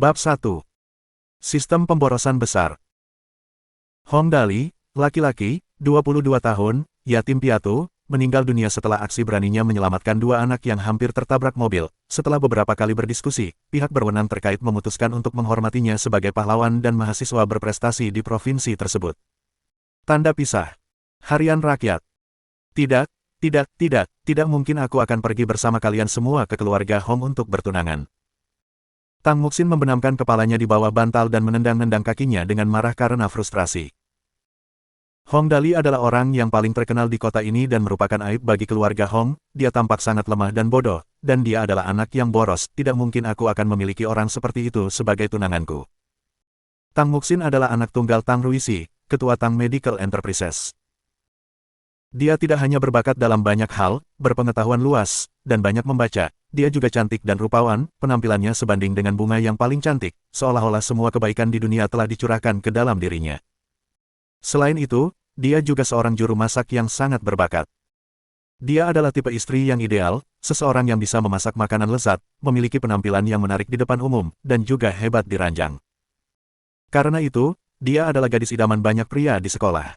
Bab 1. Sistem pemborosan besar. Hong Dali, laki-laki, 22 tahun, yatim piatu, meninggal dunia setelah aksi beraninya menyelamatkan dua anak yang hampir tertabrak mobil. Setelah beberapa kali berdiskusi, pihak berwenang terkait memutuskan untuk menghormatinya sebagai pahlawan dan mahasiswa berprestasi di provinsi tersebut. Tanda pisah. Harian Rakyat. Tidak mungkin aku akan pergi bersama kalian semua ke keluarga Hong untuk bertunangan. Tang Muxin membenamkan kepalanya di bawah bantal dan menendang-nendang kakinya dengan marah karena frustrasi. Hong Dali adalah orang yang paling terkenal di kota ini dan merupakan aib bagi keluarga Hong. Dia tampak sangat lemah dan bodoh, dan dia adalah anak yang boros. Tidak mungkin aku akan memiliki orang seperti itu sebagai tunanganku. Tang Muxin adalah anak tunggal Tang Ruisi, ketua Tang Medical Enterprises. Dia tidak hanya berbakat dalam banyak hal, berpengetahuan luas, dan banyak membaca, dia juga cantik dan rupawan, penampilannya sebanding dengan bunga yang paling cantik, seolah-olah semua kebaikan di dunia telah dicurahkan ke dalam dirinya. Selain itu, dia juga seorang juru masak yang sangat berbakat. Dia adalah tipe istri yang ideal, seseorang yang bisa memasak makanan lezat, memiliki penampilan yang menarik di depan umum, dan juga hebat di ranjang. Karena itu, dia adalah gadis idaman banyak pria di sekolah.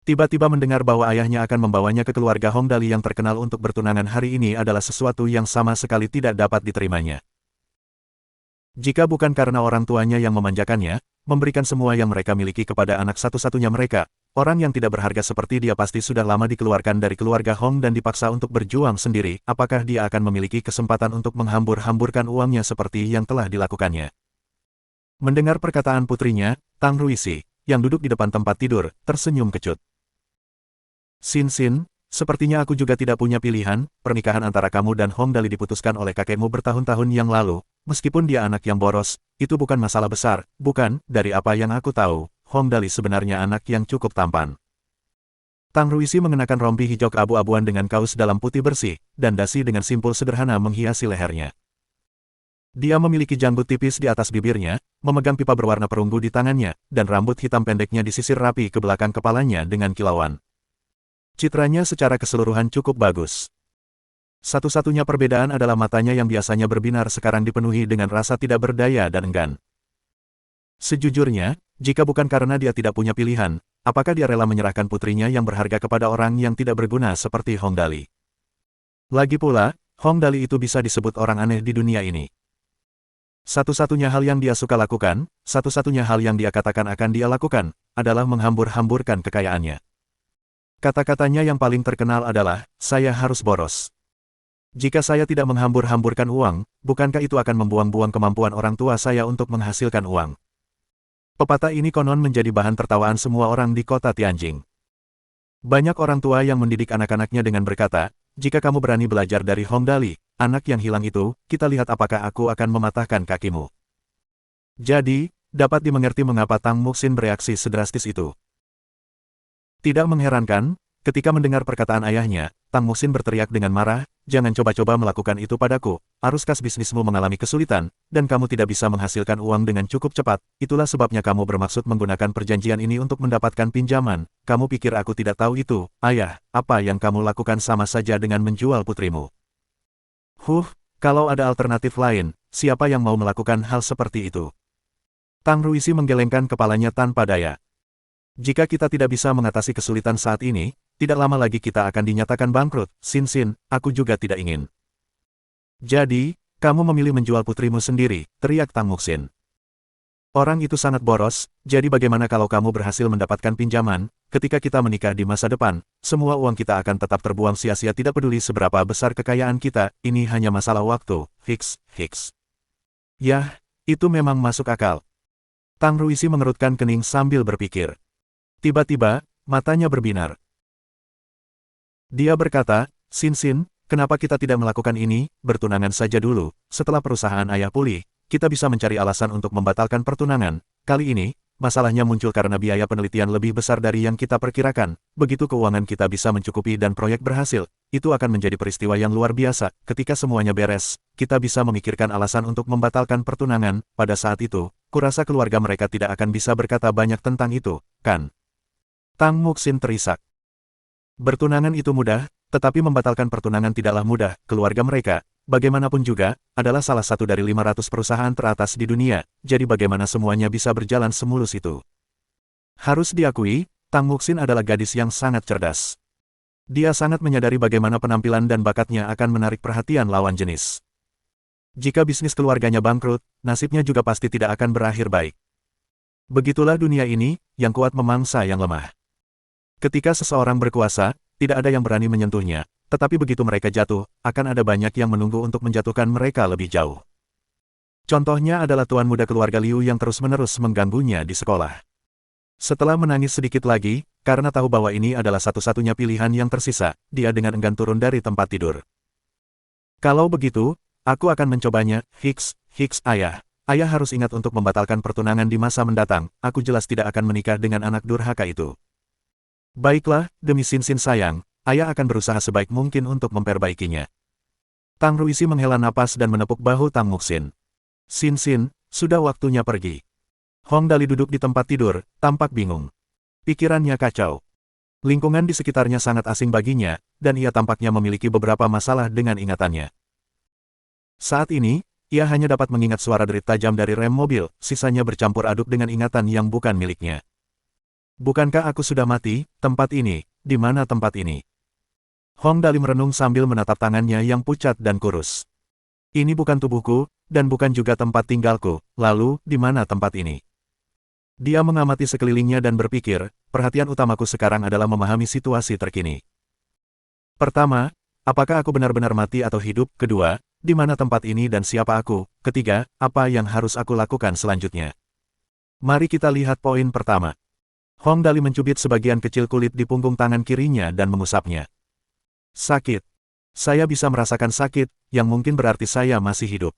Tiba-tiba mendengar bahwa ayahnya akan membawanya ke keluarga Hong Dali yang terkenal untuk bertunangan hari ini adalah sesuatu yang sama sekali tidak dapat diterimanya. Jika bukan karena orang tuanya yang memanjakannya, memberikan semua yang mereka miliki kepada anak satu-satunya mereka, orang yang tidak berharga seperti dia pasti sudah lama dikeluarkan dari keluarga Hong dan dipaksa untuk berjuang sendiri. Apakah dia akan memiliki kesempatan untuk menghambur-hamburkan uangnya seperti yang telah dilakukannya? Mendengar perkataan putrinya, Tang Ruisi, yang duduk di depan tempat tidur, tersenyum kecut. Sin, sepertinya aku juga tidak punya pilihan. Pernikahan antara kamu dan Hong Dali diputuskan oleh kakekmu bertahun-tahun yang lalu. Meskipun dia anak yang boros, itu bukan masalah besar, bukan? Dari apa yang aku tahu, Hong Dali sebenarnya anak yang cukup tampan. Tang Ruisi mengenakan rompi hijau keabu-abuan dengan kaos dalam putih bersih, dan dasi dengan simpul sederhana menghiasi lehernya. Dia memiliki janggut tipis di atas bibirnya, memegang pipa berwarna perunggu di tangannya, dan rambut hitam pendeknya disisir rapi ke belakang kepalanya dengan kilauan. Citranya secara keseluruhan cukup bagus. Satu-satunya perbedaan adalah matanya yang biasanya berbinar sekarang dipenuhi dengan rasa tidak berdaya dan enggan. Sejujurnya, jika bukan karena dia tidak punya pilihan, apakah dia rela menyerahkan putrinya yang berharga kepada orang yang tidak berguna seperti Hong Dali? Lagi pula, Hong Dali itu bisa disebut orang aneh di dunia ini. Satu-satunya hal yang dia suka lakukan, satu-satunya hal yang dia katakan akan dia lakukan, adalah menghambur-hamburkan kekayaannya. Kata-katanya yang paling terkenal adalah, saya harus boros. Jika saya tidak menghambur-hamburkan uang, bukankah itu akan membuang-buang kemampuan orang tua saya untuk menghasilkan uang? Pepatah ini konon menjadi bahan tertawaan semua orang di kota Tianjing. Banyak orang tua yang mendidik anak-anaknya dengan berkata, jika kamu berani belajar dari Hong Dali, anak yang hilang itu, kita lihat apakah aku akan mematahkan kakimu. Jadi, dapat dimengerti mengapa Tang Muxin bereaksi sedrastis itu. Tidak mengherankan, ketika mendengar perkataan ayahnya, Tang Muxin berteriak dengan marah, jangan coba-coba melakukan itu padaku, arus kas bisnismu mengalami kesulitan, dan kamu tidak bisa menghasilkan uang dengan cukup cepat, itulah sebabnya kamu bermaksud menggunakan perjanjian ini untuk mendapatkan pinjaman, kamu pikir aku tidak tahu itu, ayah, apa yang kamu lakukan sama saja dengan menjual putrimu. Kalau ada alternatif lain, siapa yang mau melakukan hal seperti itu? Tang Ruisi menggelengkan kepalanya tanpa daya. Jika kita tidak bisa mengatasi kesulitan saat ini, tidak lama lagi kita akan dinyatakan bangkrut. Sin, aku juga tidak ingin. Jadi, kamu memilih menjual putrimu sendiri, teriak Tang Muxin. Orang itu sangat boros, jadi bagaimana kalau kamu berhasil mendapatkan pinjaman, ketika kita menikah di masa depan, semua uang kita akan tetap terbuang sia-sia tidak peduli seberapa besar kekayaan kita, ini hanya masalah waktu, fix. Yah, itu memang masuk akal. Tang Ruisi mengerutkan kening sambil berpikir. Tiba-tiba, matanya berbinar. Dia berkata, Sin, kenapa kita tidak melakukan ini, bertunangan saja dulu, setelah perusahaan ayah pulih, kita bisa mencari alasan untuk membatalkan pertunangan. Kali ini, masalahnya muncul karena biaya penelitian lebih besar dari yang kita perkirakan, begitu keuangan kita bisa mencukupi dan proyek berhasil, itu akan menjadi peristiwa yang luar biasa, ketika semuanya beres, kita bisa memikirkan alasan untuk membatalkan pertunangan, pada saat itu, kurasa keluarga mereka tidak akan bisa berkata banyak tentang itu, kan? Tang Muxin terisak. Bertunangan itu mudah, tetapi membatalkan pertunangan tidaklah mudah, keluarga mereka, bagaimanapun juga, adalah salah satu dari 500 perusahaan teratas di dunia, jadi bagaimana semuanya bisa berjalan semulus itu. Harus diakui, Tang Muxin adalah gadis yang sangat cerdas. Dia sangat menyadari bagaimana penampilan dan bakatnya akan menarik perhatian lawan jenis. Jika bisnis keluarganya bangkrut, nasibnya juga pasti tidak akan berakhir baik. Begitulah dunia ini, yang kuat memangsa yang lemah. Ketika seseorang berkuasa, tidak ada yang berani menyentuhnya, tetapi begitu mereka jatuh, akan ada banyak yang menunggu untuk menjatuhkan mereka lebih jauh. Contohnya adalah tuan muda keluarga Liu yang terus-menerus mengganggunya di sekolah. Setelah menangis sedikit lagi, karena tahu bahwa ini adalah satu-satunya pilihan yang tersisa, dia dengan enggan turun dari tempat tidur. Kalau begitu, aku akan mencobanya, Hicks, ayah. Ayah harus ingat untuk membatalkan pertunangan di masa mendatang, aku jelas tidak akan menikah dengan anak durhaka itu. Baiklah, demi Xin sayang, ayah akan berusaha sebaik mungkin untuk memperbaikinya. Tang Ruisi menghela napas dan menepuk bahu Tang Muxin. Xin, sudah waktunya pergi. Hong Dali duduk di tempat tidur, tampak bingung. Pikirannya kacau. Lingkungan di sekitarnya sangat asing baginya, dan ia tampaknya memiliki beberapa masalah dengan ingatannya. Saat ini, ia hanya dapat mengingat suara derit tajam dari rem mobil, sisanya bercampur aduk dengan ingatan yang bukan miliknya. Bukankah aku sudah mati, tempat ini, di mana tempat ini? Hong Dali merenung sambil menatap tangannya yang pucat dan kurus. Ini bukan tubuhku, dan bukan juga tempat tinggalku, lalu, di mana tempat ini? Dia mengamati sekelilingnya dan berpikir, perhatian utamaku sekarang adalah memahami situasi terkini. Pertama, apakah aku benar-benar mati atau hidup? Kedua, di mana tempat ini dan siapa aku? Ketiga, apa yang harus aku lakukan selanjutnya? Mari kita lihat poin pertama. Hong Dali mencubit sebagian kecil kulit di punggung tangan kirinya dan mengusapnya. Sakit. Saya bisa merasakan sakit, yang mungkin berarti saya masih hidup.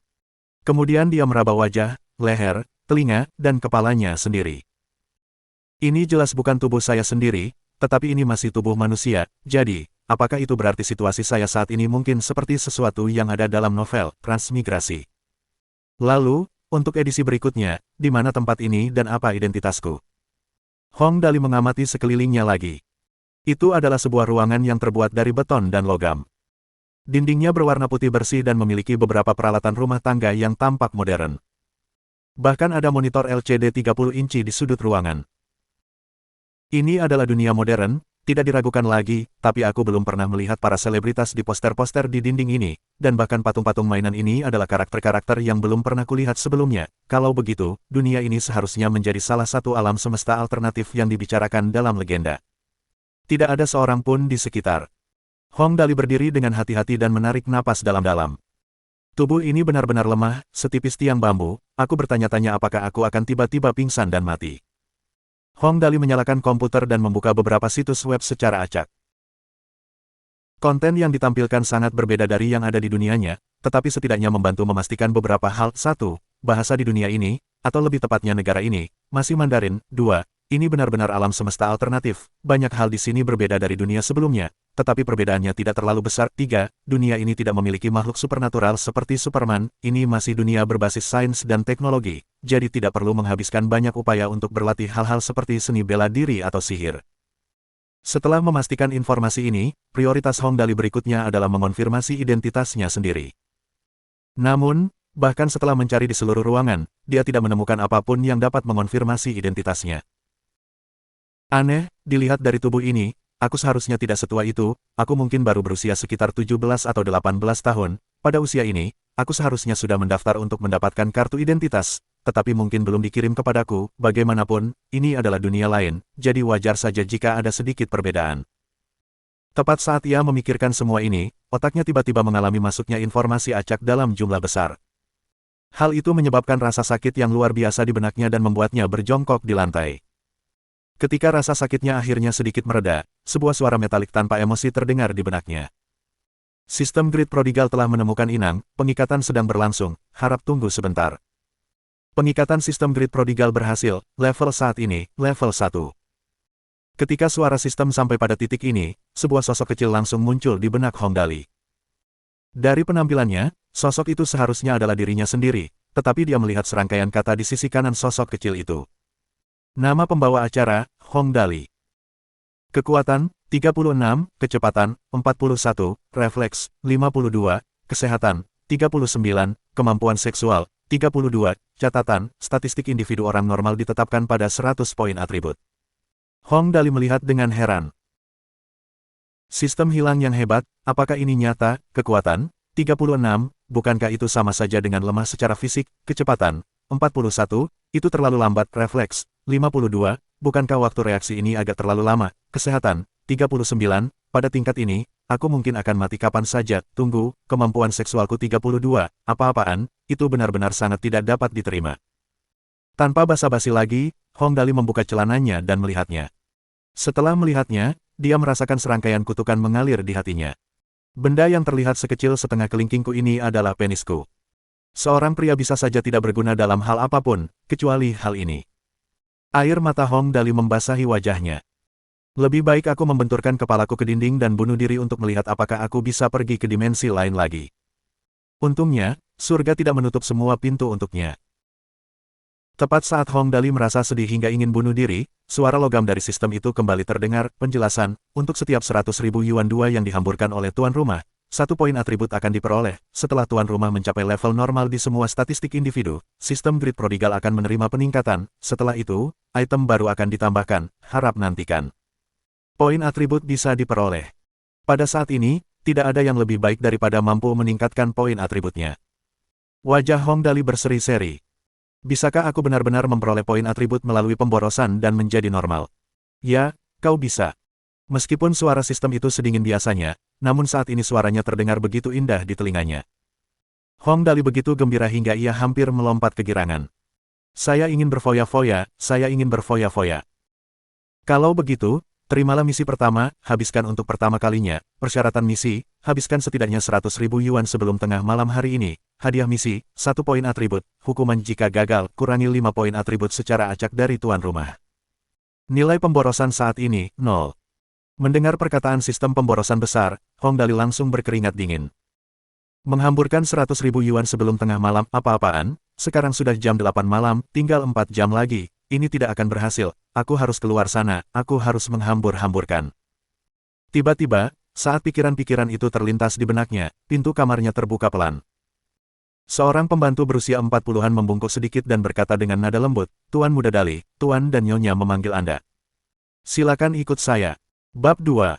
Kemudian dia meraba wajah, leher, telinga, dan kepalanya sendiri. Ini jelas bukan tubuh saya sendiri, tetapi ini masih tubuh manusia, jadi, apakah itu berarti situasi saya saat ini mungkin seperti sesuatu yang ada dalam novel, Transmigrasi? Lalu, untuk edisi berikutnya, di mana tempat ini dan apa identitasku? Hong Dali mengamati sekelilingnya lagi. Itu adalah sebuah ruangan yang terbuat dari beton dan logam. Dindingnya berwarna putih bersih dan memiliki beberapa peralatan rumah tangga yang tampak modern. Bahkan ada monitor LCD 30 inci di sudut ruangan. Ini adalah dunia modern, tidak diragukan lagi, tapi aku belum pernah melihat para selebritas di poster-poster di dinding ini, dan bahkan patung-patung mainan ini adalah karakter-karakter yang belum pernah kulihat sebelumnya. Kalau begitu, dunia ini seharusnya menjadi salah satu alam semesta alternatif yang dibicarakan dalam legenda. Tidak ada seorang pun di sekitar. Hong Dali berdiri dengan hati-hati dan menarik napas dalam-dalam. Tubuh ini benar-benar lemah, setipis tiang bambu, aku bertanya-tanya apakah aku akan tiba-tiba pingsan dan mati. Hong Dali menyalakan komputer dan membuka beberapa situs web secara acak. Konten yang ditampilkan sangat berbeda dari yang ada di dunianya, tetapi setidaknya membantu memastikan beberapa hal. 1. Bahasa di dunia ini, atau lebih tepatnya negara ini, masih Mandarin. 2. Ini benar-benar alam semesta alternatif, banyak hal di sini berbeda dari dunia sebelumnya, tetapi perbedaannya tidak terlalu besar. 3. Dunia ini tidak memiliki makhluk supernatural seperti Superman, ini masih dunia berbasis sains dan teknologi, jadi tidak perlu menghabiskan banyak upaya untuk berlatih hal-hal seperti seni bela diri atau sihir. Setelah memastikan informasi ini, prioritas Hong Dali berikutnya adalah mengonfirmasi identitasnya sendiri. Namun, bahkan setelah mencari di seluruh ruangan, dia tidak menemukan apapun yang dapat mengonfirmasi identitasnya. Aneh, dilihat dari tubuh ini, aku seharusnya tidak setua itu, aku mungkin baru berusia sekitar 17 atau 18 tahun, pada usia ini, aku seharusnya sudah mendaftar untuk mendapatkan kartu identitas, tetapi mungkin belum dikirim kepadaku, bagaimanapun, ini adalah dunia lain, jadi wajar saja jika ada sedikit perbedaan. Tepat saat ia memikirkan semua ini, otaknya tiba-tiba mengalami masuknya informasi acak dalam jumlah besar. Hal itu menyebabkan rasa sakit yang luar biasa di benaknya dan membuatnya berjongkok di lantai. Ketika rasa sakitnya akhirnya sedikit mereda, sebuah suara metalik tanpa emosi terdengar di benaknya. Sistem grid prodigal telah menemukan inang, pengikatan sedang berlangsung, harap tunggu sebentar. Pengikatan sistem grid prodigal berhasil, level saat ini, level 1. Ketika suara sistem sampai pada titik ini, sebuah sosok kecil langsung muncul di benak Hong Dali. Dari penampilannya, sosok itu seharusnya adalah dirinya sendiri, tetapi dia melihat serangkaian kata di sisi kanan sosok kecil itu. Nama pembawa acara, Hong Dali. Kekuatan, 36, kecepatan, 41, refleks, 52, kesehatan, 39, kemampuan seksual, 32, catatan, statistik individu orang normal ditetapkan pada 100 poin atribut. Hong Dali melihat dengan heran. Sistem hilang yang hebat, apakah ini nyata, kekuatan? 36, bukankah itu sama saja dengan lemah secara fisik, kecepatan? 41, itu terlalu lambat, refleks. 52, bukankah waktu reaksi ini agak terlalu lama, kesehatan? 39, pada tingkat ini, aku mungkin akan mati kapan saja, tunggu, kemampuan seksualku 32, apa-apaan, itu benar-benar sangat tidak dapat diterima. Tanpa basa-basi lagi, Hong Dali membuka celananya dan melihatnya. Setelah melihatnya, dia merasakan serangkaian kutukan mengalir di hatinya. Benda yang terlihat sekecil setengah kelingkingku ini adalah penisku. Seorang pria bisa saja tidak berguna dalam hal apapun, kecuali hal ini. Air mata Hong Dali membasahi wajahnya. Lebih baik aku membenturkan kepalaku ke dinding dan bunuh diri untuk melihat apakah aku bisa pergi ke dimensi lain lagi. Untungnya, surga tidak menutup semua pintu untuknya. Tepat saat Hong Dali merasa sedih hingga ingin bunuh diri, suara logam dari sistem itu kembali terdengar. Penjelasan, untuk setiap 100.000 yuan 2 yang dihamburkan oleh tuan rumah, 1 poin atribut akan diperoleh. Setelah tuan rumah mencapai level normal di semua statistik individu, sistem grid prodigal akan menerima peningkatan. Setelah itu, item baru akan ditambahkan. Harap nantikan. Poin atribut bisa diperoleh. Pada saat ini, tidak ada yang lebih baik daripada mampu meningkatkan poin atributnya. Wajah Hong Dali berseri-seri. Bisakah aku benar-benar memperoleh poin atribut melalui pemborosan dan menjadi normal? Ya, kau bisa. Meskipun suara sistem itu sedingin biasanya, namun saat ini suaranya terdengar begitu indah di telinganya. Hong Dali begitu gembira hingga ia hampir melompat kegirangan. Saya ingin berfoya-foya, saya ingin berfoya-foya. Kalau begitu, terimalah misi pertama, habiskan untuk pertama kalinya. Persyaratan misi, habiskan setidaknya 100.000 yuan sebelum tengah malam hari ini. Hadiah misi, 1 poin atribut. Hukuman jika gagal, kurangi 5 poin atribut secara acak dari tuan rumah. Nilai pemborosan saat ini, 0. Mendengar perkataan sistem pemborosan besar, Hong Dali langsung berkeringat dingin. Menghamburkan 100.000 yuan sebelum tengah malam, apa-apaan? Sekarang sudah jam 8 malam, tinggal 4 jam lagi. Ini tidak akan berhasil, aku harus keluar sana, aku harus menghambur-hamburkan. Tiba-tiba, saat pikiran-pikiran itu terlintas di benaknya, pintu kamarnya terbuka pelan. Seorang pembantu berusia 40-an membungkuk sedikit dan berkata dengan nada lembut, Tuan Muda Dali, Tuan dan Nyonya memanggil Anda. Silakan ikut saya. Bab 2.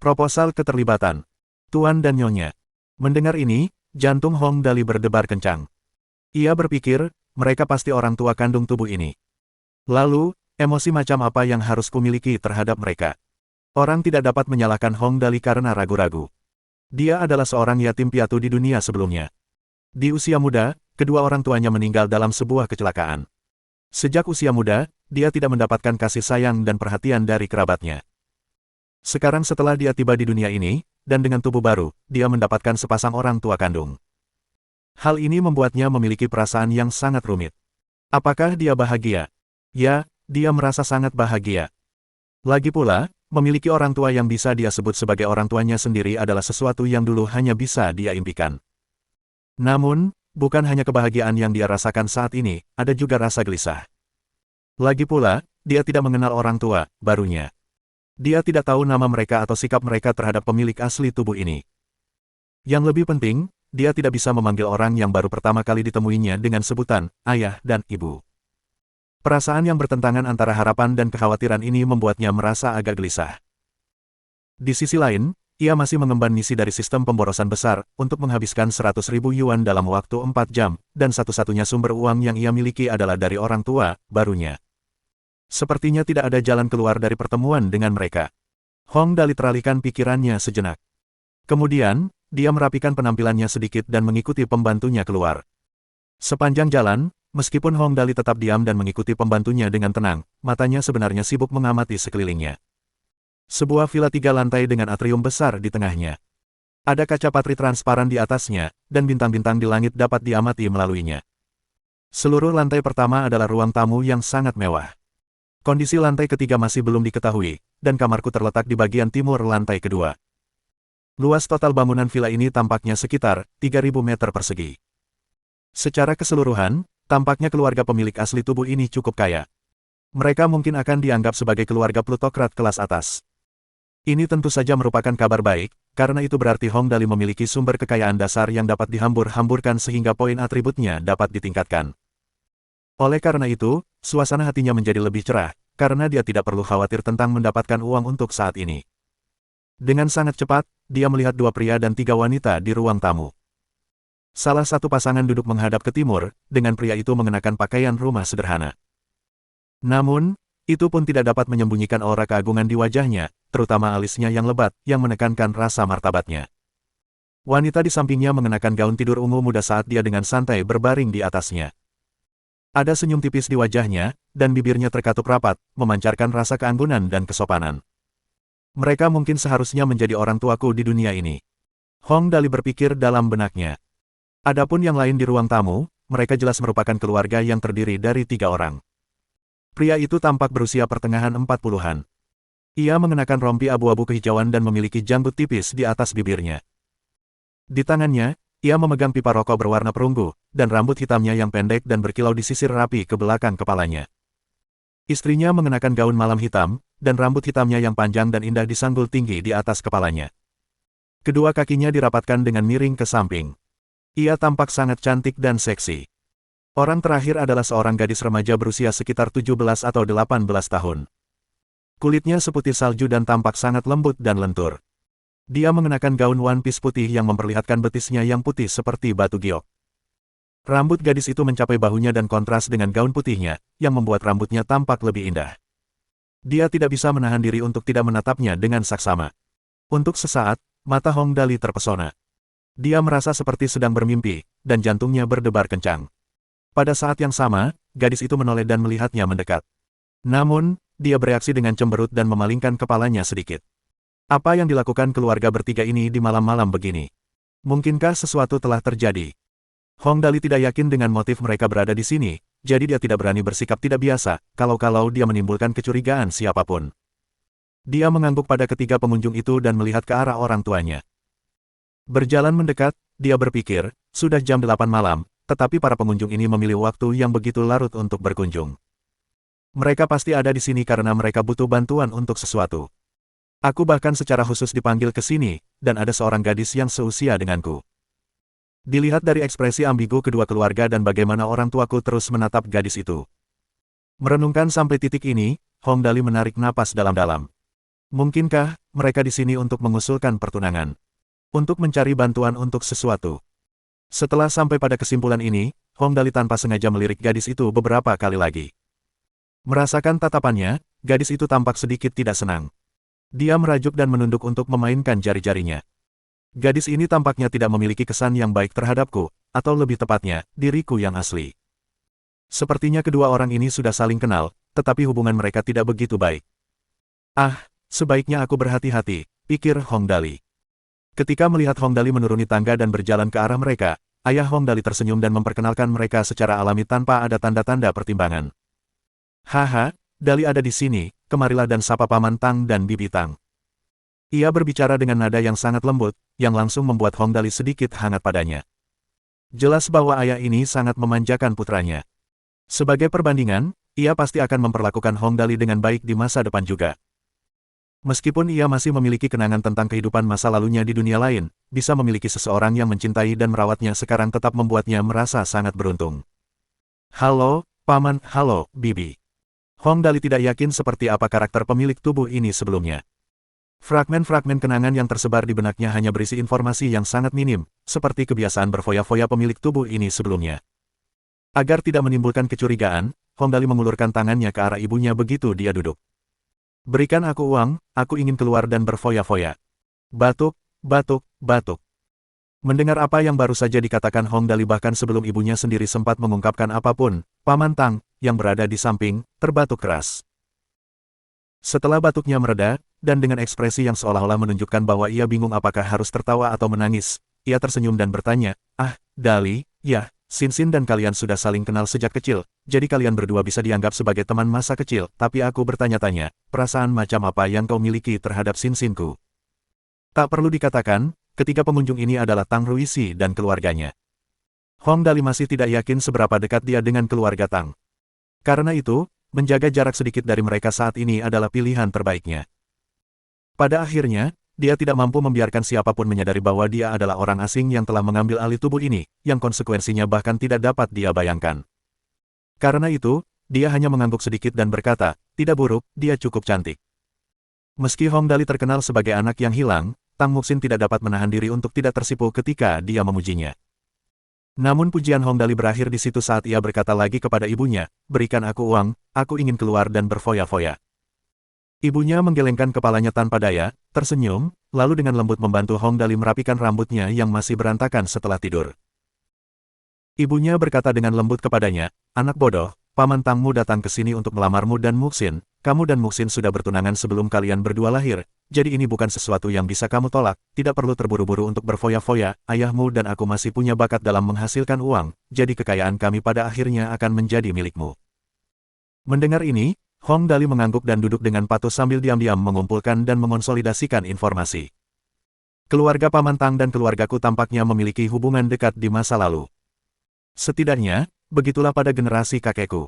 Proposal keterlibatan. Tuan dan Nyonya. Mendengar ini, jantung Hong Dali berdebar kencang. Ia berpikir, mereka pasti orang tua kandung tubuh ini. Lalu, emosi macam apa yang harus kumiliki terhadap mereka? Orang tidak dapat menyalahkan Hong Dali karena ragu-ragu. Dia adalah seorang yatim piatu di dunia sebelumnya. Di usia muda, kedua orang tuanya meninggal dalam sebuah kecelakaan. Sejak usia muda, dia tidak mendapatkan kasih sayang dan perhatian dari kerabatnya. Sekarang setelah dia tiba di dunia ini, dan dengan tubuh baru, dia mendapatkan sepasang orang tua kandung. Hal ini membuatnya memiliki perasaan yang sangat rumit. Apakah dia bahagia? Ya, dia merasa sangat bahagia. Lagi pula, memiliki orang tua yang bisa dia sebut sebagai orang tuanya sendiri adalah sesuatu yang dulu hanya bisa dia impikan. Namun, bukan hanya kebahagiaan yang dia rasakan saat ini, ada juga rasa gelisah. Lagi pula, dia tidak mengenal orang tua barunya. Dia tidak tahu nama mereka atau sikap mereka terhadap pemilik asli tubuh ini. Yang lebih penting, dia tidak bisa memanggil orang yang baru pertama kali ditemuinya dengan sebutan ayah dan ibu. Perasaan yang bertentangan antara harapan dan kekhawatiran ini membuatnya merasa agak gelisah. Di sisi lain, ia masih mengemban misi dari sistem pemborosan besar untuk menghabiskan 100.000 yuan dalam waktu 4 jam, dan satu-satunya sumber uang yang ia miliki adalah dari orang tua barunya. Sepertinya tidak ada jalan keluar dari pertemuan dengan mereka. Hong Dali teralihkan pikirannya sejenak. Kemudian, dia merapikan penampilannya sedikit dan mengikuti pembantunya keluar. Sepanjang jalan, meskipun Hong Dali tetap diam dan mengikuti pembantunya dengan tenang, matanya sebenarnya sibuk mengamati sekelilingnya. Sebuah villa 3 lantai dengan atrium besar di tengahnya. Ada kaca patri transparan di atasnya, dan bintang-bintang di langit dapat diamati melaluinya. Seluruh lantai pertama adalah ruang tamu yang sangat mewah. Kondisi lantai ketiga masih belum diketahui, dan kamarku terletak di bagian timur lantai kedua. Luas total bangunan villa ini tampaknya sekitar 3.000 meter persegi. Secara keseluruhan, tampaknya keluarga pemilik asli tubuh ini cukup kaya. Mereka mungkin akan dianggap sebagai keluarga plutokrat kelas atas. Ini tentu saja merupakan kabar baik, karena itu berarti Hong Dali memiliki sumber kekayaan dasar yang dapat dihambur-hamburkan sehingga poin atributnya dapat ditingkatkan. Oleh karena itu, suasana hatinya menjadi lebih cerah, karena dia tidak perlu khawatir tentang mendapatkan uang untuk saat ini. Dengan sangat cepat, dia melihat dua pria dan tiga wanita di ruang tamu. Salah satu pasangan duduk menghadap ke timur, dengan pria itu mengenakan pakaian rumah sederhana. Namun, itu pun tidak dapat menyembunyikan aura keagungan di wajahnya, terutama alisnya yang lebat, yang menekankan rasa martabatnya. Wanita di sampingnya mengenakan gaun tidur ungu muda saat dia dengan santai berbaring di atasnya. Ada senyum tipis di wajahnya, dan bibirnya terkatup rapat, memancarkan rasa keanggunan dan kesopanan. Mereka mungkin seharusnya menjadi orang tuaku di dunia ini. Hong Dali berpikir dalam benaknya. Adapun yang lain di ruang tamu, mereka jelas merupakan keluarga yang terdiri dari 3 orang. Pria itu tampak berusia pertengahan 40-an. Ia mengenakan rompi abu-abu kehijauan dan memiliki janggut tipis di atas bibirnya. Di tangannya, ia memegang pipa rokok berwarna perunggu, dan rambut hitamnya yang pendek dan berkilau disisir rapi ke belakang kepalanya. Istrinya mengenakan gaun malam hitam, dan rambut hitamnya yang panjang dan indah disanggul tinggi di atas kepalanya. Kedua kakinya dirapatkan dengan miring ke samping. Ia tampak sangat cantik dan seksi. Orang terakhir adalah seorang gadis remaja berusia sekitar 17 atau 18 tahun. Kulitnya seputih salju dan tampak sangat lembut dan lentur. Dia mengenakan gaun one piece putih yang memperlihatkan betisnya yang putih seperti batu giok. Rambut gadis itu mencapai bahunya dan kontras dengan gaun putihnya, yang membuat rambutnya tampak lebih indah. Dia tidak bisa menahan diri untuk tidak menatapnya dengan saksama. Untuk sesaat, mata Hong Dali terpesona. Dia merasa seperti sedang bermimpi, dan jantungnya berdebar kencang. Pada saat yang sama, gadis itu menoleh dan melihatnya mendekat. Namun, dia bereaksi dengan cemberut dan memalingkan kepalanya sedikit. Apa yang dilakukan keluarga bertiga ini di malam-malam begini? Mungkinkah sesuatu telah terjadi? Hong Dali tidak yakin dengan motif mereka berada di sini, jadi dia tidak berani bersikap tidak biasa, kalau-kalau dia menimbulkan kecurigaan siapapun. Dia mengangguk pada ketiga pengunjung itu dan melihat ke arah orang tuanya. Berjalan mendekat, dia berpikir, sudah jam 8 malam, tetapi para pengunjung ini memilih waktu yang begitu larut untuk berkunjung. Mereka pasti ada di sini karena mereka butuh bantuan untuk sesuatu. Aku bahkan secara khusus dipanggil ke sini, dan ada seorang gadis yang seusia denganku. Dilihat dari ekspresi ambigu kedua keluarga dan bagaimana orang tuaku terus menatap gadis itu. Merenungkan sampai titik ini, Hong Dali menarik napas dalam-dalam. Mungkinkah mereka di sini untuk mengusulkan pertunangan? Untuk mencari bantuan untuk sesuatu? Setelah sampai pada kesimpulan ini, Hong Dali tanpa sengaja melirik gadis itu beberapa kali lagi. Merasakan tatapannya, gadis itu tampak sedikit tidak senang. Dia merajuk dan menunduk untuk memainkan jari-jarinya. Gadis ini tampaknya tidak memiliki kesan yang baik terhadapku, atau lebih tepatnya, diriku yang asli. Sepertinya kedua orang ini sudah saling kenal, tetapi hubungan mereka tidak begitu baik. Ah, sebaiknya aku berhati-hati, pikir Hong Dali. Ketika melihat Hong Dali menuruni tangga dan berjalan ke arah mereka, ayah Hong Dali tersenyum dan memperkenalkan mereka secara alami tanpa ada tanda-tanda pertimbangan. Haha, Dali ada di sini, kemarilah dan sapa Paman Tang dan Bibi Tang. Ia berbicara dengan nada yang sangat lembut, yang langsung membuat Hong Dali sedikit hangat padanya. Jelas bahwa ayah ini sangat memanjakan putranya. Sebagai perbandingan, ia pasti akan memperlakukan Hong Dali dengan baik di masa depan juga. Meskipun ia masih memiliki kenangan tentang kehidupan masa lalunya di dunia lain, bisa memiliki seseorang yang mencintai dan merawatnya sekarang tetap membuatnya merasa sangat beruntung. Halo, Paman, halo, Bibi. Hong Dali tidak yakin seperti apa karakter pemilik tubuh ini sebelumnya. Fragmen-fragmen kenangan yang tersebar di benaknya hanya berisi informasi yang sangat minim, seperti kebiasaan berfoya-foya pemilik tubuh ini sebelumnya. Agar tidak menimbulkan kecurigaan, Hong Dali mengulurkan tangannya ke arah ibunya begitu dia duduk. Berikan aku uang, aku ingin keluar dan berfoya-foya. Batuk, batuk, batuk. Mendengar apa yang baru saja dikatakan Hong Dali bahkan sebelum ibunya sendiri sempat mengungkapkan apapun, Paman Tang, yang berada di samping, terbatuk keras. Setelah batuknya mereda, dan dengan ekspresi yang seolah-olah menunjukkan bahwa ia bingung apakah harus tertawa atau menangis, ia tersenyum dan bertanya, "Ah, Dali, ya, Sin dan kalian sudah saling kenal sejak kecil, jadi kalian berdua bisa dianggap sebagai teman masa kecil, tapi aku bertanya-tanya, perasaan macam apa yang kau miliki terhadap Sin-ku?" Tak perlu dikatakan, ketiga pengunjung ini adalah Tang Ruisi dan keluarganya. Hong Dali masih tidak yakin seberapa dekat dia dengan keluarga Tang. Karena itu, menjaga jarak sedikit dari mereka saat ini adalah pilihan terbaiknya. Pada akhirnya, dia tidak mampu membiarkan siapapun menyadari bahwa dia adalah orang asing yang telah mengambil alih tubuh ini, yang konsekuensinya bahkan tidak dapat dia bayangkan. Karena itu, dia hanya mengangguk sedikit dan berkata, tidak buruk, dia cukup cantik. Meski Hong Dali terkenal sebagai anak yang hilang, Tang Muxin tidak dapat menahan diri untuk tidak tersipu ketika dia memujinya. Namun pujian Hong Dali berakhir di situ saat ia berkata lagi kepada ibunya, berikan aku uang, aku ingin keluar dan berfoya-foya. Ibunya menggelengkan kepalanya tanpa daya, tersenyum, lalu dengan lembut membantu Hong Dali merapikan rambutnya yang masih berantakan setelah tidur. Ibunya berkata dengan lembut kepadanya, anak bodoh, paman Tangmu datang ke sini untuk melamarmu dan Muxin, kamu dan Muxin sudah bertunangan sebelum kalian berdua lahir, jadi ini bukan sesuatu yang bisa kamu tolak, tidak perlu terburu-buru untuk berfoya-foya, ayahmu dan aku masih punya bakat dalam menghasilkan uang, jadi kekayaan kami pada akhirnya akan menjadi milikmu. Mendengar ini, Hong Dali mengangguk dan duduk dengan patuh sambil diam-diam mengumpulkan dan mengonsolidasikan informasi. Keluarga Paman Tang dan keluargaku tampaknya memiliki hubungan dekat di masa lalu. Setidaknya, begitulah pada generasi kakekku.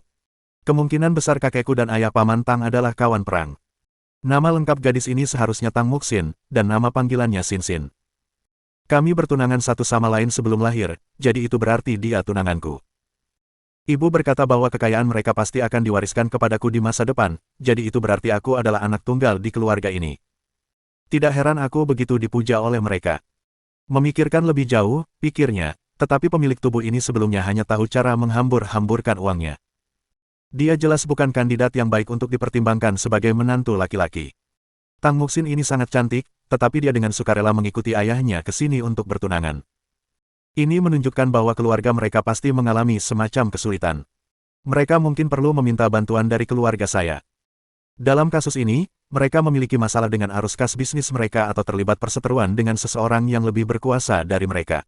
Kemungkinan besar kakekku dan ayah Paman Tang adalah kawan perang. Nama lengkap gadis ini seharusnya Tang Muxin, dan nama panggilannya Xin Xin. Kami bertunangan satu sama lain sebelum lahir, jadi itu berarti dia tunanganku. Ibu berkata bahwa kekayaan mereka pasti akan diwariskan kepadaku di masa depan, jadi itu berarti aku adalah anak tunggal di keluarga ini. Tidak heran aku begitu dipuja oleh mereka. Memikirkan lebih jauh, pikirnya, tetapi pemilik tubuh ini sebelumnya hanya tahu cara menghambur-hamburkan uangnya. Dia jelas bukan kandidat yang baik untuk dipertimbangkan sebagai menantu laki-laki. Tang Muxin ini sangat cantik, tetapi dia dengan sukarela mengikuti ayahnya ke sini untuk bertunangan. Ini menunjukkan bahwa keluarga mereka pasti mengalami semacam kesulitan. Mereka mungkin perlu meminta bantuan dari keluarga saya. Dalam kasus ini, mereka memiliki masalah dengan arus kas bisnis mereka atau terlibat perseteruan dengan seseorang yang lebih berkuasa dari mereka.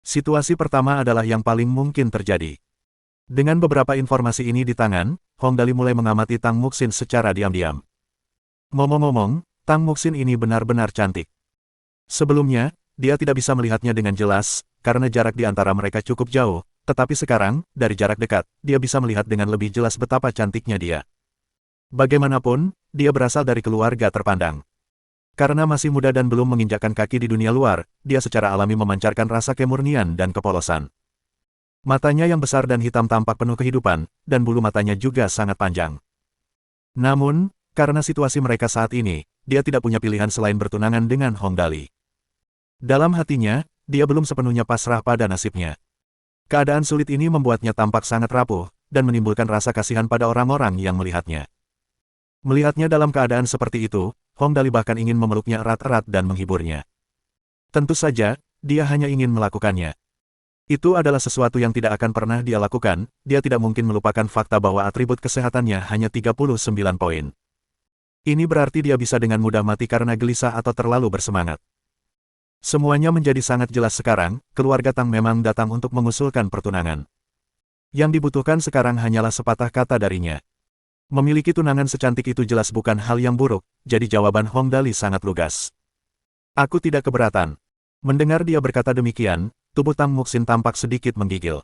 Situasi pertama adalah yang paling mungkin terjadi. Dengan beberapa informasi ini di tangan, Hong Dali mulai mengamati Tang Muxin secara diam-diam. Ngomong-ngomong, Tang Muxin ini benar-benar cantik. Sebelumnya, dia tidak bisa melihatnya dengan jelas, karena jarak di antara mereka cukup jauh, tetapi sekarang, dari jarak dekat, dia bisa melihat dengan lebih jelas betapa cantiknya dia. Bagaimanapun, dia berasal dari keluarga terpandang. Karena masih muda dan belum menginjakkan kaki di dunia luar, dia secara alami memancarkan rasa kemurnian dan kepolosan. Matanya yang besar dan hitam tampak penuh kehidupan, dan bulu matanya juga sangat panjang. Namun, karena situasi mereka saat ini, dia tidak punya pilihan selain bertunangan dengan Hong Dali. Dalam hatinya, dia belum sepenuhnya pasrah pada nasibnya. Keadaan sulit ini membuatnya tampak sangat rapuh, dan menimbulkan rasa kasihan pada orang-orang yang melihatnya. Melihatnya dalam keadaan seperti itu, Hong Dali bahkan ingin memeluknya erat-erat dan menghiburnya. Tentu saja, dia hanya ingin melakukannya. Itu adalah sesuatu yang tidak akan pernah dia lakukan, dia tidak mungkin melupakan fakta bahwa atribut kesehatannya hanya 39 poin. Ini berarti dia bisa dengan mudah mati karena gelisah atau terlalu bersemangat. Semuanya menjadi sangat jelas sekarang, keluarga Tang memang datang untuk mengusulkan pertunangan. Yang dibutuhkan sekarang hanyalah sepatah kata darinya. Memiliki tunangan secantik itu jelas bukan hal yang buruk, jadi jawaban Hong Dali sangat lugas. Aku tidak keberatan. Mendengar dia berkata demikian, tubuh Tang Muxin tampak sedikit menggigil.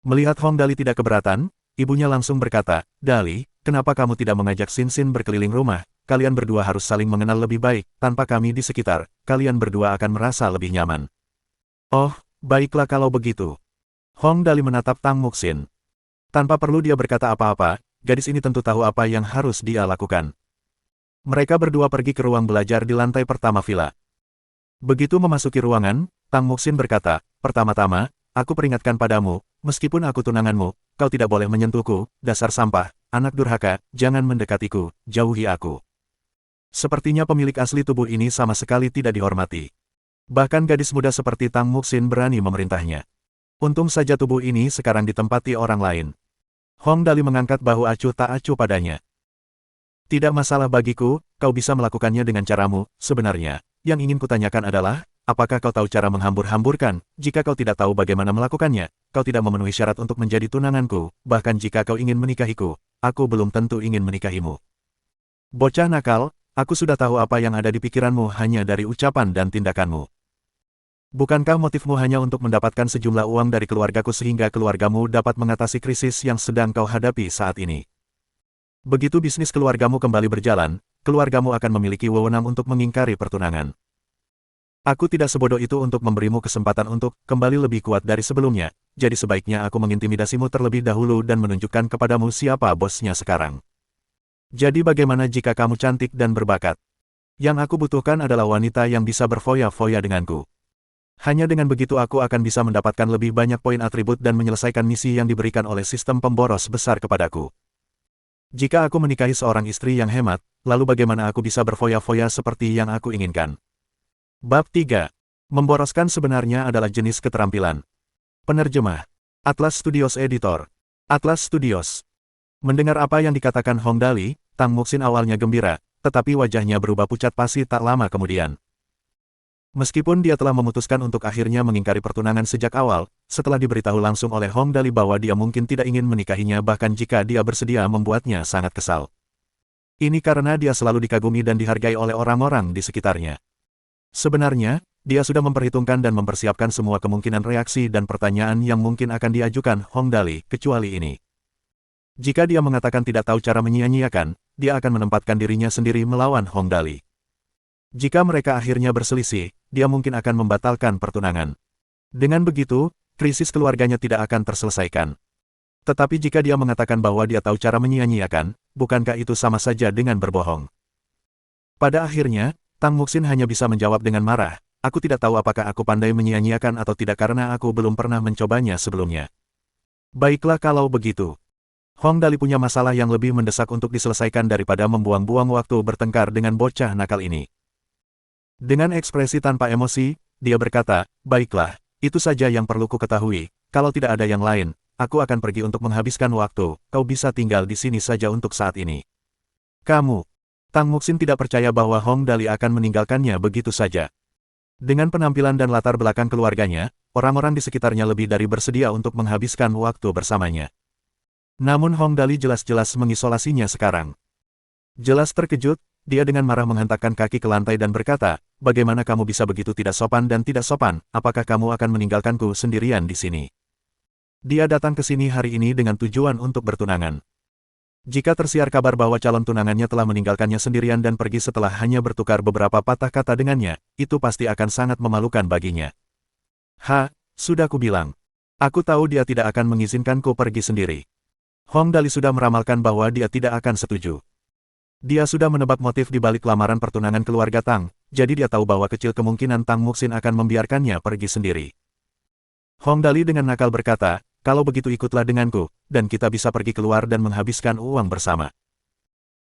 Melihat Hong Dali tidak keberatan, ibunya langsung berkata, Dali, kenapa kamu tidak mengajak Xin Xin berkeliling rumah? Kalian berdua harus saling mengenal lebih baik, tanpa kami di sekitar, kalian berdua akan merasa lebih nyaman. Oh, baiklah kalau begitu. Hong Dali menatap Tang Muxin. Tanpa perlu dia berkata apa-apa, gadis ini tentu tahu apa yang harus dia lakukan. Mereka berdua pergi ke ruang belajar di lantai pertama villa. Begitu memasuki ruangan, Tang Muxin berkata, pertama-tama, aku peringatkan padamu, meskipun aku tunanganmu, kau tidak boleh menyentuhku, dasar sampah, anak durhaka, jangan mendekatiku, jauhi aku. Sepertinya pemilik asli tubuh ini sama sekali tidak dihormati. Bahkan gadis muda seperti Tang Muxin berani memerintahnya. Untung saja tubuh ini sekarang ditempati orang lain. Hong Dali mengangkat bahu acuh tak acuh padanya. Tidak masalah bagiku, kau bisa melakukannya dengan caramu, sebenarnya. Yang ingin kutanyakan adalah, apakah kau tahu cara menghambur-hamburkan? Jika kau tidak tahu bagaimana melakukannya, kau tidak memenuhi syarat untuk menjadi tunanganku, bahkan jika kau ingin menikahiku, aku belum tentu ingin menikahimu. Bocah nakal, aku sudah tahu apa yang ada di pikiranmu hanya dari ucapan dan tindakanmu. Bukankah motifmu hanya untuk mendapatkan sejumlah uang dari keluargaku sehingga keluargamu dapat mengatasi krisis yang sedang kau hadapi saat ini? Begitu bisnis keluargamu kembali berjalan, keluargamu akan memiliki wewenang untuk mengingkari pertunangan. Aku tidak sebodoh itu untuk memberimu kesempatan untuk kembali lebih kuat dari sebelumnya, jadi sebaiknya aku mengintimidasimu terlebih dahulu dan menunjukkan kepadamu siapa bosnya sekarang. Jadi bagaimana jika kamu cantik dan berbakat? Yang aku butuhkan adalah wanita yang bisa berfoya-foya denganku. Hanya dengan begitu aku akan bisa mendapatkan lebih banyak poin atribut dan menyelesaikan misi yang diberikan oleh sistem pemboros besar kepadaku. Jika aku menikahi seorang istri yang hemat, lalu bagaimana aku bisa berfoya-foya seperti yang aku inginkan? Bab 3. Memboroskan sebenarnya adalah jenis keterampilan. Penerjemah. Atlas Studios Editor. Atlas Studios. Mendengar apa yang dikatakan Hong Dali, Tang Muxin awalnya gembira, tetapi wajahnya berubah pucat pasi tak lama kemudian. Meskipun dia telah memutuskan untuk akhirnya mengingkari pertunangan sejak awal, setelah diberitahu langsung oleh Hong Dali bahwa dia mungkin tidak ingin menikahinya bahkan jika dia bersedia membuatnya sangat kesal. Ini karena dia selalu dikagumi dan dihargai oleh orang-orang di sekitarnya. Sebenarnya, dia sudah memperhitungkan dan mempersiapkan semua kemungkinan reaksi dan pertanyaan yang mungkin akan diajukan Hong Dali, kecuali ini. Jika dia mengatakan tidak tahu cara menyia-nyiakan, dia akan menempatkan dirinya sendiri melawan Hong Dali. Jika mereka akhirnya berselisih, dia mungkin akan membatalkan pertunangan. Dengan begitu, krisis keluarganya tidak akan terselesaikan. Tetapi jika dia mengatakan bahwa dia tahu cara menyia-nyiakan, bukankah itu sama saja dengan berbohong? Pada akhirnya, Tang Muxin hanya bisa menjawab dengan marah, aku tidak tahu apakah aku pandai menyia-nyiakan atau tidak karena aku belum pernah mencobanya sebelumnya. Baiklah kalau begitu. Hong Dali punya masalah yang lebih mendesak untuk diselesaikan daripada membuang-buang waktu bertengkar dengan bocah nakal ini. Dengan ekspresi tanpa emosi, dia berkata, baiklah, itu saja yang perlu ku ketahui, kalau tidak ada yang lain, aku akan pergi untuk menghabiskan waktu, kau bisa tinggal di sini saja untuk saat ini. Kamu. Tang Muxin tidak percaya bahwa Hong Dali akan meninggalkannya begitu saja. Dengan penampilan dan latar belakang keluarganya, orang-orang di sekitarnya lebih dari bersedia untuk menghabiskan waktu bersamanya. Namun Hong Dali jelas-jelas mengisolasinya sekarang. Jelas terkejut, dia dengan marah menghentakkan kaki ke lantai dan berkata, bagaimana kamu bisa begitu tidak sopan dan tidak sopan, apakah kamu akan meninggalkanku sendirian di sini? Dia datang ke sini hari ini dengan tujuan untuk bertunangan. Jika tersiar kabar bahwa calon tunangannya telah meninggalkannya sendirian dan pergi setelah hanya bertukar beberapa patah kata dengannya, itu pasti akan sangat memalukan baginya. Sudah kubilang. Aku tahu dia tidak akan mengizinkanku pergi sendiri. Hong Dali sudah meramalkan bahwa dia tidak akan setuju. Dia sudah menebak motif di balik lamaran pertunangan keluarga Tang, jadi dia tahu bahwa kecil kemungkinan Tang Muxin akan membiarkannya pergi sendiri. Hong Dali dengan nakal berkata, kalau begitu ikutlah denganku, dan kita bisa pergi keluar dan menghabiskan uang bersama.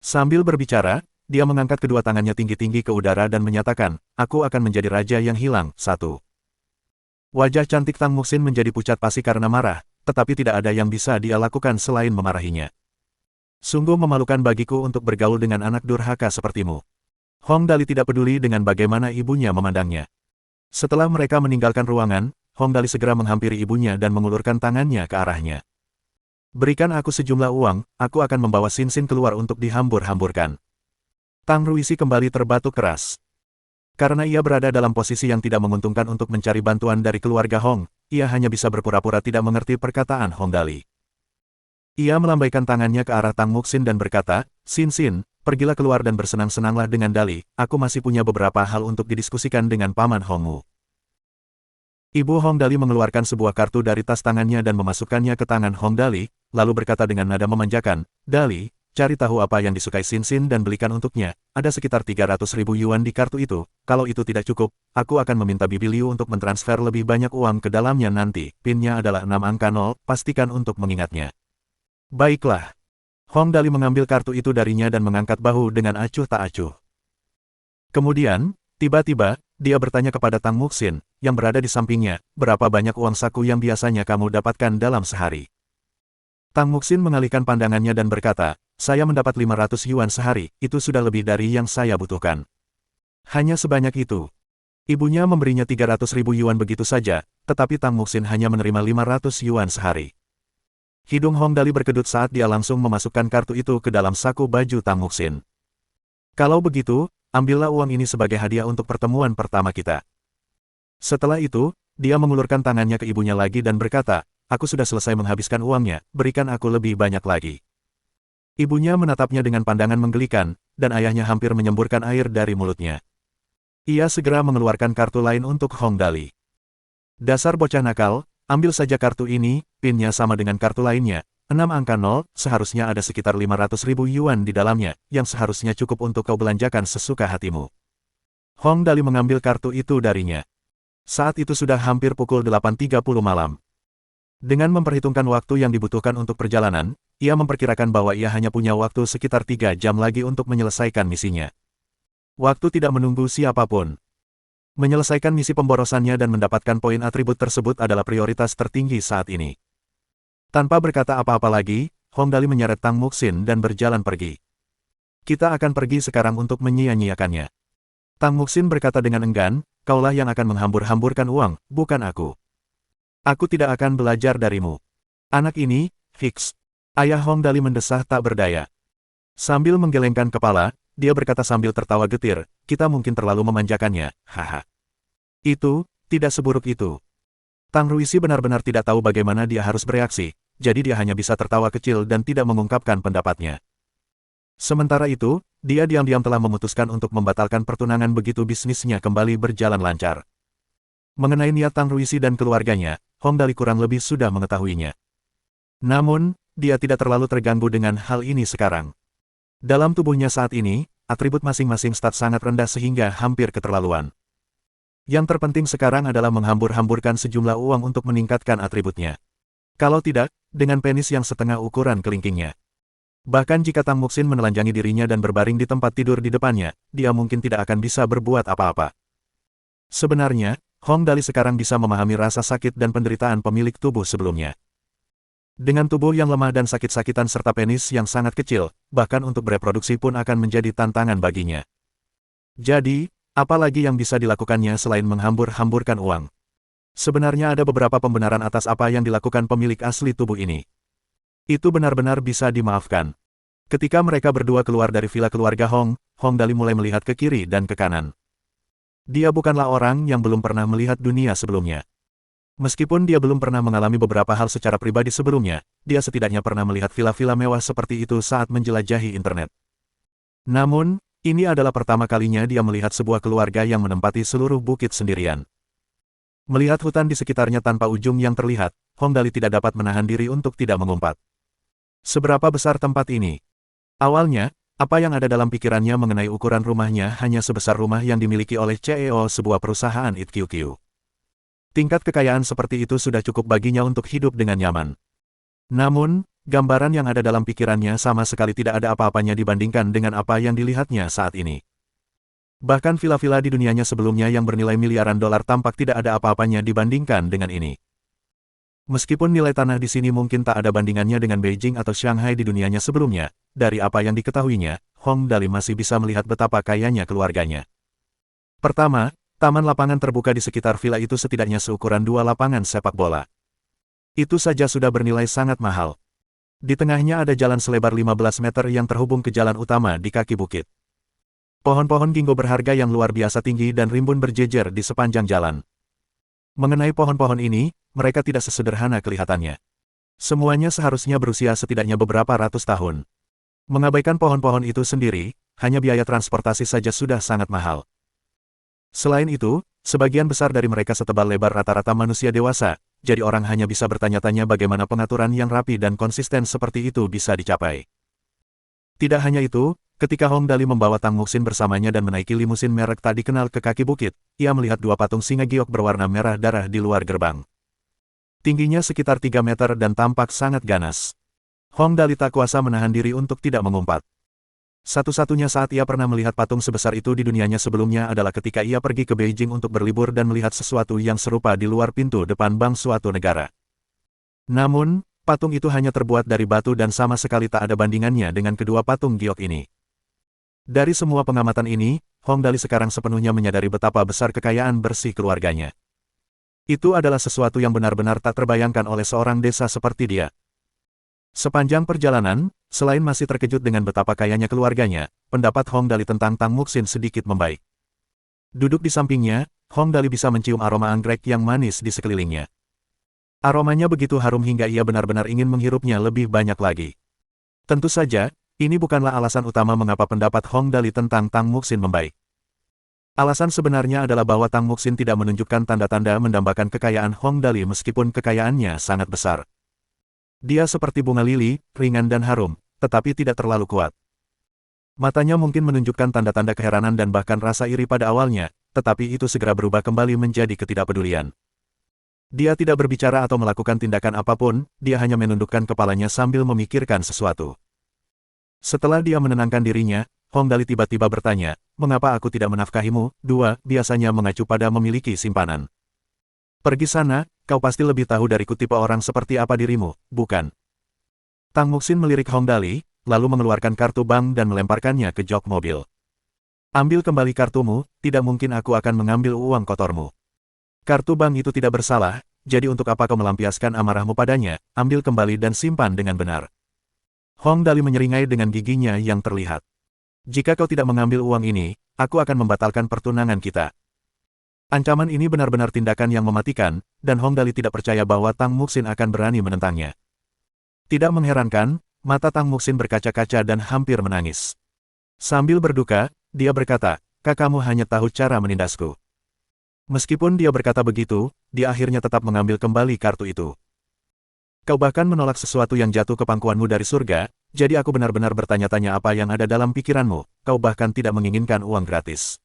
Sambil berbicara, dia mengangkat kedua tangannya tinggi-tinggi ke udara dan menyatakan, aku akan menjadi raja yang hilang, satu. Wajah cantik Tang Muxin menjadi pucat pasi karena marah, tetapi tidak ada yang bisa dia lakukan selain memarahinya. Sungguh memalukan bagiku untuk bergaul dengan anak durhaka sepertimu. Hong Dali tidak peduli dengan bagaimana ibunya memandangnya. Setelah mereka meninggalkan ruangan, Hong Dali segera menghampiri ibunya dan mengulurkan tangannya ke arahnya. Berikan aku sejumlah uang, aku akan membawa Xin Xin keluar untuk dihambur-hamburkan. Tang Ruisi kembali terbatuk keras. Karena ia berada dalam posisi yang tidak menguntungkan untuk mencari bantuan dari keluarga Hong, ia hanya bisa berpura-pura tidak mengerti perkataan Hong Dali. Ia melambaikan tangannya ke arah Tang Muxin dan berkata, Xin Xin, pergilah keluar dan bersenang-senanglah dengan Dali, aku masih punya beberapa hal untuk didiskusikan dengan Paman Hongmu. Ibu Hong Dali mengeluarkan sebuah kartu dari tas tangannya dan memasukkannya ke tangan Hong Dali, lalu berkata dengan nada memanjakan, Dali, cari tahu apa yang disukai Xin Xin dan belikan untuknya, ada sekitar 300.000 yuan di kartu itu, kalau itu tidak cukup, aku akan meminta Bibi Liu untuk mentransfer lebih banyak uang ke dalamnya nanti, PIN-nya adalah 6 angka 0, pastikan untuk mengingatnya. Baiklah. Hong Dali mengambil kartu itu darinya dan mengangkat bahu dengan acuh tak acuh. Kemudian, tiba-tiba, dia bertanya kepada Tang Muxin, yang berada di sampingnya, berapa banyak uang saku yang biasanya kamu dapatkan dalam sehari? Tang Muxin mengalihkan pandangannya dan berkata, saya mendapat 500 yuan sehari, itu sudah lebih dari yang saya butuhkan. Hanya sebanyak itu. Ibunya memberinya 300.000 yuan begitu saja, tetapi Tang Muxin hanya menerima 500 yuan sehari. Hidung Hong Dali berkedut saat dia langsung memasukkan kartu itu ke dalam saku baju Tang Muxin. Kalau begitu, ambillah uang ini sebagai hadiah untuk pertemuan pertama kita. Setelah itu, dia mengulurkan tangannya ke ibunya lagi dan berkata, aku sudah selesai menghabiskan uangnya, berikan aku lebih banyak lagi. Ibunya menatapnya dengan pandangan menggelikan, dan ayahnya hampir menyemburkan air dari mulutnya. Ia segera mengeluarkan kartu lain untuk Hong Dali. Dasar bocah nakal, ambil saja kartu ini, pinnya sama dengan kartu lainnya. 6 angka 0, seharusnya ada sekitar 500.000 yuan di dalamnya, yang seharusnya cukup untuk kau belanjakan sesuka hatimu. Hong Dali mengambil kartu itu darinya. Saat itu sudah hampir pukul 8.30 malam. Dengan memperhitungkan waktu yang dibutuhkan untuk perjalanan, ia memperkirakan bahwa ia hanya punya waktu sekitar 3 jam lagi untuk menyelesaikan misinya. Waktu tidak menunggu siapapun. Menyelesaikan misi pemborosannya dan mendapatkan poin atribut tersebut adalah prioritas tertinggi saat ini. Tanpa berkata apa-apa lagi, Hong Dali menyeret Tang Muxin dan berjalan pergi. Kita akan pergi sekarang untuk menyia-nyiakannya. Tang Muxin berkata dengan enggan, kaulah yang akan menghambur-hamburkan uang, bukan aku. Aku tidak akan belajar darimu. Anak ini, fix. Ayah Hong Dali mendesah tak berdaya. Sambil menggelengkan kepala, dia berkata sambil tertawa getir, kita mungkin terlalu memanjakannya, haha. Itu, tidak seburuk itu. Tang Ruisi benar-benar tidak tahu bagaimana dia harus bereaksi, jadi dia hanya bisa tertawa kecil dan tidak mengungkapkan pendapatnya. Sementara itu, dia diam-diam telah memutuskan untuk membatalkan pertunangan begitu bisnisnya kembali berjalan lancar. Mengenai niat Tang Ruisi dan keluarganya, Hong Dali kurang lebih sudah mengetahuinya. Namun, dia tidak terlalu terganggu dengan hal ini sekarang. Dalam tubuhnya saat ini, atribut masing-masing stat sangat rendah sehingga hampir keterlaluan. Yang terpenting sekarang adalah menghambur-hamburkan sejumlah uang untuk meningkatkan atributnya. Kalau tidak, dengan penis yang setengah ukuran kelingkingnya. Bahkan jika Tang Muxin menelanjangi dirinya dan berbaring di tempat tidur di depannya, dia mungkin tidak akan bisa berbuat apa-apa. Sebenarnya, Hong Dali sekarang bisa memahami rasa sakit dan penderitaan pemilik tubuh sebelumnya. Dengan tubuh yang lemah dan sakit-sakitan serta penis yang sangat kecil, bahkan untuk bereproduksi pun akan menjadi tantangan baginya. Jadi, apa lagi yang bisa dilakukannya selain menghambur-hamburkan uang? Sebenarnya ada beberapa pembenaran atas apa yang dilakukan pemilik asli tubuh ini. Itu benar-benar bisa dimaafkan. Ketika mereka berdua keluar dari villa keluarga Hong, Hong Dali mulai melihat ke kiri dan ke kanan. Dia bukanlah orang yang belum pernah melihat dunia sebelumnya. Meskipun dia belum pernah mengalami beberapa hal secara pribadi sebelumnya, dia setidaknya pernah melihat villa-villa mewah seperti itu saat menjelajahi internet. Namun, ini adalah pertama kalinya dia melihat sebuah keluarga yang menempati seluruh bukit sendirian. Melihat hutan di sekitarnya tanpa ujung yang terlihat, Hong Dali tidak dapat menahan diri untuk tidak mengumpat. Seberapa besar tempat ini? Awalnya, apa yang ada dalam pikirannya mengenai ukuran rumahnya hanya sebesar rumah yang dimiliki oleh CEO sebuah perusahaan ITQQ. Tingkat kekayaan seperti itu sudah cukup baginya untuk hidup dengan nyaman. Namun, gambaran yang ada dalam pikirannya sama sekali tidak ada apa-apanya dibandingkan dengan apa yang dilihatnya saat ini. Bahkan villa-villa di dunianya sebelumnya yang bernilai miliaran dolar tampak tidak ada apa-apanya dibandingkan dengan ini. Meskipun nilai tanah di sini mungkin tak ada bandingannya dengan Beijing atau Shanghai di dunianya sebelumnya, dari apa yang diketahuinya, Hong Dali masih bisa melihat betapa kayanya keluarganya. Pertama, taman lapangan terbuka di sekitar villa itu setidaknya seukuran 2 lapangan sepak bola. Itu saja sudah bernilai sangat mahal. Di tengahnya ada jalan selebar 15 meter yang terhubung ke jalan utama di kaki bukit. Pohon-pohon ginkgo berharga yang luar biasa tinggi dan rimbun berjejer di sepanjang jalan. Mengenai pohon-pohon ini, mereka tidak sesederhana kelihatannya. Semuanya seharusnya berusia setidaknya beberapa ratus tahun. Mengabaikan pohon-pohon itu sendiri, hanya biaya transportasi saja sudah sangat mahal. Selain itu, sebagian besar dari mereka setebal lebar rata-rata manusia dewasa, jadi orang hanya bisa bertanya-tanya bagaimana pengaturan yang rapi dan konsisten seperti itu bisa dicapai. Tidak hanya itu, ketika Hong Dali membawa Tang Muxin bersamanya dan menaiki limusin merek tak dikenal ke kaki bukit, ia melihat 2 patung singa giok berwarna merah darah di luar gerbang. Tingginya sekitar 3 meter dan tampak sangat ganas. Hong Dali tak kuasa menahan diri untuk tidak mengumpat. Satu-satunya saat ia pernah melihat patung sebesar itu di dunianya sebelumnya adalah ketika ia pergi ke Beijing untuk berlibur dan melihat sesuatu yang serupa di luar pintu depan bank suatu negara. Namun, patung itu hanya terbuat dari batu dan sama sekali tak ada bandingannya dengan kedua patung giok ini. Dari semua pengamatan ini, Hong Dali sekarang sepenuhnya menyadari betapa besar kekayaan bersih keluarganya. Itu adalah sesuatu yang benar-benar tak terbayangkan oleh seorang desa seperti dia. Sepanjang perjalanan, selain masih terkejut dengan betapa kayanya keluarganya, pendapat Hong Dali tentang Tang Muxin sedikit membaik. Duduk di sampingnya, Hong Dali bisa mencium aroma anggrek yang manis di sekelilingnya. Aromanya begitu harum hingga ia benar-benar ingin menghirupnya lebih banyak lagi. Tentu saja, Ini bukanlah alasan utama mengapa pendapat Hong Dali tentang Tang Muxin membaik. Alasan sebenarnya adalah bahwa Tang Muxin tidak menunjukkan tanda-tanda mendambakan kekayaan Hong Dali meskipun kekayaannya sangat besar. Dia seperti bunga lili, ringan dan harum, tetapi tidak terlalu kuat. Matanya mungkin menunjukkan tanda-tanda keheranan dan bahkan rasa iri pada awalnya, tetapi itu segera berubah kembali menjadi ketidakpedulian. Dia tidak berbicara atau melakukan tindakan apapun, dia hanya menundukkan kepalanya sambil memikirkan sesuatu. Setelah dia menenangkan dirinya, Hong Dali tiba-tiba bertanya, "Mengapa aku tidak menafkahimu?" Biasanya mengacu pada memiliki simpanan. "Pergi sana, kau pasti lebih tahu dariku tipe orang seperti apa dirimu, bukan?" Tang Muxin melirik Hong Dali, lalu mengeluarkan kartu bank dan melemparkannya ke jok mobil. "Ambil kembali kartumu, tidak mungkin aku akan mengambil uang kotormu. Kartu bank itu tidak bersalah, jadi untuk apa kau melampiaskan amarahmu padanya, ambil kembali dan simpan dengan benar." Hong Dali menyeringai dengan giginya yang terlihat. "Jika kau tidak mengambil uang ini, aku akan membatalkan pertunangan kita." Ancaman ini benar-benar tindakan yang mematikan, dan Hong Dali tidak percaya bahwa Tang Muxin akan berani menentangnya. Tidak mengherankan, mata Tang Muxin berkaca-kaca dan hampir menangis. Sambil berduka, dia berkata, "Kakakmu hanya tahu cara menindasku." Meskipun dia berkata begitu, dia akhirnya tetap mengambil kembali kartu itu. "Kau bahkan menolak sesuatu yang jatuh ke pangkuanmu dari surga, jadi aku benar-benar bertanya-tanya apa yang ada dalam pikiranmu, kau bahkan tidak menginginkan uang gratis."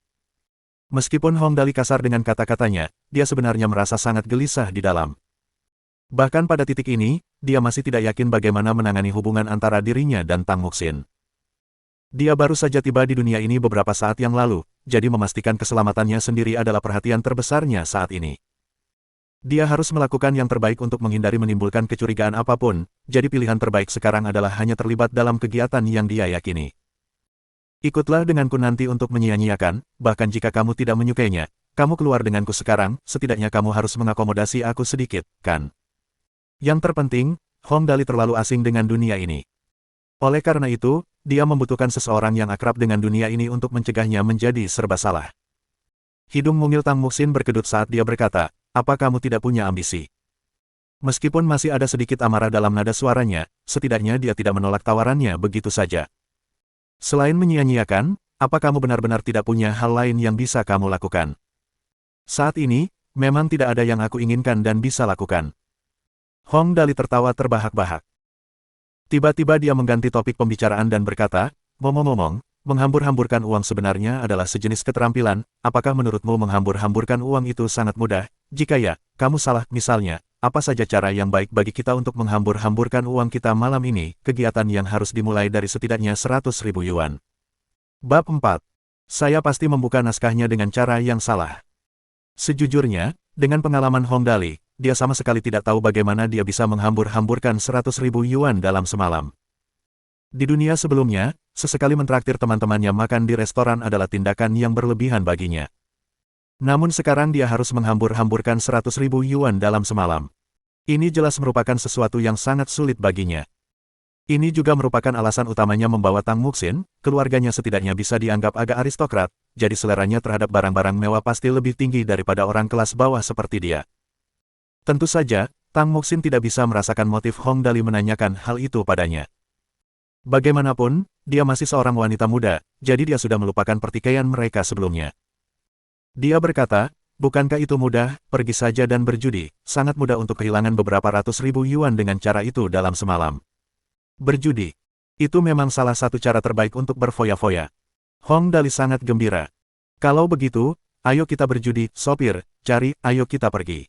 Meskipun Hong Dali kasar dengan kata-katanya, dia sebenarnya merasa sangat gelisah di dalam. Bahkan pada titik ini, dia masih tidak yakin bagaimana menangani hubungan antara dirinya dan Tang Muxin. Dia baru saja tiba di dunia ini beberapa saat yang lalu, jadi memastikan keselamatannya sendiri adalah perhatian terbesarnya saat ini. Dia harus melakukan yang terbaik untuk menghindari menimbulkan kecurigaan apapun, jadi pilihan terbaik sekarang adalah hanya terlibat dalam kegiatan yang dia yakini. "Ikutlah denganku nanti untuk menyia-nyiakan, bahkan jika kamu tidak menyukainya, kamu keluar denganku sekarang, setidaknya kamu harus mengakomodasi aku sedikit, kan?" Yang terpenting, Hong Dali terlalu asing dengan dunia ini. Oleh karena itu, dia membutuhkan seseorang yang akrab dengan dunia ini untuk mencegahnya menjadi serba salah. Hidung mungil Tang Muxin berkedut saat dia berkata, "Apa kamu tidak punya ambisi?" Meskipun masih ada sedikit amarah dalam nada suaranya, setidaknya dia tidak menolak tawarannya begitu saja. "Selain menyia-nyiakan, apa kamu benar-benar tidak punya hal lain yang bisa kamu lakukan?" "Saat ini, memang tidak ada yang aku inginkan dan bisa lakukan." Hong Dali tertawa terbahak-bahak. Tiba-tiba dia mengganti topik pembicaraan dan berkata, "Ngomong-ngomong, menghambur-hamburkan uang sebenarnya adalah sejenis keterampilan, apakah menurutmu menghambur-hamburkan uang itu sangat mudah? Jika ya, kamu salah. Misalnya, apa saja cara yang baik bagi kita untuk menghambur-hamburkan uang kita malam ini, kegiatan yang harus dimulai dari setidaknya 100.000 yuan." Bab 4. Saya pasti membuka naskahnya dengan cara yang salah. Sejujurnya, dengan pengalaman Hong Dali, dia sama sekali tidak tahu bagaimana dia bisa menghambur-hamburkan 100.000 yuan dalam semalam. Di dunia sebelumnya, sesekali mentraktir teman-temannya makan di restoran adalah tindakan yang berlebihan baginya. Namun sekarang dia harus menghambur-hamburkan 100.000 yuan dalam semalam. Ini jelas merupakan sesuatu yang sangat sulit baginya. Ini juga merupakan alasan utamanya membawa Tang Muxin, keluarganya setidaknya bisa dianggap agak aristokrat, jadi seleranya terhadap barang-barang mewah pasti lebih tinggi daripada orang kelas bawah seperti dia. Tentu saja, Tang Muxin tidak bisa merasakan motif Hong Dali menanyakan hal itu padanya. Bagaimanapun, dia masih seorang wanita muda, jadi dia sudah melupakan pertikaian mereka sebelumnya. Dia berkata, "Bukankah itu mudah, pergi saja dan berjudi, sangat mudah untuk kehilangan beberapa ratus ribu yuan dengan cara itu dalam semalam." Berjudi. Itu memang salah satu cara terbaik untuk berfoya-foya. Hong Dali sangat gembira. "Kalau begitu, ayo kita berjudi, sopir, ayo kita pergi."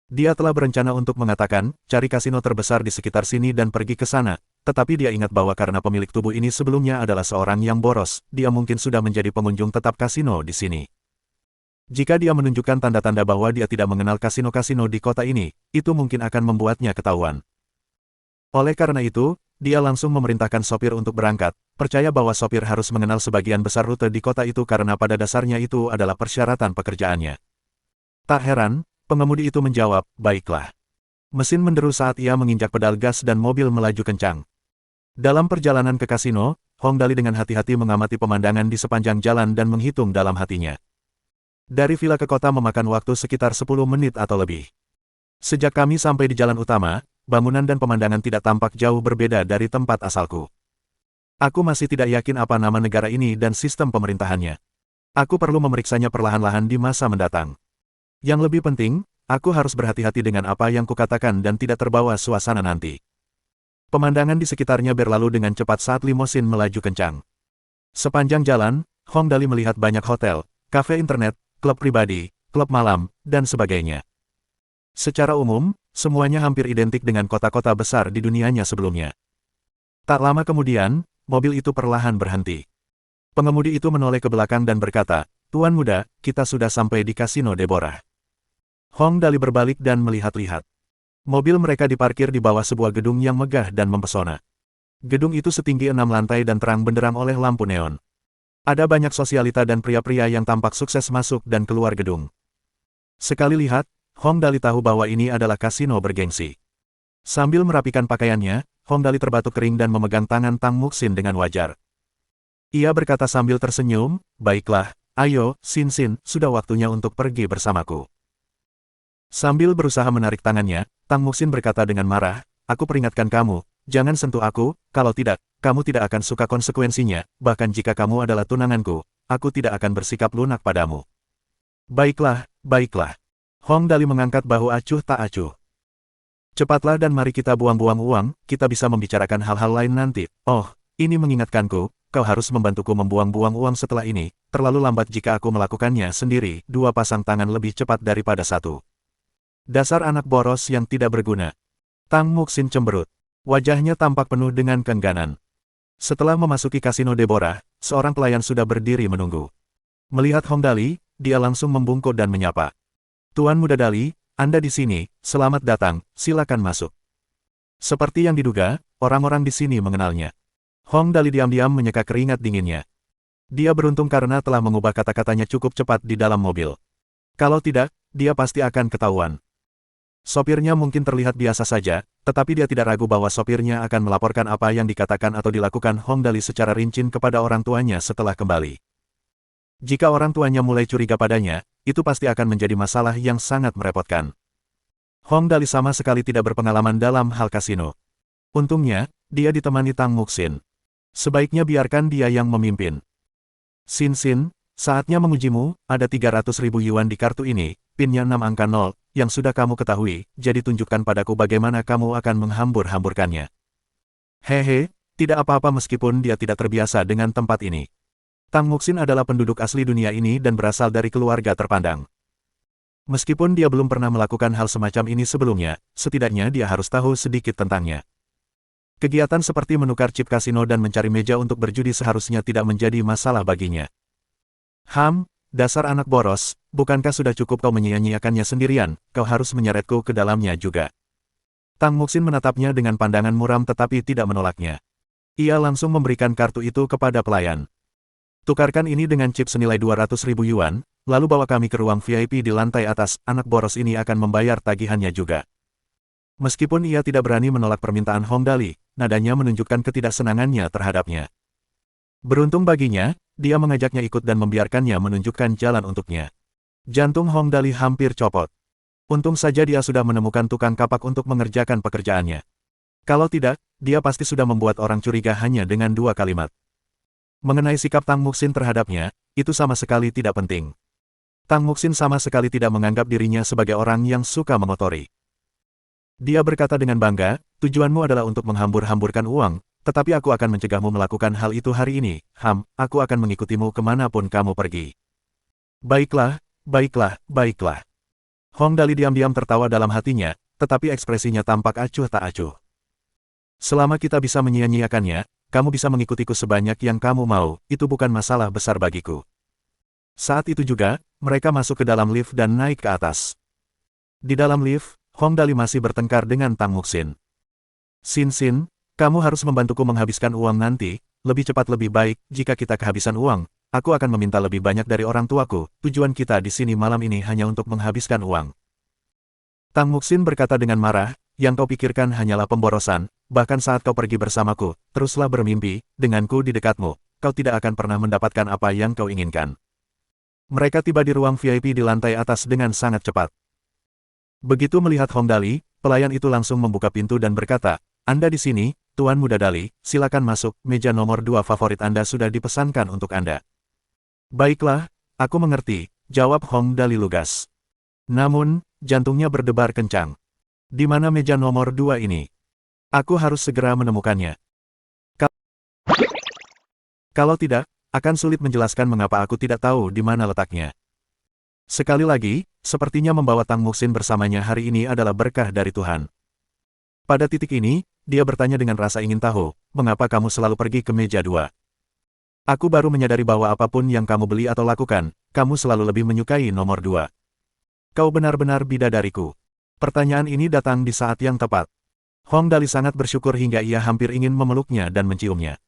Dia telah berencana untuk mengatakan, cari kasino terbesar di sekitar sini dan pergi ke sana, tetapi dia ingat bahwa karena pemilik tubuh ini sebelumnya adalah seorang yang boros, dia mungkin sudah menjadi pengunjung tetap kasino di sini. Jika dia menunjukkan tanda-tanda bahwa dia tidak mengenal kasino-kasino di kota ini, itu mungkin akan membuatnya ketahuan. Oleh karena itu, dia langsung memerintahkan sopir untuk berangkat, percaya bahwa sopir harus mengenal sebagian besar rute di kota itu karena pada dasarnya itu adalah persyaratan pekerjaannya. Tak heran, pengemudi itu menjawab, "Baiklah." Mesin menderu saat ia menginjak pedal gas dan mobil melaju kencang. Dalam perjalanan ke kasino, Hong Dali dengan hati-hati mengamati pemandangan di sepanjang jalan dan menghitung dalam hatinya. Dari villa ke kota memakan waktu sekitar 10 menit atau lebih. Sejak kami sampai di jalan utama, bangunan dan pemandangan tidak tampak jauh berbeda dari tempat asalku. Aku masih tidak yakin apa nama negara ini dan sistem pemerintahannya. Aku perlu memeriksanya perlahan-lahan di masa mendatang. Yang lebih penting, aku harus berhati-hati dengan apa yang kukatakan dan tidak terbawa suasana nanti. Pemandangan di sekitarnya berlalu dengan cepat saat limosin melaju kencang. Sepanjang jalan, Hong Dali melihat banyak hotel, kafe internet, klub pribadi, klub malam, dan sebagainya. Secara umum, semuanya hampir identik dengan kota-kota besar di dunianya sebelumnya. Tak lama kemudian, mobil itu perlahan berhenti. Pengemudi itu menoleh ke belakang dan berkata, "Tuan muda, kita sudah sampai di Kasino Deborah." Hong Dali berbalik dan melihat-lihat. Mobil mereka diparkir di bawah sebuah gedung yang megah dan mempesona. Gedung itu setinggi 6 lantai dan terang benderang oleh lampu neon. Ada banyak sosialita dan pria-pria yang tampak sukses masuk dan keluar gedung. Sekali lihat, Hong Dali tahu bahwa ini adalah kasino bergengsi. Sambil merapikan pakaiannya, Hong Dali terbatuk kering dan memegang tangan Tang Muxin dengan wajar. Ia berkata sambil tersenyum, "Baiklah, ayo, Sin Sin, sudah waktunya untuk pergi bersamaku." Sambil berusaha menarik tangannya, Tang Muxin berkata dengan marah, "Aku peringatkan kamu, jangan sentuh aku, kalau tidak, kamu tidak akan suka konsekuensinya, bahkan jika kamu adalah tunanganku, aku tidak akan bersikap lunak padamu." "Baiklah, baiklah." Hong Dali mengangkat bahu acuh tak acuh. "Cepatlah dan mari kita buang-buang uang, kita bisa membicarakan hal-hal lain nanti. Oh, ini mengingatkanku, kau harus membantuku membuang-buang uang setelah ini, terlalu lambat jika aku melakukannya sendiri, dua pasang tangan lebih cepat daripada satu. Dasar anak boros yang tidak berguna." Tang Muxin cemberut. Wajahnya tampak penuh dengan keengganan. Setelah memasuki Kasino Deborah, seorang pelayan sudah berdiri menunggu. Melihat Hong Dali, dia langsung membungkuk dan menyapa. "Tuan Muda Dali, Anda di sini, selamat datang, silakan masuk." Seperti yang diduga, orang-orang di sini mengenalnya. Hong Dali diam-diam menyeka keringat dinginnya. Dia beruntung karena telah mengubah kata-katanya cukup cepat di dalam mobil. Kalau tidak, dia pasti akan ketahuan. Sopirnya mungkin terlihat biasa saja, tetapi dia tidak ragu bahwa sopirnya akan melaporkan apa yang dikatakan atau dilakukan Hong Dali secara rinci kepada orang tuanya setelah kembali. Jika orang tuanya mulai curiga padanya, itu pasti akan menjadi masalah yang sangat merepotkan. Hong Dali sama sekali tidak berpengalaman dalam hal kasino. Untungnya, dia ditemani Tang Muxin. Sebaiknya biarkan dia yang memimpin. "Sin Sin, saatnya mengujimu, ada 300.000 yuan di kartu ini, pinnya 6 angka 0, yang sudah kamu ketahui, jadi tunjukkan padaku bagaimana kamu akan menghambur-hamburkannya." "Hehe, tidak apa-apa meskipun dia tidak terbiasa dengan tempat ini. Tang Muxin adalah penduduk asli dunia ini dan berasal dari keluarga terpandang. Meskipun dia belum pernah melakukan hal semacam ini sebelumnya, setidaknya dia harus tahu sedikit tentangnya. Kegiatan seperti menukar chip kasino dan mencari meja untuk berjudi seharusnya tidak menjadi masalah baginya." Dasar anak boros, bukankah sudah cukup kau menyia-nyiakannya sendirian, kau harus menyeretku ke dalamnya juga." Tang Muxin menatapnya dengan pandangan muram tetapi tidak menolaknya. Ia langsung memberikan kartu itu kepada pelayan. "Tukarkan ini dengan chip senilai 200.000 yuan, lalu bawa kami ke ruang VIP di lantai atas, anak boros ini akan membayar tagihannya juga." Meskipun ia tidak berani menolak permintaan Hong Dali, nadanya menunjukkan ketidaksenangannya terhadapnya. Beruntung baginya, dia mengajaknya ikut dan membiarkannya menunjukkan jalan untuknya. Jantung Hong Dali hampir copot. Untung saja dia sudah menemukan tukang kapak untuk mengerjakan pekerjaannya. Kalau tidak, dia pasti sudah membuat orang curiga hanya dengan 2 kalimat. Mengenai sikap Tang Muxin terhadapnya, itu sama sekali tidak penting. Tang Muxin sama sekali tidak menganggap dirinya sebagai orang yang suka mengotori. Dia berkata dengan bangga, "Tujuanmu adalah untuk menghambur-hamburkan uang, tetapi aku akan mencegahmu melakukan hal itu hari ini. Aku akan mengikutimu kemanapun kamu pergi." "Baiklah, baiklah, baiklah." Hong Dali diam-diam tertawa dalam hatinya, tetapi ekspresinya tampak acuh tak acuh. "Selama kita bisa menyia-nyiakannya, kamu bisa mengikutiku sebanyak yang kamu mau, itu bukan masalah besar bagiku." Saat itu juga, mereka masuk ke dalam lift dan naik ke atas. Di dalam lift, Hong Dali masih bertengkar dengan Tang Muxin. "Sin Sin, kamu harus membantuku menghabiskan uang nanti, lebih cepat lebih baik, jika kita kehabisan uang, aku akan meminta lebih banyak dari orang tuaku, tujuan kita di sini malam ini hanya untuk menghabiskan uang." Tang Muxin berkata dengan marah, "Yang kau pikirkan hanyalah pemborosan, bahkan saat kau pergi bersamaku, teruslah bermimpi, denganku di dekatmu, kau tidak akan pernah mendapatkan apa yang kau inginkan." Mereka tiba di ruang VIP di lantai atas dengan sangat cepat. Begitu melihat Hong Dali, pelayan itu langsung membuka pintu dan berkata, "Anda di sini, Tuan Muda Dali, silakan masuk, meja nomor 2 favorit Anda sudah dipesankan untuk Anda. Baiklah, aku mengerti, jawab Hong Dali lugas. Namun, jantungnya berdebar kencang. Di mana meja nomor 2 ini? Aku harus segera menemukannya. Kalau tidak, akan sulit menjelaskan mengapa aku tidak tahu di mana letaknya. Sekali lagi, sepertinya membawa Tang Muxin bersamanya hari ini adalah berkah dari Tuhan. Pada titik ini, dia bertanya dengan rasa ingin tahu, mengapa kamu selalu pergi ke meja 2? Aku baru menyadari bahwa apapun yang kamu beli atau lakukan, kamu selalu lebih menyukai nomor 2. Kau benar-benar bidadariku. Pertanyaan ini datang di saat yang tepat. Hong Dali sangat bersyukur hingga ia hampir ingin memeluknya dan menciumnya.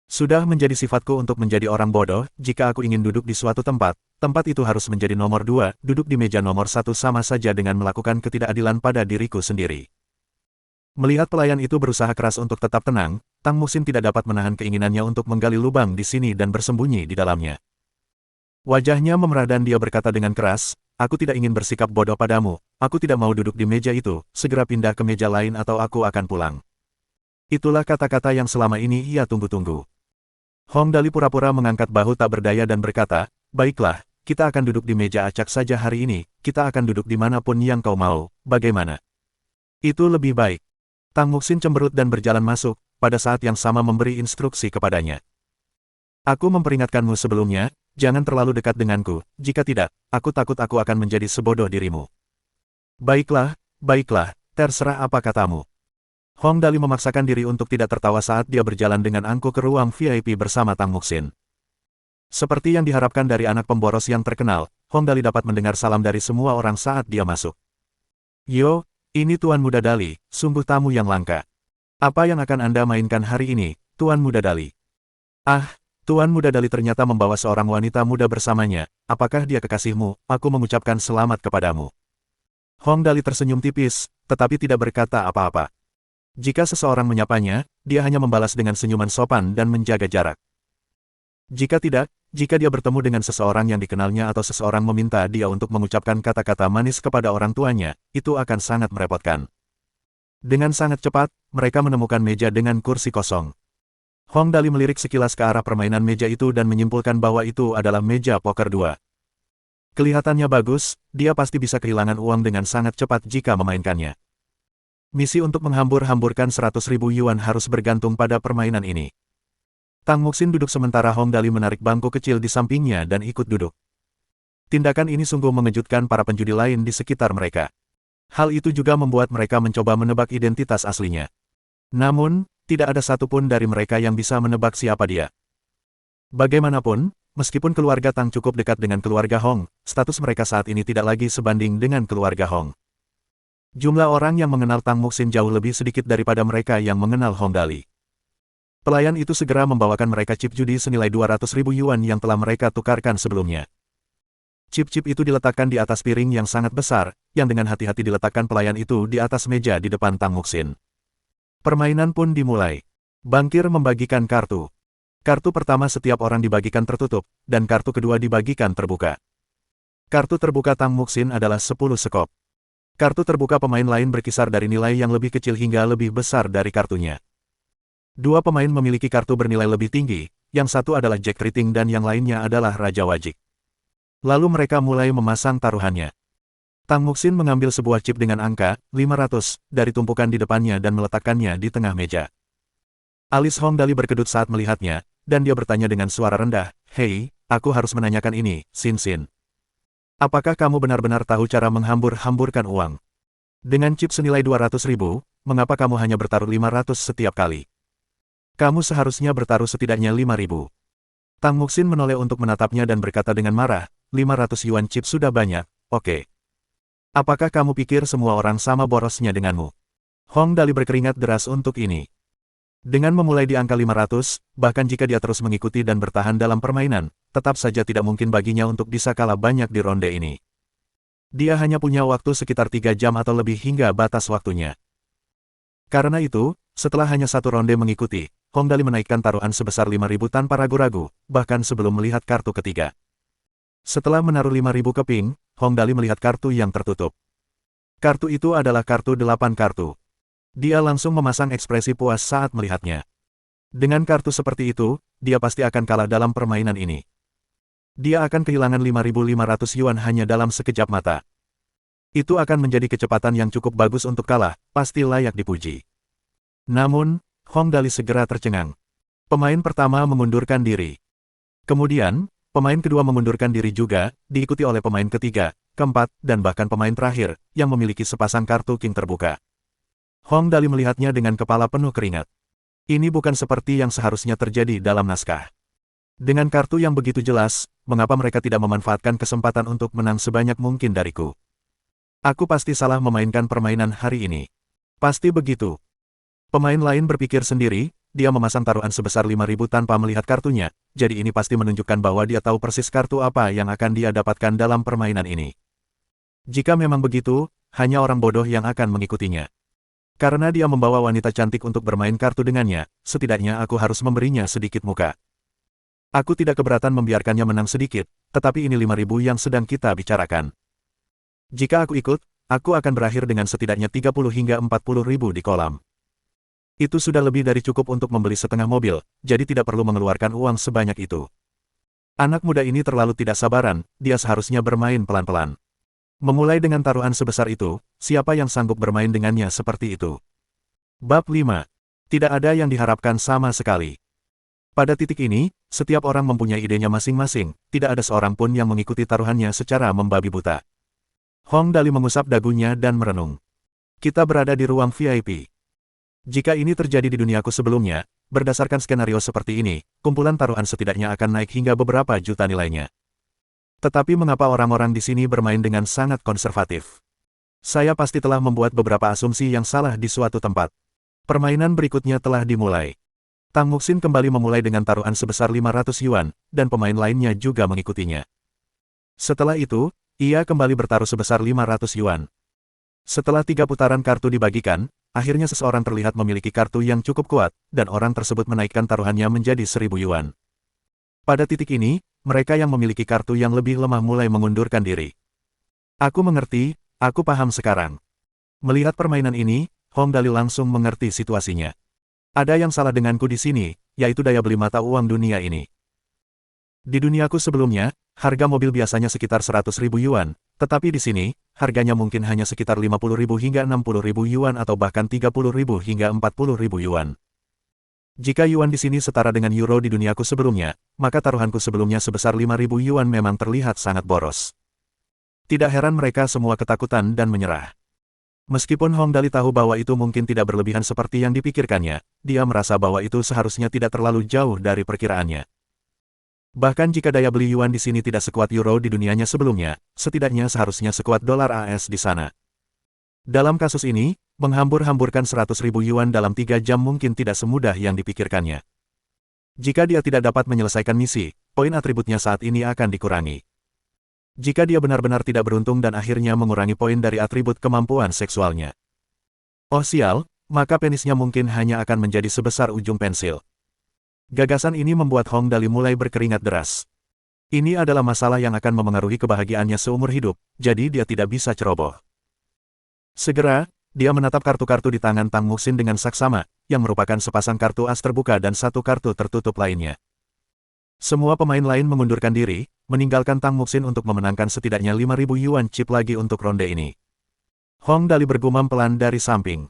Sudah menjadi sifatku untuk menjadi orang bodoh, jika aku ingin duduk di suatu tempat, tempat itu harus menjadi nomor 2, duduk di meja nomor 1 sama saja dengan melakukan ketidakadilan pada diriku sendiri. Melihat pelayan itu berusaha keras untuk tetap tenang, Tang Muxin tidak dapat menahan keinginannya untuk menggali lubang di sini dan bersembunyi di dalamnya. Wajahnya memerah dan dia berkata dengan keras, aku tidak ingin bersikap bodoh padamu, aku tidak mau duduk di meja itu, segera pindah ke meja lain atau aku akan pulang. Itulah kata-kata yang selama ini ia tunggu-tunggu. Hong Dali pura-pura mengangkat bahu tak berdaya dan berkata, baiklah, kita akan duduk di meja acak saja hari ini, kita akan duduk dimanapun yang kau mau, bagaimana? Itu lebih baik. Tang Muxin cemberut dan berjalan masuk, pada saat yang sama memberi instruksi kepadanya. Aku memperingatkanmu sebelumnya, jangan terlalu dekat denganku, jika tidak, aku takut aku akan menjadi sebodoh dirimu. Baiklah, terserah apa katamu. Hong Dali memaksakan diri untuk tidak tertawa saat dia berjalan dengan angkuh ke ruang VIP bersama Tang Muxin. Seperti yang diharapkan dari anak pemboros yang terkenal, Hong Dali dapat mendengar salam dari semua orang saat dia masuk. Yo, ini Tuan Muda Dali, sungguh tamu yang langka. Apa yang akan Anda mainkan hari ini, Tuan Muda Dali? Ah, Tuan Muda Dali ternyata membawa seorang wanita muda bersamanya, apakah dia kekasihmu? Aku mengucapkan selamat kepadamu. Hong Dali tersenyum tipis, tetapi tidak berkata apa-apa. Jika seseorang menyapanya, dia hanya membalas dengan senyuman sopan dan menjaga jarak. Jika tidak, jika dia bertemu dengan seseorang yang dikenalnya atau seseorang meminta dia untuk mengucapkan kata-kata manis kepada orang tuanya, itu akan sangat merepotkan. Dengan sangat cepat, mereka menemukan meja dengan kursi kosong. Hong Dali melirik sekilas ke arah permainan meja itu dan menyimpulkan bahwa itu adalah meja poker 2. Kelihatannya bagus, dia pasti bisa kehilangan uang dengan sangat cepat jika memainkannya. Misi untuk menghambur-hamburkan 100.000 yuan harus bergantung pada permainan ini. Tang Muxin duduk sementara Hong Dali menarik bangku kecil di sampingnya dan ikut duduk. Tindakan ini sungguh mengejutkan para penjudi lain di sekitar mereka. Hal itu juga membuat mereka mencoba menebak identitas aslinya. Namun, tidak ada satupun dari mereka yang bisa menebak siapa dia. Bagaimanapun, meskipun keluarga Tang cukup dekat dengan keluarga Hong, status mereka saat ini tidak lagi sebanding dengan keluarga Hong. Jumlah orang yang mengenal Tang Muxin jauh lebih sedikit daripada mereka yang mengenal Hong Dali. Pelayan itu segera membawakan mereka chip judi senilai 200.000 yuan yang telah mereka tukarkan sebelumnya. Chip-chip itu diletakkan di atas piring yang sangat besar, yang dengan hati-hati diletakkan pelayan itu di atas meja di depan Tang Muxin. Permainan pun dimulai. Bankir membagikan kartu. Kartu pertama setiap orang dibagikan tertutup, dan kartu kedua dibagikan terbuka. Kartu terbuka Tang Muxin adalah 10 sekop. Kartu terbuka pemain lain berkisar dari nilai yang lebih kecil hingga lebih besar dari kartunya. Dua pemain memiliki kartu bernilai lebih tinggi, yang satu adalah Jack Riting dan yang lainnya adalah Raja Wajik. Lalu mereka mulai memasang taruhannya. Tang Muxin mengambil sebuah chip dengan angka 500 dari tumpukan di depannya dan meletakkannya di tengah meja. Alis Hong Dali berkedut saat melihatnya, dan dia bertanya dengan suara rendah, "Hei, aku harus menanyakan ini, Sin Sin. Apakah kamu benar-benar tahu cara menghambur-hamburkan uang? Dengan chip senilai 200.000, mengapa kamu hanya bertaruh 500 setiap kali? Kamu seharusnya bertaruh setidaknya 5.000. Tang Muxin menoleh untuk menatapnya dan berkata dengan marah, 500 yuan chip sudah banyak, oke. Apakah kamu pikir semua orang sama borosnya denganmu? Hong Dali berkeringat deras untuk ini. Dengan memulai di angka 500, bahkan jika dia terus mengikuti dan bertahan dalam permainan, tetap saja tidak mungkin baginya untuk bisa kalah banyak di ronde ini. Dia hanya punya waktu sekitar 3 jam atau lebih hingga batas waktunya. Karena itu, setelah hanya satu ronde mengikuti, Hong Dali menaikkan taruhan sebesar 5.000 tanpa ragu-ragu, bahkan sebelum melihat kartu ketiga. Setelah menaruh 5.000 keping, Hong Dali melihat kartu yang tertutup. Kartu itu adalah kartu 8 kartu. Dia langsung memasang ekspresi puas saat melihatnya. Dengan kartu seperti itu, dia pasti akan kalah dalam permainan ini. Dia akan kehilangan 5.500 yuan hanya dalam sekejap mata. Itu akan menjadi kecepatan yang cukup bagus untuk kalah, pasti layak dipuji. Namun, Hong Dali segera tercengang. Pemain pertama mengundurkan diri. Kemudian, pemain kedua mengundurkan diri juga, diikuti oleh pemain ketiga, keempat, dan bahkan pemain terakhir, yang memiliki sepasang kartu king terbuka. Hong Dali melihatnya dengan kepala penuh keringat. Ini bukan seperti yang seharusnya terjadi dalam naskah. Dengan kartu yang begitu jelas, mengapa mereka tidak memanfaatkan kesempatan untuk menang sebanyak mungkin dariku? Aku pasti salah memainkan permainan hari ini. Pasti begitu. Pemain lain berpikir sendiri, dia memasang taruhan sebesar 5.000 tanpa melihat kartunya, jadi ini pasti menunjukkan bahwa dia tahu persis kartu apa yang akan dia dapatkan dalam permainan ini. Jika memang begitu, hanya orang bodoh yang akan mengikutinya. Karena dia membawa wanita cantik untuk bermain kartu dengannya, setidaknya aku harus memberinya sedikit muka. Aku tidak keberatan membiarkannya menang sedikit, tetapi ini 5.000 yang sedang kita bicarakan. Jika aku ikut, aku akan berakhir dengan setidaknya 30 hingga 40.000 di kolam. Itu sudah lebih dari cukup untuk membeli setengah mobil, jadi tidak perlu mengeluarkan uang sebanyak itu. Anak muda ini terlalu tidak sabaran, dia seharusnya bermain pelan-pelan. Memulai dengan taruhan sebesar itu, siapa yang sanggup bermain dengannya seperti itu? Bab 5. Tidak ada yang diharapkan sama sekali. Pada titik ini, setiap orang mempunyai idenya masing-masing, tidak ada seorang pun yang mengikuti taruhannya secara membabi buta. Hong Dali mengusap dagunya dan merenung. Kita berada di ruang VIP. Jika ini terjadi di duniaku sebelumnya, berdasarkan skenario seperti ini, kumpulan taruhan setidaknya akan naik hingga beberapa juta nilainya. Tetapi mengapa orang-orang di sini bermain dengan sangat konservatif? Saya pasti telah membuat beberapa asumsi yang salah di suatu tempat. Permainan berikutnya telah dimulai. Tang Muxin kembali memulai dengan taruhan sebesar 500 yuan, dan pemain lainnya juga mengikutinya. Setelah itu, ia kembali bertaruh sebesar 500 yuan. Setelah 3 putaran kartu dibagikan, akhirnya seseorang terlihat memiliki kartu yang cukup kuat, dan orang tersebut menaikkan taruhannya menjadi 1.000 yuan. Pada titik ini, mereka yang memiliki kartu yang lebih lemah mulai mengundurkan diri. Aku mengerti, aku paham sekarang. Melihat permainan ini, Hong Dali langsung mengerti situasinya. Ada yang salah denganku di sini, yaitu daya beli mata uang dunia ini. Di duniaku sebelumnya, harga mobil biasanya sekitar 100.000 yuan, tetapi di sini, harganya mungkin hanya sekitar 50.000 hingga 60.000 yuan atau bahkan 30.000 hingga 40.000 yuan. Jika yuan di sini setara dengan euro di duniaku sebelumnya, maka taruhanku sebelumnya sebesar 5.000 yuan memang terlihat sangat boros. Tidak heran mereka semua ketakutan dan menyerah. Meskipun Hong Dali tahu bahwa itu mungkin tidak berlebihan seperti yang dipikirkannya, dia merasa bahwa itu seharusnya tidak terlalu jauh dari perkiraannya. Bahkan jika daya beli yuan di sini tidak sekuat euro di dunianya sebelumnya, setidaknya seharusnya sekuat dolar AS di sana. Dalam kasus ini, menghambur-hamburkan 100.000 yuan dalam 3 jam mungkin tidak semudah yang dipikirkannya. Jika dia tidak dapat menyelesaikan misi, poin atributnya saat ini akan dikurangi. Jika dia benar-benar tidak beruntung dan akhirnya mengurangi poin dari atribut kemampuan seksualnya. Oh sial, maka penisnya mungkin hanya akan menjadi sebesar ujung pensil. Gagasan ini membuat Hong Dali mulai berkeringat deras. Ini adalah masalah yang akan memengaruhi kebahagiaannya seumur hidup, jadi dia tidak bisa ceroboh. Segera, dia menatap kartu-kartu di tangan Tang Muxin dengan saksama, yang merupakan sepasang kartu as terbuka dan 1 kartu tertutup lainnya. Semua pemain lain mengundurkan diri, meninggalkan Tang Muxin untuk memenangkan setidaknya 5.000 yuan chip lagi untuk ronde ini. Hong Dali bergumam pelan dari samping.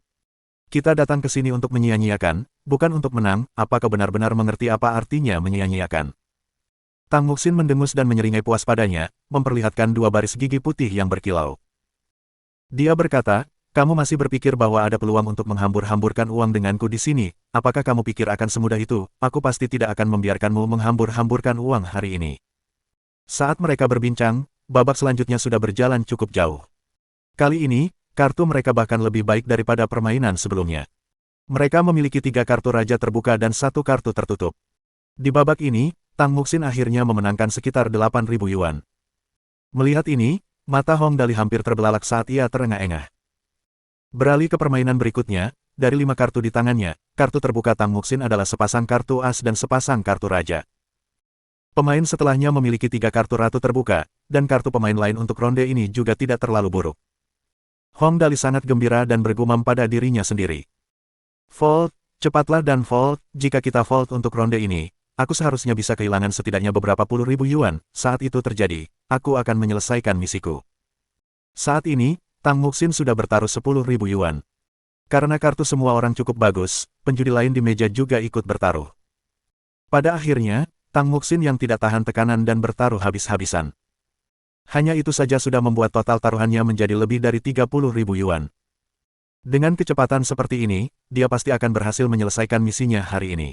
Kita datang ke sini untuk menyia-nyiakan, bukan untuk menang, apakah benar-benar mengerti apa artinya menyia-nyiakan? Tang Muxin mendengus dan menyeringai puas padanya, memperlihatkan 2 baris gigi putih yang berkilau. Dia berkata, kamu masih berpikir bahwa ada peluang untuk menghambur-hamburkan uang denganku di sini, apakah kamu pikir akan semudah itu? Aku pasti tidak akan membiarkanmu menghambur-hamburkan uang hari ini. Saat mereka berbincang, babak selanjutnya sudah berjalan cukup jauh. Kali ini, kartu mereka bahkan lebih baik daripada permainan sebelumnya. Mereka memiliki 3 kartu raja terbuka dan 1 kartu tertutup. Di babak ini, Tang Muxin akhirnya memenangkan sekitar 8.000 yuan. Melihat ini, mata Hong Dali hampir terbelalak saat ia terengah-engah. Beralih ke permainan berikutnya, dari 5 kartu di tangannya, kartu terbuka Tang Muxin adalah sepasang kartu as dan sepasang kartu raja. Pemain setelahnya memiliki 3 kartu ratu terbuka, dan kartu pemain lain untuk ronde ini juga tidak terlalu buruk. Hong Dali sangat gembira dan bergumam pada dirinya sendiri. Volt, cepatlah dan Volt, jika kita Volt untuk ronde ini, aku seharusnya bisa kehilangan setidaknya beberapa puluh ribu yuan. Saat itu terjadi, aku akan menyelesaikan misiku. Saat ini, Tang Muxin sudah bertaruh 10.000 yuan. Karena kartu semua orang cukup bagus, penjudi lain di meja juga ikut bertaruh. Pada akhirnya, Tang Muxin yang tidak tahan tekanan dan bertaruh habis-habisan. Hanya itu saja sudah membuat total taruhannya menjadi lebih dari 30.000 yuan. Dengan kecepatan seperti ini, dia pasti akan berhasil menyelesaikan misinya hari ini.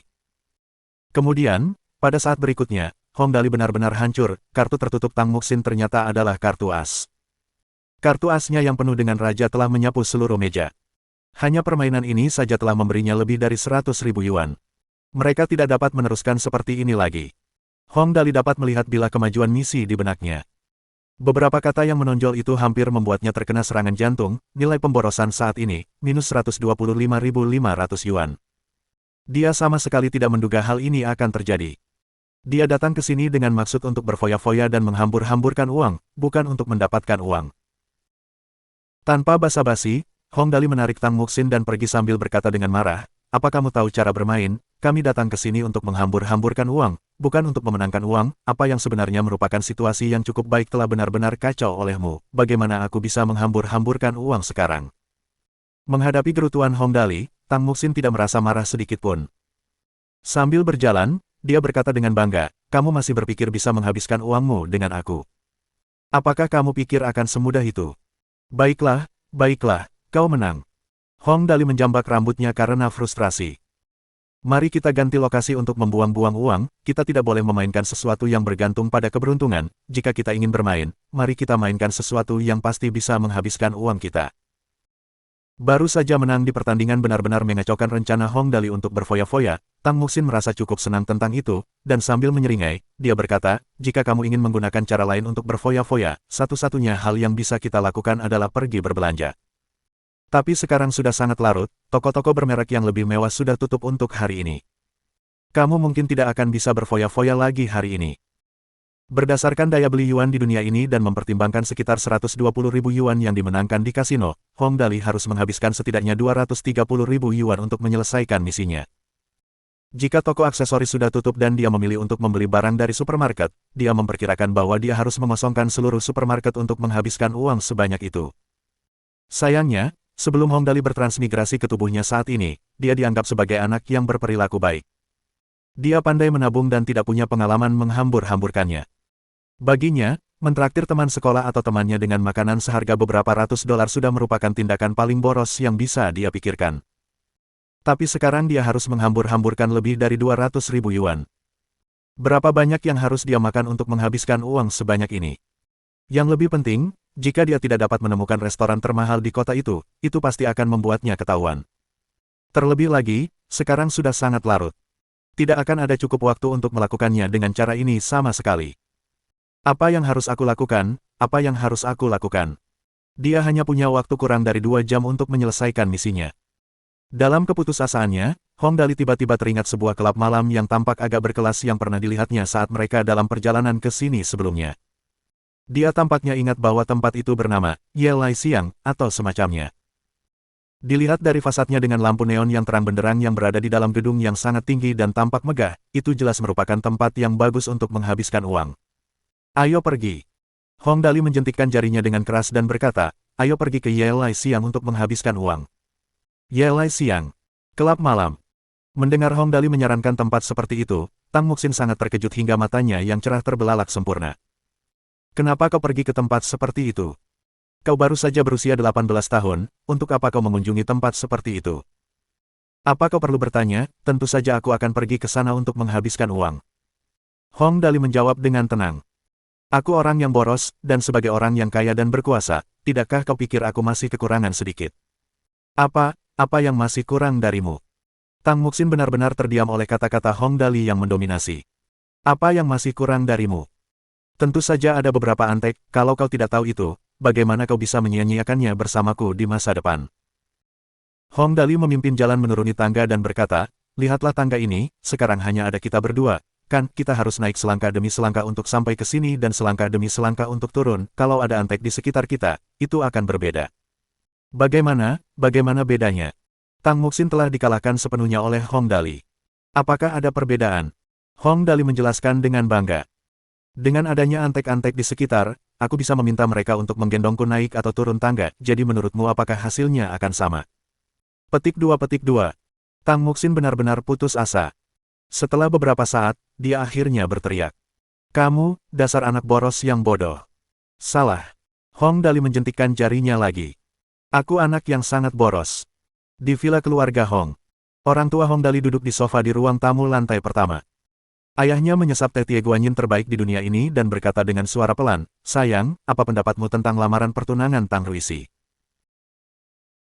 Kemudian, pada saat berikutnya, Hong Dali benar-benar hancur, kartu tertutup Tang Muxin ternyata adalah kartu as. Kartu asnya yang penuh dengan raja telah menyapu seluruh meja. Hanya permainan ini saja telah memberinya lebih dari 100.000 yuan. Mereka tidak dapat meneruskan seperti ini lagi. Hong Dali dapat melihat bila kemajuan misi di benaknya. Beberapa kata yang menonjol itu hampir membuatnya terkena serangan jantung. Nilai pemborosan saat ini, minus 125.500 yuan. Dia sama sekali tidak menduga hal ini akan terjadi. Dia datang ke sini dengan maksud untuk berfoya-foya dan menghambur-hamburkan uang, bukan untuk mendapatkan uang. Tanpa basa-basi, Hong Dali menarik Tang Muxin dan pergi sambil berkata dengan marah, "Apa kamu tahu cara bermain? Kami datang ke sini untuk menghambur-hamburkan uang, bukan untuk memenangkan uang. Apa yang sebenarnya merupakan situasi yang cukup baik telah benar-benar kacau olehmu. Bagaimana aku bisa menghambur-hamburkan uang sekarang?" Menghadapi gerutuan Hong Dali, Tang Muxin tidak merasa marah sedikit pun. Sambil berjalan, dia berkata dengan bangga, "Kamu masih berpikir bisa menghabiskan uangmu dengan aku? Apakah kamu pikir akan semudah itu? Baiklah, baiklah, kau menang." Hong Dali menjambak rambutnya karena frustrasi. "Mari kita ganti lokasi untuk membuang-buang uang, kita tidak boleh memainkan sesuatu yang bergantung pada keberuntungan. Jika kita ingin bermain, mari kita mainkan sesuatu yang pasti bisa menghabiskan uang kita." Baru saja menang di pertandingan benar-benar mengacaukan rencana Hong Dali untuk berfoya-foya. Tang Muxin merasa cukup senang tentang itu, dan sambil menyeringai, dia berkata, "Jika kamu ingin menggunakan cara lain untuk berfoya-foya, satu-satunya hal yang bisa kita lakukan adalah pergi berbelanja. Tapi sekarang sudah sangat larut, toko-toko bermerek yang lebih mewah sudah tutup untuk hari ini. Kamu mungkin tidak akan bisa berfoya-foya lagi hari ini." Berdasarkan daya beli yuan di dunia ini dan mempertimbangkan sekitar 120.000 yuan yang dimenangkan di kasino, Hong Dali harus menghabiskan setidaknya 230.000 yuan untuk menyelesaikan misinya. Jika toko aksesoris sudah tutup dan dia memilih untuk membeli barang dari supermarket, dia memperkirakan bahwa dia harus mengosongkan seluruh supermarket untuk menghabiskan uang sebanyak itu. Sayangnya, sebelum Hong Dali bertransmigrasi ke tubuhnya saat ini, dia dianggap sebagai anak yang berperilaku baik. Dia pandai menabung dan tidak punya pengalaman menghambur-hamburkannya. Baginya, mentraktir teman sekolah atau temannya dengan makanan seharga beberapa ratus dolar sudah merupakan tindakan paling boros yang bisa dia pikirkan. Tapi sekarang dia harus menghambur-hamburkan lebih dari 200.000 yuan. Berapa banyak yang harus dia makan untuk menghabiskan uang sebanyak ini? Yang lebih penting, jika dia tidak dapat menemukan restoran termahal di kota itu pasti akan membuatnya ketahuan. Terlebih lagi, sekarang sudah sangat larut. Tidak akan ada cukup waktu untuk melakukannya dengan cara ini sama sekali. Apa yang harus aku lakukan? Apa yang harus aku lakukan? Dia hanya punya waktu kurang dari 2 jam untuk menyelesaikan misinya. Dalam keputusasaannya, Hong Dali tiba-tiba teringat sebuah klub malam yang tampak agak berkelas yang pernah dilihatnya saat mereka dalam perjalanan ke sini sebelumnya. Dia tampaknya ingat bahwa tempat itu bernama Ye Lai Siang, atau semacamnya. Dilihat dari fasadnya dengan lampu neon yang terang benderang yang berada di dalam gedung yang sangat tinggi dan tampak megah, itu jelas merupakan tempat yang bagus untuk menghabiskan uang. "Ayo pergi." Hong Dali menjentikkan jarinya dengan keras dan berkata, "Ayo pergi ke Ye Lai Siang untuk menghabiskan uang." Ye Lai Siang, klub malam. Mendengar Hong Dali menyarankan tempat seperti itu, Tang Muxin sangat terkejut hingga matanya yang cerah terbelalak sempurna. "Kenapa kau pergi ke tempat seperti itu? Kau baru saja berusia 18 tahun, untuk apa kau mengunjungi tempat seperti itu?" "Apa kau perlu bertanya? Tentu saja aku akan pergi ke sana untuk menghabiskan uang." Hong Dali menjawab dengan tenang. "Aku orang yang boros, dan sebagai orang yang kaya dan berkuasa, tidakkah kau pikir aku masih kekurangan sedikit?" Apa yang masih kurang darimu?" Tang Muxin benar-benar terdiam oleh kata-kata Hong Dali yang mendominasi. "Apa yang masih kurang darimu? Tentu saja ada beberapa antek, kalau kau tidak tahu itu, bagaimana kau bisa menyia-nyiakannya bersamaku di masa depan?" Hong Dali memimpin jalan menuruni tangga dan berkata, "Lihatlah tangga ini, sekarang hanya ada kita berdua. Kan, kita harus naik selangkah demi selangkah untuk sampai ke sini dan selangkah demi selangkah untuk turun. Kalau ada antek di sekitar kita, itu akan berbeda." Bagaimana bedanya?" Tang Muxin telah dikalahkan sepenuhnya oleh Hong Dali. Apakah ada perbedaan? Hong Dali menjelaskan dengan bangga. Dengan adanya antek-antek di sekitar, aku bisa meminta mereka untuk menggendongku naik atau turun tangga, jadi menurutmu apakah hasilnya akan sama? Petik 2. Tang Muxin benar-benar putus asa. Setelah beberapa saat, dia akhirnya berteriak. Kamu, dasar anak boros yang bodoh. Salah. Hong Dali menjentikkan jarinya lagi. Aku anak yang sangat boros. Di villa keluarga Hong. Orang tua Hong Dali duduk di sofa di ruang tamu lantai pertama. Ayahnya menyesap teh Guanyin terbaik di dunia ini dan berkata dengan suara pelan, sayang, apa pendapatmu tentang lamaran pertunangan Tang Ruisi?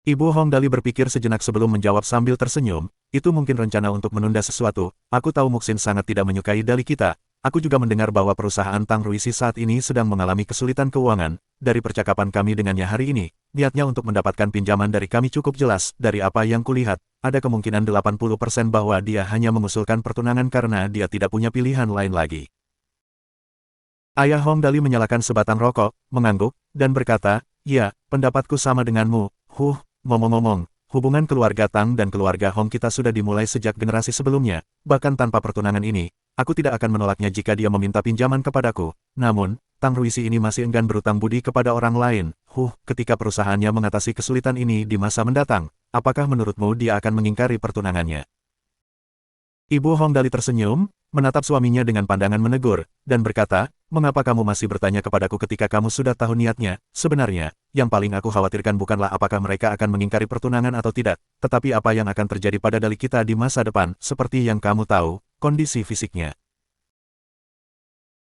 Ibu Hong Dali berpikir sejenak sebelum menjawab sambil tersenyum, itu mungkin rencana untuk menunda sesuatu, aku tahu Muxin sangat tidak menyukai Dali kita, aku juga mendengar bahwa perusahaan Tang Ruisi saat ini sedang mengalami kesulitan keuangan, dari percakapan kami dengannya hari ini, niatnya untuk mendapatkan pinjaman dari kami cukup jelas, dari apa yang kulihat, ada kemungkinan 80% bahwa dia hanya mengusulkan pertunangan karena dia tidak punya pilihan lain lagi. Ayah Hong Dali menyalakan sebatang rokok, mengangguk, dan berkata, ya, pendapatku sama denganmu, ngomong-ngomong, hubungan keluarga Tang dan keluarga Hong kita sudah dimulai sejak generasi sebelumnya, bahkan tanpa pertunangan ini, aku tidak akan menolaknya jika dia meminta pinjaman kepadaku, namun, Tang Ruisi ini masih enggan berutang budi kepada orang lain. Ketika perusahaannya mengatasi kesulitan ini di masa mendatang, apakah menurutmu dia akan mengingkari pertunangannya? Ibu Hong Dali tersenyum, menatap suaminya dengan pandangan menegur, dan berkata, mengapa kamu masih bertanya kepadaku ketika kamu sudah tahu niatnya? Sebenarnya, yang paling aku khawatirkan bukanlah apakah mereka akan mengingkari pertunangan atau tidak, tetapi apa yang akan terjadi pada Dali kita di masa depan, seperti yang kamu tahu, kondisi fisiknya.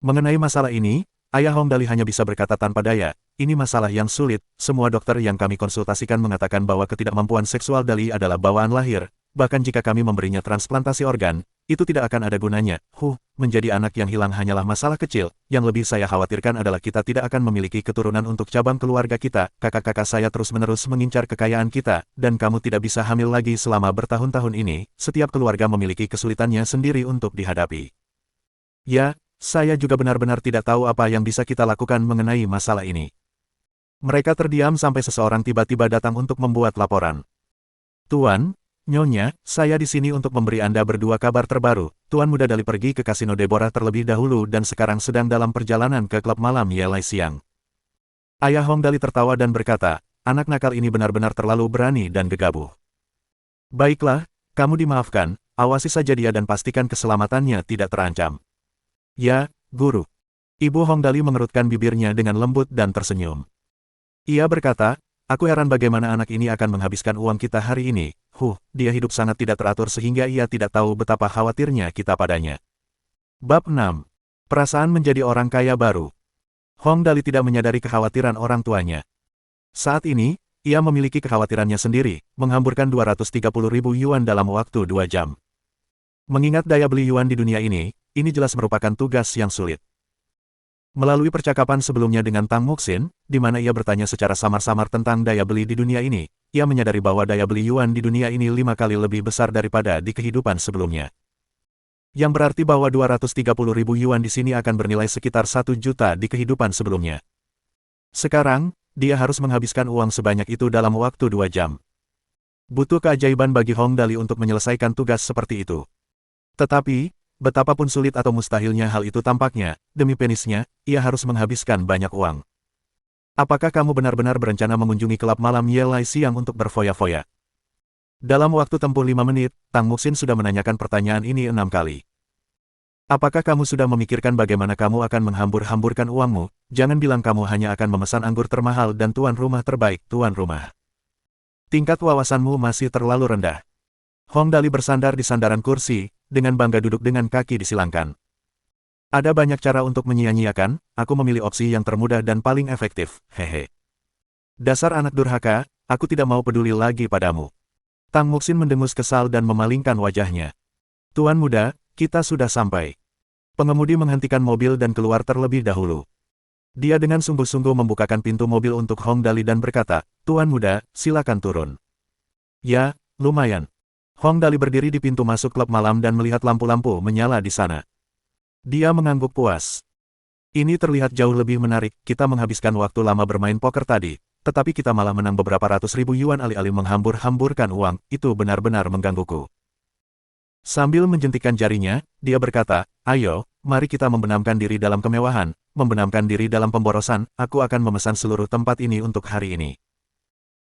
Mengenai masalah ini, Ayah Hong Dali hanya bisa berkata tanpa daya, ini masalah yang sulit, semua dokter yang kami konsultasikan mengatakan bahwa ketidakmampuan seksual Dali adalah bawaan lahir, bahkan jika kami memberinya transplantasi organ, itu tidak akan ada gunanya. Menjadi anak yang hilang hanyalah masalah kecil, yang lebih saya khawatirkan adalah kita tidak akan memiliki keturunan untuk cabang keluarga kita, kakak-kakak saya terus-menerus mengincar kekayaan kita, dan kamu tidak bisa hamil lagi selama bertahun-tahun ini, setiap keluarga memiliki kesulitannya sendiri untuk dihadapi. Ya, saya juga benar-benar tidak tahu apa yang bisa kita lakukan mengenai masalah ini. Mereka terdiam sampai seseorang tiba-tiba datang untuk membuat laporan. Tuan, Nyonya, saya di sini untuk memberi Anda berdua kabar terbaru. Tuan muda Dali pergi ke Kasino Deborah terlebih dahulu dan sekarang sedang dalam perjalanan ke klub malam Yelai Siang. Ayah Hong Dali tertawa dan berkata, anak nakal ini benar-benar terlalu berani dan gegabah. Baiklah, kamu dimaafkan, awasi saja dia dan pastikan keselamatannya tidak terancam. Ya, Guru. Ibu Hong Dali mengerutkan bibirnya dengan lembut dan tersenyum. Ia berkata, aku heran bagaimana anak ini akan menghabiskan uang kita hari ini. Dia hidup sangat tidak teratur sehingga ia tidak tahu betapa khawatirnya kita padanya. Bab 6. Perasaan menjadi orang kaya baru. Hong Dali tidak menyadari kekhawatiran orang tuanya. Saat ini, ia memiliki kekhawatirannya sendiri, menghamburkan 230.000 yuan dalam waktu 2 jam. Mengingat daya beli yuan di dunia ini jelas merupakan tugas yang sulit. Melalui percakapan sebelumnya dengan Tang Muxin, di mana ia bertanya secara samar-samar tentang daya beli di dunia ini, ia menyadari bahwa daya beli yuan di dunia ini 5 kali lebih besar daripada di kehidupan sebelumnya. Yang berarti bahwa 230.000 yuan di sini akan bernilai sekitar 1 juta di kehidupan sebelumnya. Sekarang, dia harus menghabiskan uang sebanyak itu dalam waktu 2 jam. Butuh keajaiban bagi Hong Dali untuk menyelesaikan tugas seperti itu. Tetapi, betapapun sulit atau mustahilnya hal itu tampaknya, demi penisnya, ia harus menghabiskan banyak uang. Apakah kamu benar-benar berencana mengunjungi klub malam Yelai Siang untuk berfoya-foya? Dalam waktu tempuh 5 menit, Tang Muxin sudah menanyakan pertanyaan ini 6 kali. Apakah kamu sudah memikirkan bagaimana kamu akan menghambur-hamburkan uangmu? Jangan bilang kamu hanya akan memesan anggur termahal dan tuan rumah terbaik, tuan rumah. Tingkat wawasanmu masih terlalu rendah. Hong Dali bersandar di sandaran kursi, dengan bangga duduk dengan kaki disilangkan. Ada banyak cara untuk menyia-nyiakan, aku memilih opsi yang termudah dan paling efektif, hehe. Dasar anak durhaka, aku tidak mau peduli lagi padamu. Tang Muxin mendengus kesal dan memalingkan wajahnya. Tuan muda, kita sudah sampai. Pengemudi menghentikan mobil dan keluar terlebih dahulu. Dia dengan sungguh-sungguh membukakan pintu mobil untuk Hong Dali dan berkata, Tuan muda, silakan turun. Ya, lumayan. Hong Dali berdiri di pintu masuk klub malam dan melihat lampu-lampu menyala di sana. Dia mengangguk puas. Ini terlihat jauh lebih menarik, kita menghabiskan waktu lama bermain poker tadi, tetapi kita malah menang beberapa ratus ribu yuan alih-alih menghambur-hamburkan uang, itu benar-benar menggangguku. Sambil menjentikan jarinya, dia berkata, ayo, mari kita membenamkan diri dalam kemewahan, membenamkan diri dalam pemborosan, aku akan memesan seluruh tempat ini untuk hari ini.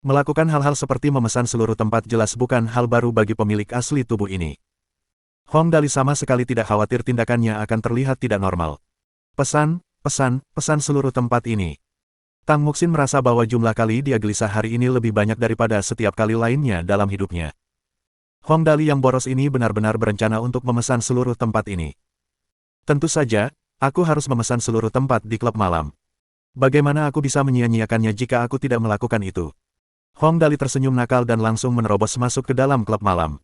Melakukan hal-hal seperti memesan seluruh tempat jelas bukan hal baru bagi pemilik asli tubuh ini. Hong Dali sama sekali tidak khawatir tindakannya akan terlihat tidak normal. Pesan seluruh tempat ini. Tang Muxin merasa bahwa jumlah kali dia gelisah hari ini lebih banyak daripada setiap kali lainnya dalam hidupnya. Hong Dali yang boros ini benar-benar berencana untuk memesan seluruh tempat ini. Tentu saja, aku harus memesan seluruh tempat di klub malam. Bagaimana aku bisa menyia-nyiakannya jika aku tidak melakukan itu? Hong Dali tersenyum nakal dan langsung menerobos masuk ke dalam klub malam.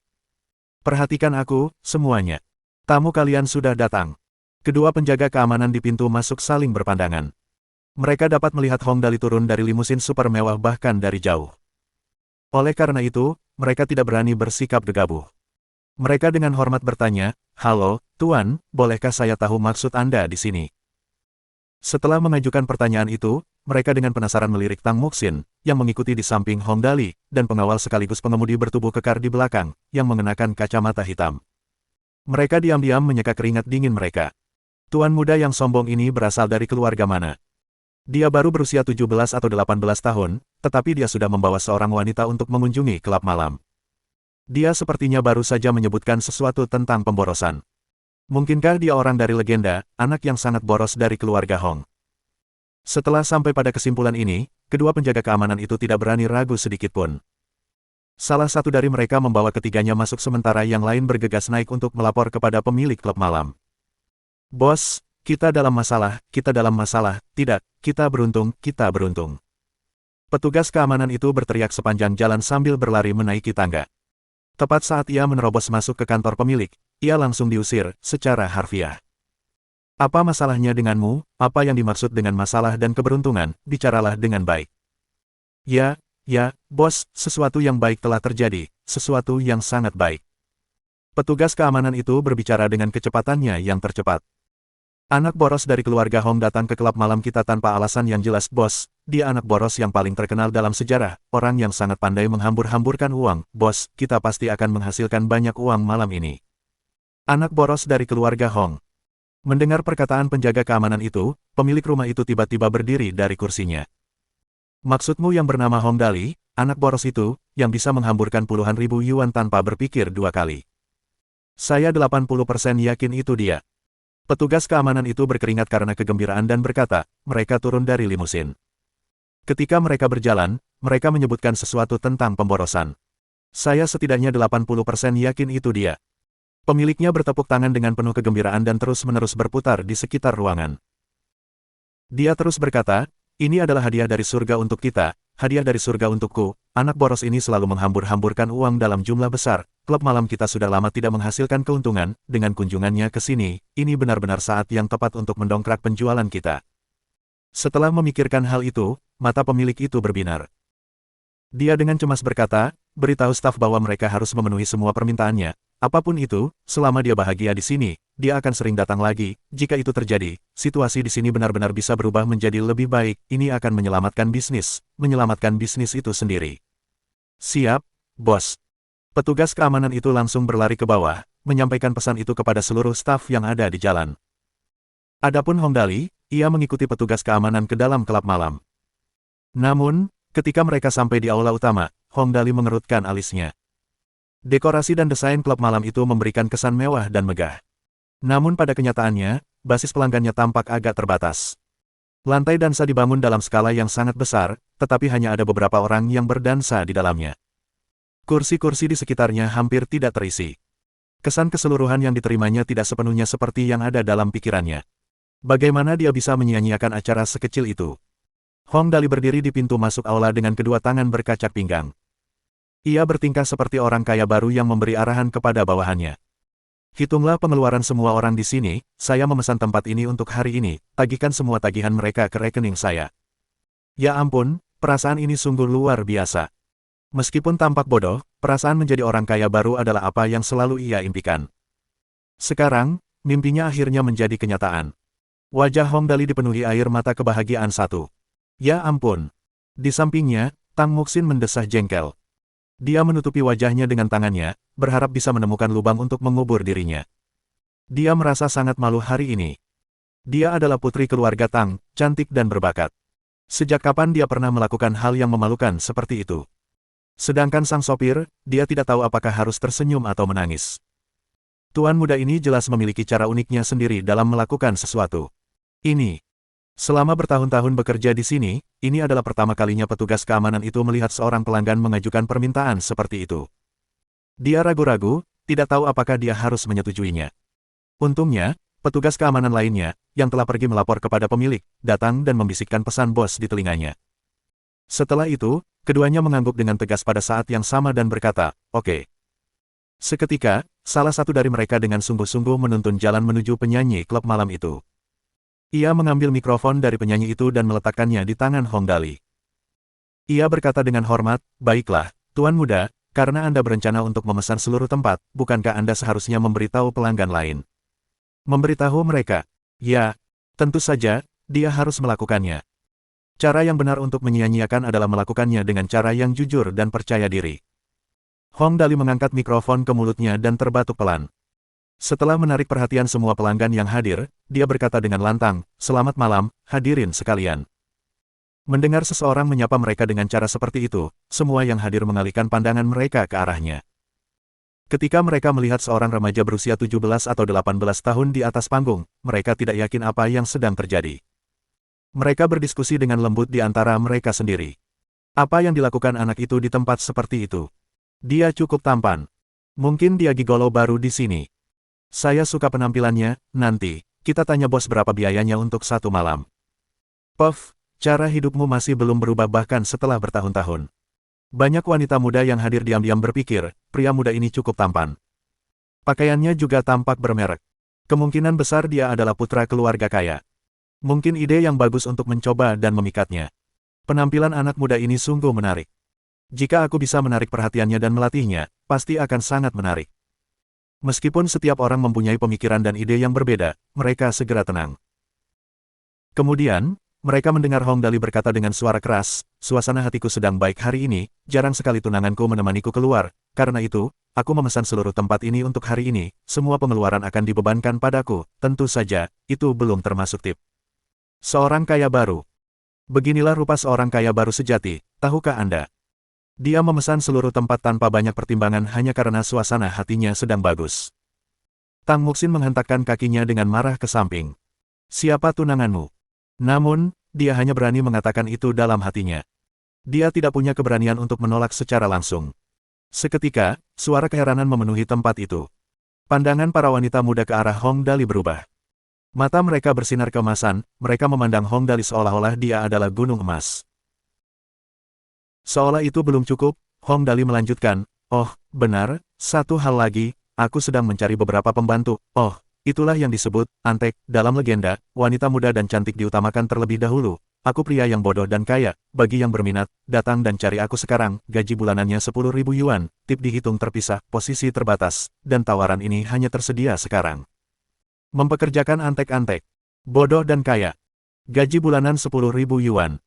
Perhatikan aku, semuanya. Tamu kalian sudah datang. Kedua penjaga keamanan di pintu masuk saling berpandangan. Mereka dapat melihat Hong Dali turun dari limusin super mewah bahkan dari jauh. Oleh karena itu, mereka tidak berani bersikap gegabah. Mereka dengan hormat bertanya, halo, Tuan, bolehkah saya tahu maksud Anda di sini? Setelah mengajukan pertanyaan itu, mereka dengan penasaran melirik Tang Muxin, yang mengikuti di samping Hong Dali, dan pengawal sekaligus pengemudi bertubuh kekar di belakang, yang mengenakan kacamata hitam. Mereka diam-diam menyeka keringat dingin mereka. Tuan muda yang sombong ini berasal dari keluarga mana? Dia baru berusia 17 atau 18 tahun, tetapi dia sudah membawa seorang wanita untuk mengunjungi klub malam. Dia sepertinya baru saja menyebutkan sesuatu tentang pemborosan. Mungkinkah dia orang dari legenda, anak yang sangat boros dari keluarga Hong? Setelah sampai pada kesimpulan ini, kedua penjaga keamanan itu tidak berani ragu sedikitpun. Salah satu dari mereka membawa ketiganya masuk sementara yang lain bergegas naik untuk melapor kepada pemilik klub malam. Bos, kita dalam masalah, tidak, kita beruntung. Petugas keamanan itu berteriak sepanjang jalan sambil berlari menaiki tangga. Tepat saat ia menerobos masuk ke kantor pemilik, ia langsung diusir, secara harfiah. Apa masalahnya denganmu? Apa yang dimaksud dengan masalah dan keberuntungan? Bicaralah dengan baik. Ya, bos, sesuatu yang baik telah terjadi, sesuatu yang sangat baik. Petugas keamanan itu berbicara dengan kecepatannya yang tercepat. Anak boros dari keluarga Hong datang ke klub malam kita tanpa alasan yang jelas, bos. Dia anak boros yang paling terkenal dalam sejarah, orang yang sangat pandai menghambur-hamburkan uang. Bos, kita pasti akan menghasilkan banyak uang malam ini. Anak boros dari keluarga Hong. Mendengar perkataan penjaga keamanan itu, pemilik rumah itu tiba-tiba berdiri dari kursinya. Maksudmu yang bernama Hong Dali, anak boros itu, yang bisa menghamburkan puluhan ribu yuan tanpa berpikir dua kali. Saya 80% yakin itu dia. Petugas keamanan itu berkeringat karena kegembiraan dan berkata, mereka turun dari limusin. Ketika mereka berjalan, mereka menyebutkan sesuatu tentang pemborosan. Saya setidaknya 80% yakin itu dia. Pemiliknya bertepuk tangan dengan penuh kegembiraan dan terus-menerus berputar di sekitar ruangan. Dia terus berkata, ini adalah hadiah dari surga untuk kita, hadiah dari surga untukku. Anak boros ini selalu menghambur-hamburkan uang dalam jumlah besar. Klub malam kita sudah lama tidak menghasilkan keuntungan. Dengan kunjungannya ke sini, ini benar-benar saat yang tepat untuk mendongkrak penjualan kita. Setelah memikirkan hal itu, mata pemilik itu berbinar. Dia dengan cemas berkata, beritahu staf bahwa mereka harus memenuhi semua permintaannya. Apapun itu, selama dia bahagia di sini, dia akan sering datang lagi. Jika itu terjadi, situasi di sini benar-benar bisa berubah menjadi lebih baik. Ini akan menyelamatkan bisnis itu sendiri. Siap, bos. Petugas keamanan itu langsung berlari ke bawah, menyampaikan pesan itu kepada seluruh staf yang ada di jalan. Adapun Hong Dali, ia mengikuti petugas keamanan ke dalam klub malam. Namun, ketika mereka sampai di aula utama, Hong Dali mengerutkan alisnya. Dekorasi dan desain klub malam itu memberikan kesan mewah dan megah. Namun pada kenyataannya, basis pelanggannya tampak agak terbatas. Lantai dansa dibangun dalam skala yang sangat besar, tetapi hanya ada beberapa orang yang berdansa di dalamnya. Kursi-kursi di sekitarnya hampir tidak terisi. Kesan keseluruhan yang diterimanya tidak sepenuhnya seperti yang ada dalam pikirannya. Bagaimana dia bisa menyia-nyiakan acara sekecil itu? Hong Dali berdiri di pintu masuk aula dengan kedua tangan berkacak pinggang. Ia bertingkah seperti orang kaya baru yang memberi arahan kepada bawahannya. Hitunglah pengeluaran semua orang di sini, saya memesan tempat ini untuk hari ini, tagihkan semua tagihan mereka ke rekening saya. Ya ampun, perasaan ini sungguh luar biasa. Meskipun tampak bodoh, perasaan menjadi orang kaya baru adalah apa yang selalu ia impikan. Sekarang, mimpinya akhirnya menjadi kenyataan. Wajah Hong Dali dipenuhi air mata kebahagiaan satu. Ya ampun. Di sampingnya, Tang Muxin mendesah jengkel. Dia menutupi wajahnya dengan tangannya, berharap bisa menemukan lubang untuk mengubur dirinya. Dia merasa sangat malu hari ini. Dia adalah putri keluarga Tang, cantik dan berbakat. Sejak kapan dia pernah melakukan hal yang memalukan seperti itu? Sedangkan sang sopir, dia tidak tahu apakah harus tersenyum atau menangis. Tuan muda ini jelas memiliki cara uniknya sendiri dalam melakukan sesuatu. Ini. Selama bertahun-tahun bekerja di sini, ini adalah pertama kalinya petugas keamanan itu melihat seorang pelanggan mengajukan permintaan seperti itu. Dia ragu-ragu, tidak tahu apakah dia harus menyetujuinya. Untungnya, petugas keamanan lainnya, yang telah pergi melapor kepada pemilik, datang dan membisikkan pesan bos di telinganya. Setelah itu, keduanya mengangguk dengan tegas pada saat yang sama dan berkata, "Oke." Seketika, salah satu dari mereka dengan sungguh-sungguh menuntun jalan menuju penyanyi klub malam itu. Ia mengambil mikrofon dari penyanyi itu dan meletakkannya di tangan Hong Dali. Ia berkata dengan hormat, "Baiklah, Tuan Muda, karena Anda berencana untuk memesan seluruh tempat, bukankah Anda seharusnya memberitahu pelanggan lain?" Memberitahu mereka? Ya, tentu saja, dia harus melakukannya. Cara yang benar untuk menyia-nyiakan adalah melakukannya dengan cara yang jujur dan percaya diri. Hong Dali mengangkat mikrofon ke mulutnya dan terbatuk pelan. Setelah menarik perhatian semua pelanggan yang hadir, dia berkata dengan lantang, "Selamat malam, hadirin sekalian." Mendengar seseorang menyapa mereka dengan cara seperti itu, semua yang hadir mengalihkan pandangan mereka ke arahnya. Ketika mereka melihat seorang remaja berusia 17 atau 18 tahun di atas panggung, mereka tidak yakin apa yang sedang terjadi. Mereka berdiskusi dengan lembut di antara mereka sendiri. Apa yang dilakukan anak itu di tempat seperti itu? Dia cukup tampan. Mungkin dia gigolo baru di sini. Saya suka penampilannya, nanti, kita tanya bos berapa biayanya untuk satu malam. Puff, cara hidupmu masih belum berubah bahkan setelah bertahun-tahun. Banyak wanita muda yang hadir diam-diam berpikir, pria muda ini cukup tampan. Pakaiannya juga tampak bermerek. Kemungkinan besar dia adalah putra keluarga kaya. Mungkin ide yang bagus untuk mencoba dan memikatnya. Penampilan anak muda ini sungguh menarik. Jika aku bisa menarik perhatiannya dan melatihnya, pasti akan sangat menarik. Meskipun setiap orang mempunyai pemikiran dan ide yang berbeda, mereka segera tenang. Kemudian, mereka mendengar Hong Dali berkata dengan suara keras, "Suasana hatiku sedang baik hari ini, jarang sekali tunanganku menemaniku keluar, karena itu, aku memesan seluruh tempat ini untuk hari ini, semua pengeluaran akan dibebankan padaku, tentu saja, itu belum termasuk tip." Seorang kaya baru. Beginilah rupa seorang kaya baru sejati, tahukah Anda? Dia memesan seluruh tempat tanpa banyak pertimbangan hanya karena suasana hatinya sedang bagus. Tang Muxin menghentakkan kakinya dengan marah ke samping. "Siapa tunanganmu?" Namun, dia hanya berani mengatakan itu dalam hatinya. Dia tidak punya keberanian untuk menolak secara langsung. Seketika, suara keheranan memenuhi tempat itu. Pandangan para wanita muda ke arah Hong Dali berubah. Mata mereka bersinar keemasan, mereka memandang Hong Dali seolah-olah dia adalah gunung emas. Seolah itu belum cukup, Hong Dali melanjutkan, "Oh, benar, satu hal lagi, aku sedang mencari beberapa pembantu. Oh, itulah yang disebut, antek, dalam legenda, wanita muda dan cantik diutamakan terlebih dahulu. Aku pria yang bodoh dan kaya, bagi yang berminat, datang dan cari aku sekarang, gaji bulanannya 10.000 yuan, tip dihitung terpisah, posisi terbatas, dan tawaran ini hanya tersedia sekarang. Mempekerjakan antek-antek, bodoh dan kaya. Gaji bulanan 10.000 yuan.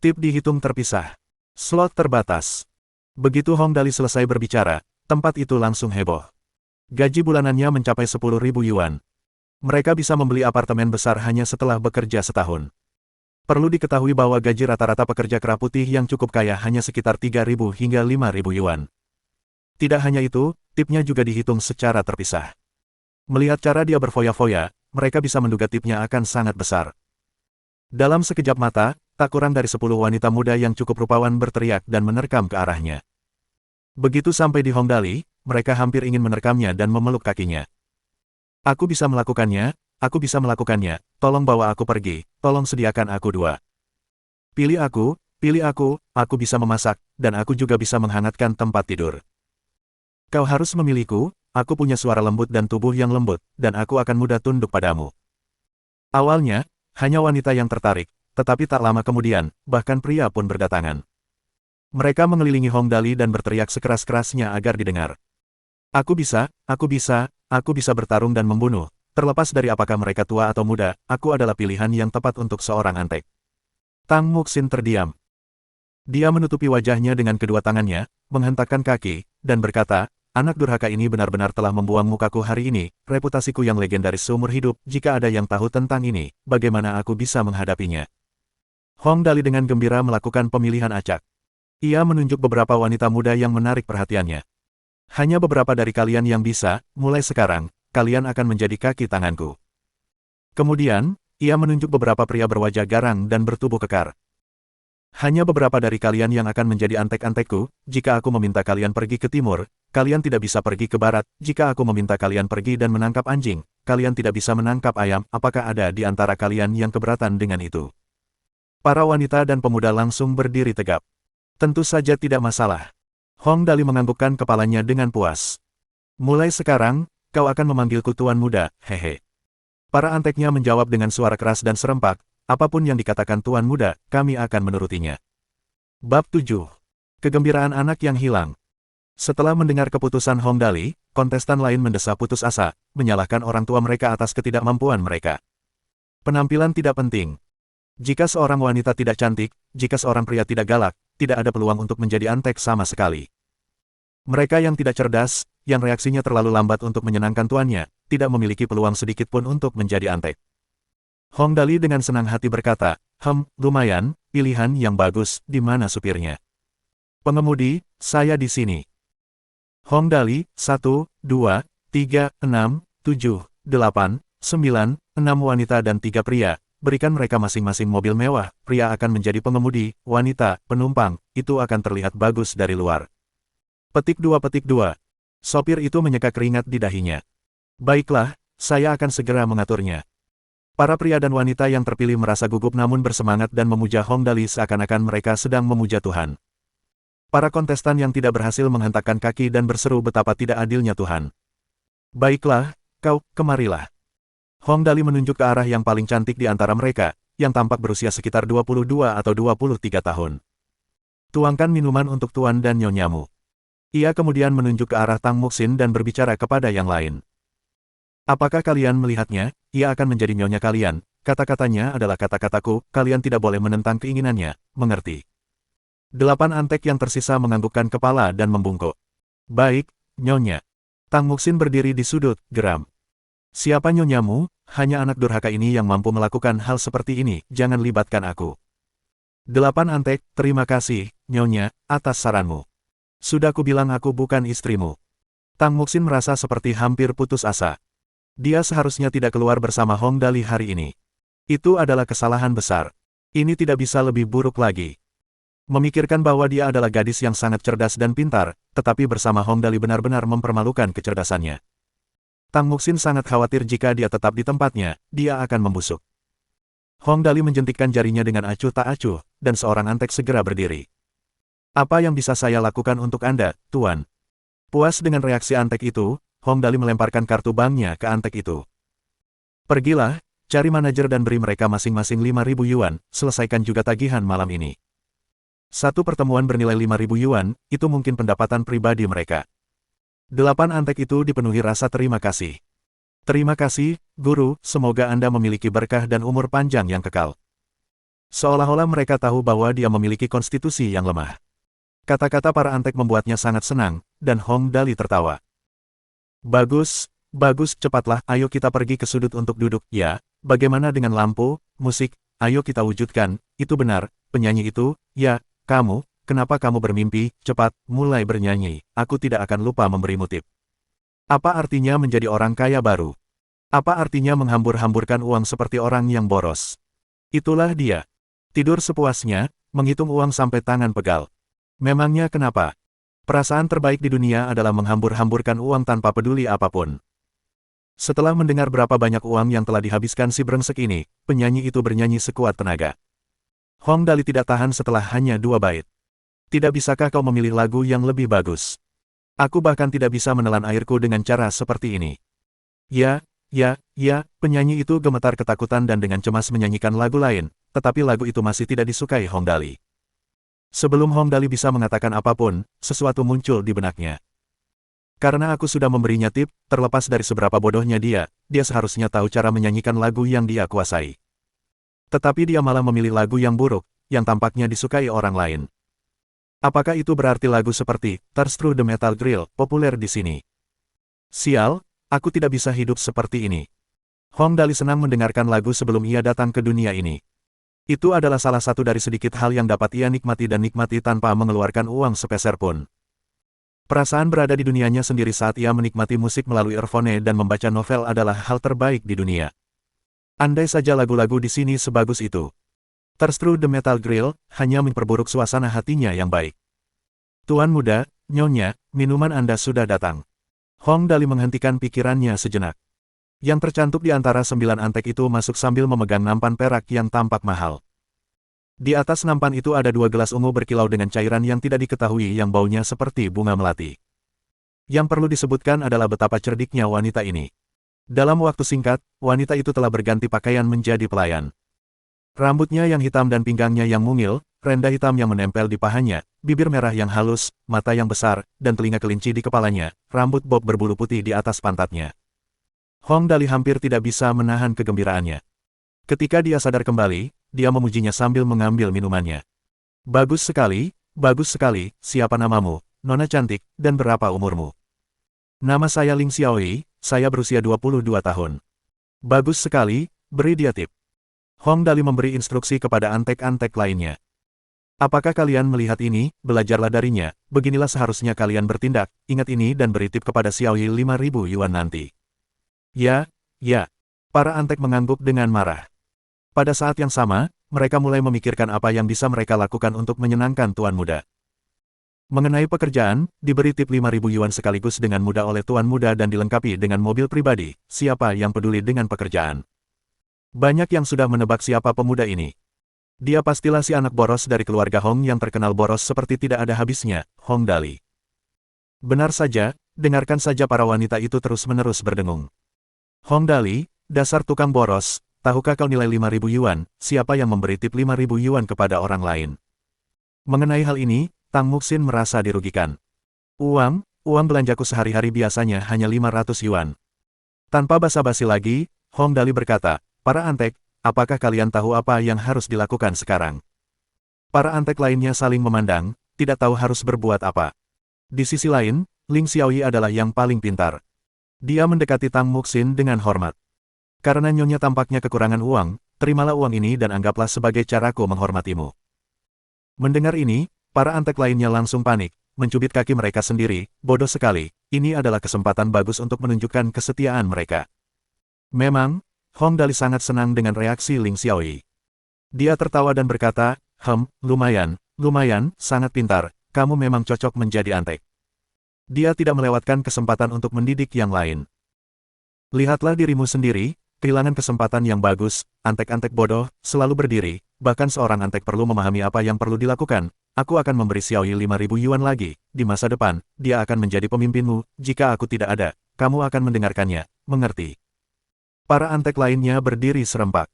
Tip dihitung terpisah. Slot terbatas." Begitu Hong Dali selesai berbicara, tempat itu langsung heboh. Gaji bulanannya mencapai 10.000 yuan. Mereka bisa membeli apartemen besar hanya setelah bekerja setahun. Perlu diketahui bahwa gaji rata-rata pekerja kera putih yang cukup kaya hanya sekitar 3.000 hingga 5.000 yuan. Tidak hanya itu, tipnya juga dihitung secara terpisah. Melihat cara dia berfoya-foya, mereka bisa menduga tipnya akan sangat besar. Dalam sekejap mata, tak kurang dari 10 wanita muda yang cukup rupawan berteriak dan menerkam ke arahnya. Begitu sampai di Hong Dali, mereka hampir ingin menerkamnya dan memeluk kakinya. "Aku bisa melakukannya, aku bisa melakukannya, tolong bawa aku pergi, tolong sediakan aku 2. Pilih aku bisa memasak, dan aku juga bisa menghangatkan tempat tidur. Kau harus memilihku, aku punya suara lembut dan tubuh yang lembut, dan aku akan mudah tunduk padamu." Awalnya, hanya wanita yang tertarik, tetapi tak lama kemudian, bahkan pria pun berdatangan. Mereka mengelilingi Hong Dali dan berteriak sekeras-kerasnya agar didengar. aku bisa bertarung dan membunuh, terlepas dari apakah mereka tua atau muda, aku adalah pilihan yang tepat untuk seorang antek." Tang Muxin terdiam. Dia menutupi wajahnya dengan kedua tangannya, menghentakkan kaki, dan berkata, anak durhaka ini benar-benar telah membuang mukaku hari ini, reputasiku yang legendaris seumur hidup, jika ada yang tahu tentang ini, bagaimana aku bisa menghadapinya? Hong Dali dengan gembira melakukan pemilihan acak. Ia menunjuk beberapa wanita muda yang menarik perhatiannya. Hanya beberapa dari kalian yang bisa, mulai sekarang, kalian akan menjadi kaki tanganku. Kemudian, ia menunjuk beberapa pria berwajah garang dan bertubuh kekar. Hanya beberapa dari kalian yang akan menjadi antek-antekku, jika aku meminta kalian pergi ke timur, kalian tidak bisa pergi ke barat, jika aku meminta kalian pergi dan menangkap anjing, kalian tidak bisa menangkap ayam, apakah ada di antara kalian yang keberatan dengan itu? Para wanita dan pemuda langsung berdiri tegap. Tentu saja tidak masalah. Hong Dali menganggukkan kepalanya dengan puas. Mulai sekarang, kau akan memanggilku Tuan Muda, hehe. Para anteknya menjawab dengan suara keras dan serempak, apapun yang dikatakan Tuan Muda, kami akan menurutinya. Bab 7. Kegembiraan anak yang hilang. Setelah mendengar keputusan Hong Dali, kontestan lain mendesak putus asa, menyalahkan orang tua mereka atas ketidakmampuan mereka. Penampilan tidak penting. Jika seorang wanita tidak cantik, jika seorang pria tidak galak, tidak ada peluang untuk menjadi antek sama sekali. Mereka yang tidak cerdas, yang reaksinya terlalu lambat untuk menyenangkan tuannya, tidak memiliki peluang sedikit pun untuk menjadi antek. Hong Dali dengan senang hati berkata, lumayan, pilihan yang bagus, di mana supirnya? Pengemudi, saya di sini. Hong Dali, 1, 2, 3, 6, 7, 8, 9, 6 wanita dan 3 pria, berikan mereka masing-masing mobil mewah, pria akan menjadi pengemudi, wanita, penumpang, itu akan terlihat bagus dari luar. Petik 2. Sopir itu menyeka keringat di dahinya. Baiklah, saya akan segera mengaturnya. Para pria dan wanita yang terpilih merasa gugup namun bersemangat dan memuja Hong Dali seakan-akan mereka sedang memuja Tuhan. Para kontestan yang tidak berhasil menghentakkan kaki dan berseru betapa tidak adilnya Tuhan. Baiklah, kemarilah. Hong Dali menunjuk ke arah yang paling cantik di antara mereka, yang tampak berusia sekitar 22 atau 23 tahun. Tuangkan minuman untuk Tuan dan Nyonyamu. Ia kemudian menunjuk ke arah Tang Muxin dan berbicara kepada yang lain. Apakah kalian melihatnya? Ia akan menjadi nyonya kalian. Kata-katanya adalah kata-kataku, kalian tidak boleh menentang keinginannya, mengerti? 8 antek yang tersisa menganggukkan kepala dan membungkuk. Baik, nyonya. Tang Muxin berdiri di sudut, geram. Siapa nyonyamu? Hanya anak durhaka ini yang mampu melakukan hal seperti ini, jangan libatkan aku. 8 antek, terima kasih, nyonya, atas saranmu. Sudah kubilang aku bukan istrimu. Tang Muxin merasa seperti hampir putus asa. Dia seharusnya tidak keluar bersama Hong Dali hari ini. Itu adalah kesalahan besar. Ini tidak bisa lebih buruk lagi. Memikirkan bahwa dia adalah gadis yang sangat cerdas dan pintar, tetapi bersama Hong Dali benar-benar mempermalukan kecerdasannya. Tang Muxin sangat khawatir jika dia tetap di tempatnya, dia akan membusuk. Hong Dali menjentikkan jarinya dengan acuh tak acuh, dan seorang antek segera berdiri. Apa yang bisa saya lakukan untuk Anda, Tuan? Puas dengan reaksi antek itu, Hong Dali melemparkan kartu banknya ke antek itu. Pergilah, cari manajer dan beri mereka masing-masing 5.000 yuan, selesaikan juga tagihan malam ini. Satu pertemuan bernilai 5.000 yuan, itu mungkin pendapatan pribadi mereka. 8 antek itu dipenuhi rasa terima kasih. Terima kasih, Guru, semoga Anda memiliki berkah dan umur panjang yang kekal. Seolah-olah mereka tahu bahwa dia memiliki konstitusi yang lemah. Kata-kata para antek membuatnya sangat senang, dan Hong Dali tertawa. Bagus, cepatlah, ayo kita pergi ke sudut untuk duduk, ya, bagaimana dengan lampu, musik, ayo kita wujudkan, itu benar, penyanyi itu, ya, kamu, kenapa kamu bermimpi, cepat, mulai bernyanyi, aku tidak akan lupa memberimu tip. Apa artinya menjadi orang kaya baru? Apa artinya menghambur-hamburkan uang seperti orang yang boros? Itulah dia. Tidur sepuasnya, menghitung uang sampai tangan pegal. Memangnya kenapa? Perasaan terbaik di dunia adalah menghambur-hamburkan uang tanpa peduli apapun. Setelah mendengar berapa banyak uang yang telah dihabiskan si brengsek ini, penyanyi itu bernyanyi sekuat tenaga. Hong Dali tidak tahan setelah hanya 2 bait. Tidak bisakah kau memilih lagu yang lebih bagus? Aku bahkan tidak bisa menelan airku dengan cara seperti ini. Ya, penyanyi itu gemetar ketakutan dan dengan cemas menyanyikan lagu lain, tetapi lagu itu masih tidak disukai Hong Dali. Sebelum Hong Dali bisa mengatakan apapun, sesuatu muncul di benaknya. Karena aku sudah memberinya tip, terlepas dari seberapa bodohnya dia seharusnya tahu cara menyanyikan lagu yang dia kuasai. Tetapi dia malah memilih lagu yang buruk, yang tampaknya disukai orang lain. Apakah itu berarti lagu seperti Thirst Through the Metal Grill populer di sini? Sial, aku tidak bisa hidup seperti ini. Hong Dali senang mendengarkan lagu sebelum ia datang ke dunia ini. Itu adalah salah satu dari sedikit hal yang dapat ia nikmati dan nikmati tanpa mengeluarkan uang sepeser pun. Perasaan berada di dunianya sendiri saat ia menikmati musik melalui earphone dan membaca novel adalah hal terbaik di dunia. Andai saja lagu-lagu di sini sebagus itu. Thirst Through the Metal Grill hanya memperburuk suasana hatinya yang baik. Tuan muda, Nyonya, minuman Anda sudah datang. Hong Dali menghentikan pikirannya sejenak. Yang tercantum di antara 9 antek itu masuk sambil memegang nampan perak yang tampak mahal. Di atas nampan itu ada 2 gelas ungu berkilau dengan cairan yang tidak diketahui yang baunya seperti bunga melati. Yang perlu disebutkan adalah betapa cerdiknya wanita ini. Dalam waktu singkat, wanita itu telah berganti pakaian menjadi pelayan. Rambutnya yang hitam dan pinggangnya yang mungil, renda hitam yang menempel di pahanya, bibir merah yang halus, mata yang besar, dan telinga kelinci di kepalanya, rambut bob berbulu putih di atas pantatnya. Hong Dali hampir tidak bisa menahan kegembiraannya. Ketika dia sadar kembali, dia memujinya sambil mengambil minumannya. Bagus sekali, siapa namamu, nona cantik, dan berapa umurmu? Nama saya Ling Xiaoyi, saya berusia 22 tahun. Bagus sekali, beri dia tip. Hong Dali memberi instruksi kepada antek-antek lainnya. Apakah kalian melihat ini? Belajarlah darinya, beginilah seharusnya kalian bertindak, ingat ini dan beri tip kepada Xiaoyi 5.000 yuan nanti. Ya. Para antek mengangguk dengan marah. Pada saat yang sama, mereka mulai memikirkan apa yang bisa mereka lakukan untuk menyenangkan tuan muda. Mengenai pekerjaan, diberi tip 5.000 yuan sekaligus dengan mudah oleh tuan muda dan dilengkapi dengan mobil pribadi, siapa yang peduli dengan pekerjaan. Banyak yang sudah menebak siapa pemuda ini. Dia pastilah si anak boros dari keluarga Hong yang terkenal boros seperti tidak ada habisnya, Hong Dali. Benar saja, dengarkan saja para wanita itu terus-menerus berdengung. Hong Dali, dasar tukang boros. Tahukah kau nilai 5.000 yuan, siapa yang memberi tip 5.000 yuan kepada orang lain? Mengenai hal ini, Tang Muxin merasa dirugikan. Uang belanjaku sehari-hari biasanya hanya 500 yuan. Tanpa basa-basi lagi, Hong Dali berkata, para antek, apakah kalian tahu apa yang harus dilakukan sekarang? Para antek lainnya saling memandang, tidak tahu harus berbuat apa. Di sisi lain, Ling Xiaoyi adalah yang paling pintar. Dia mendekati Tang Muxin dengan hormat. Karena nyonya tampaknya kekurangan uang, terimalah uang ini dan anggaplah sebagai caraku menghormatimu. Mendengar ini, para antek lainnya langsung panik, mencubit kaki mereka sendiri, bodoh sekali, ini adalah kesempatan bagus untuk menunjukkan kesetiaan mereka. Memang, Hong Dali sangat senang dengan reaksi Ling Xiaoyi. Dia tertawa dan berkata, lumayan, sangat pintar, kamu memang cocok menjadi antek. Dia tidak melewatkan kesempatan untuk mendidik yang lain. Lihatlah dirimu sendiri, kehilangan kesempatan yang bagus, antek-antek bodoh, selalu berdiri, bahkan seorang antek perlu memahami apa yang perlu dilakukan, aku akan memberi Xiaoyi 5.000 yuan lagi, di masa depan, dia akan menjadi pemimpinmu, jika aku tidak ada, kamu akan mendengarkannya, mengerti? Para antek lainnya berdiri serempak.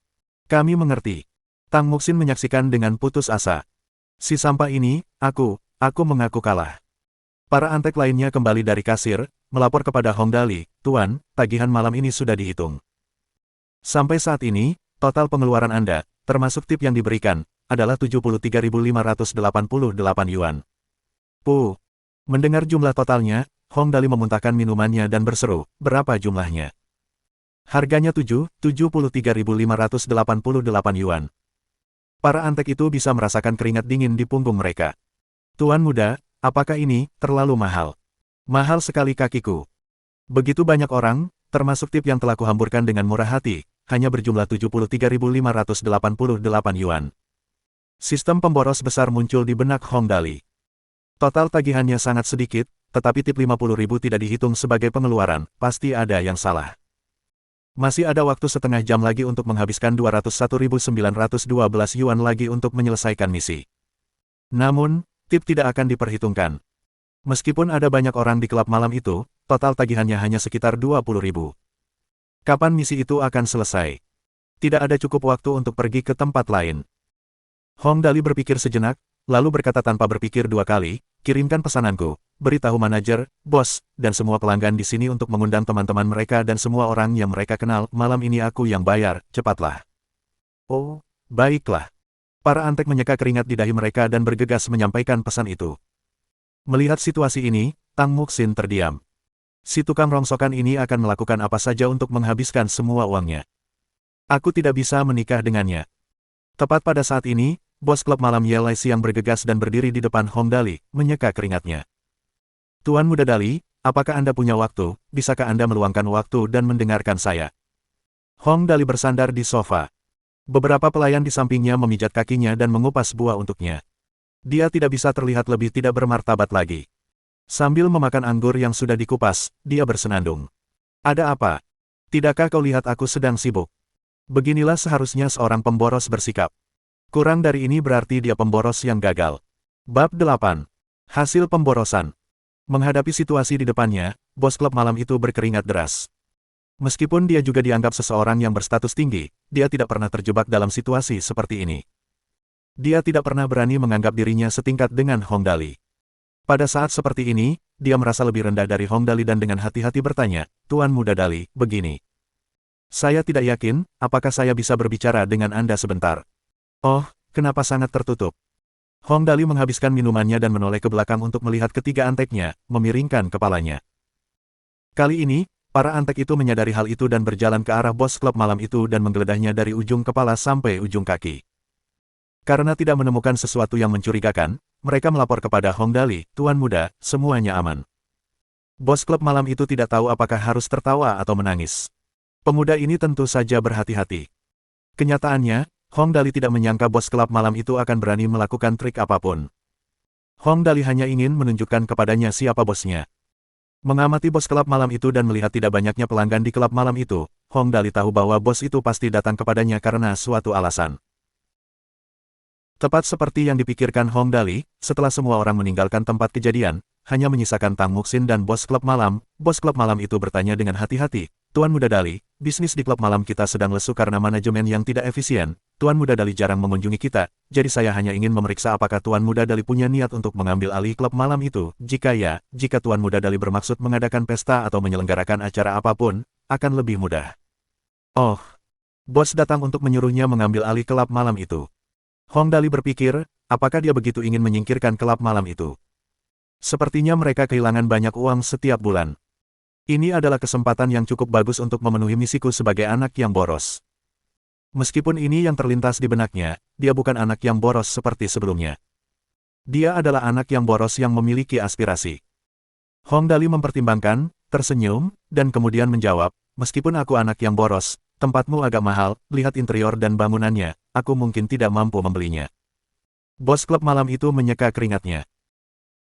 Kami mengerti. Tang Muxin menyaksikan dengan putus asa. Si sampah ini, aku mengaku kalah. Para antek lainnya kembali dari kasir, melapor kepada Hong Dali, Tuan, tagihan malam ini sudah dihitung. Sampai saat ini, total pengeluaran Anda, termasuk tip yang diberikan, adalah 73.588 yuan. Puh. Mendengar jumlah totalnya, Hong Dali memuntahkan minumannya dan berseru, berapa jumlahnya? Harganya 73.588 yuan. Para antek itu bisa merasakan keringat dingin di punggung mereka. Tuan muda, apakah ini terlalu mahal? Mahal sekali kakiku. Begitu banyak orang, termasuk tip yang telah kuhamburkan dengan murah hati, hanya berjumlah 73.588 yuan. Sistem pemboros besar muncul di benak Hong Dali. Total tagihannya sangat sedikit, tetapi tip 50.000 tidak dihitung sebagai pengeluaran, pasti ada yang salah. Masih ada waktu setengah jam lagi untuk menghabiskan 201.912 yuan lagi untuk menyelesaikan misi. Namun, tip tidak akan diperhitungkan. Meskipun ada banyak orang di klub malam itu, total tagihannya hanya sekitar 20.000. Kapan misi itu akan selesai? Tidak ada cukup waktu untuk pergi ke tempat lain. Hong Dali berpikir sejenak, lalu berkata tanpa berpikir dua kali, kirimkan pesananku, beritahu manajer, bos, dan semua pelanggan di sini untuk mengundang teman-teman mereka dan semua orang yang mereka kenal, malam ini aku yang bayar, cepatlah. Oh, baiklah. Para antek menyeka keringat di dahi mereka dan bergegas menyampaikan pesan itu. Melihat situasi ini, Tang Muxin terdiam. Si tukang rongsokan ini akan melakukan apa saja untuk menghabiskan semua uangnya. Aku tidak bisa menikah dengannya. Tepat pada saat ini, bos klub malam Ye Siang bergegas dan berdiri di depan Hong Dali, menyeka keringatnya. Tuan Muda Dali, apakah Anda punya waktu? Bisakah Anda meluangkan waktu dan mendengarkan saya? Hong Dali bersandar di sofa. Beberapa pelayan di sampingnya memijat kakinya dan mengupas buah untuknya. Dia tidak bisa terlihat lebih tidak bermartabat lagi. Sambil memakan anggur yang sudah dikupas, dia bersenandung. Ada apa? Tidakkah kau lihat aku sedang sibuk? Beginilah seharusnya seorang pemboros bersikap. Kurang dari ini berarti dia pemboros yang gagal. Bab 8. Hasil pemborosan. Menghadapi situasi di depannya, bos klub malam itu berkeringat deras. Meskipun dia juga dianggap seseorang yang berstatus tinggi, dia tidak pernah terjebak dalam situasi seperti ini. Dia tidak pernah berani menganggap dirinya setingkat dengan Hong Dali. Pada saat seperti ini, dia merasa lebih rendah dari Hong Dali dan dengan hati-hati bertanya, Tuan Muda Dali, begini. Saya tidak yakin, apakah saya bisa berbicara dengan Anda sebentar? Oh, kenapa sangat tertutup? Hong Dali menghabiskan minumannya dan menoleh ke belakang untuk melihat ketiga anteknya, memiringkan kepalanya. Kali ini, para antek itu menyadari hal itu dan berjalan ke arah bos klub malam itu dan menggeledahnya dari ujung kepala sampai ujung kaki. Karena tidak menemukan sesuatu yang mencurigakan, mereka melapor kepada Hong Dali, Tuan Muda, semuanya aman. Bos klub malam itu tidak tahu apakah harus tertawa atau menangis. Pemuda ini tentu saja berhati-hati. Kenyataannya, Hong Dali tidak menyangka bos klub malam itu akan berani melakukan trik apapun. Hong Dali hanya ingin menunjukkan kepadanya siapa bosnya. Mengamati bos klub malam itu dan melihat tidak banyaknya pelanggan di klub malam itu, Hong Dali tahu bahwa bos itu pasti datang kepadanya karena suatu alasan. Tepat seperti yang dipikirkan Hong Dali, setelah semua orang meninggalkan tempat kejadian, hanya menyisakan Tang Muxin dan bos klub malam itu bertanya dengan hati-hati, Tuan Muda Dali, bisnis di klub malam kita sedang lesu karena manajemen yang tidak efisien, Tuan Muda Dali jarang mengunjungi kita, jadi saya hanya ingin memeriksa apakah Tuan Muda Dali punya niat untuk mengambil alih klub malam itu, jika ya, jika Tuan Muda Dali bermaksud mengadakan pesta atau menyelenggarakan acara apapun, akan lebih mudah. Oh, bos datang untuk menyuruhnya mengambil alih klub malam itu. Hong Dali berpikir, apakah dia begitu ingin menyingkirkan klub malam itu? Sepertinya mereka kehilangan banyak uang setiap bulan. Ini adalah kesempatan yang cukup bagus untuk memenuhi misiku sebagai anak yang boros. Meskipun ini yang terlintas di benaknya, dia bukan anak yang boros seperti sebelumnya. Dia adalah anak yang boros yang memiliki aspirasi. Hong Dali mempertimbangkan, tersenyum, dan kemudian menjawab, meskipun aku anak yang boros, tempatmu agak mahal, lihat interior dan bangunannya, aku mungkin tidak mampu membelinya. Bos klub malam itu menyeka keringatnya.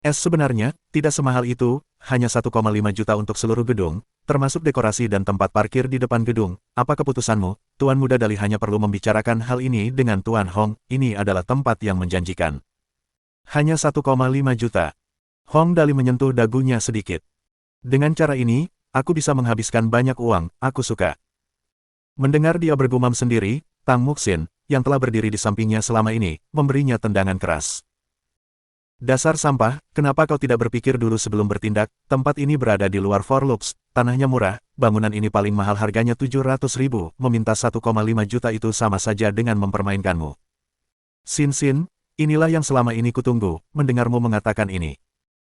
Sebenarnya, tidak semahal itu, hanya 1,5 juta untuk seluruh gedung, termasuk dekorasi dan tempat parkir di depan gedung. Apa keputusanmu, Tuan Muda Dali? Hanya perlu membicarakan hal ini dengan Tuan Hong, ini adalah tempat yang menjanjikan. Hanya 1,5 juta. Hong Dali menyentuh dagunya sedikit. Dengan cara ini, aku bisa menghabiskan banyak uang, aku suka. Mendengar dia bergumam sendiri, Tang Muxin, yang telah berdiri di sampingnya selama ini, memberinya tendangan keras. Dasar sampah, kenapa kau tidak berpikir dulu sebelum bertindak? Tempat ini berada di luar Forlux, tanahnya murah, bangunan ini paling mahal harganya 700.000, meminta 1,5 juta itu sama saja dengan mempermainkanmu. Sin, inilah yang selama ini kutunggu, mendengarmu mengatakan ini.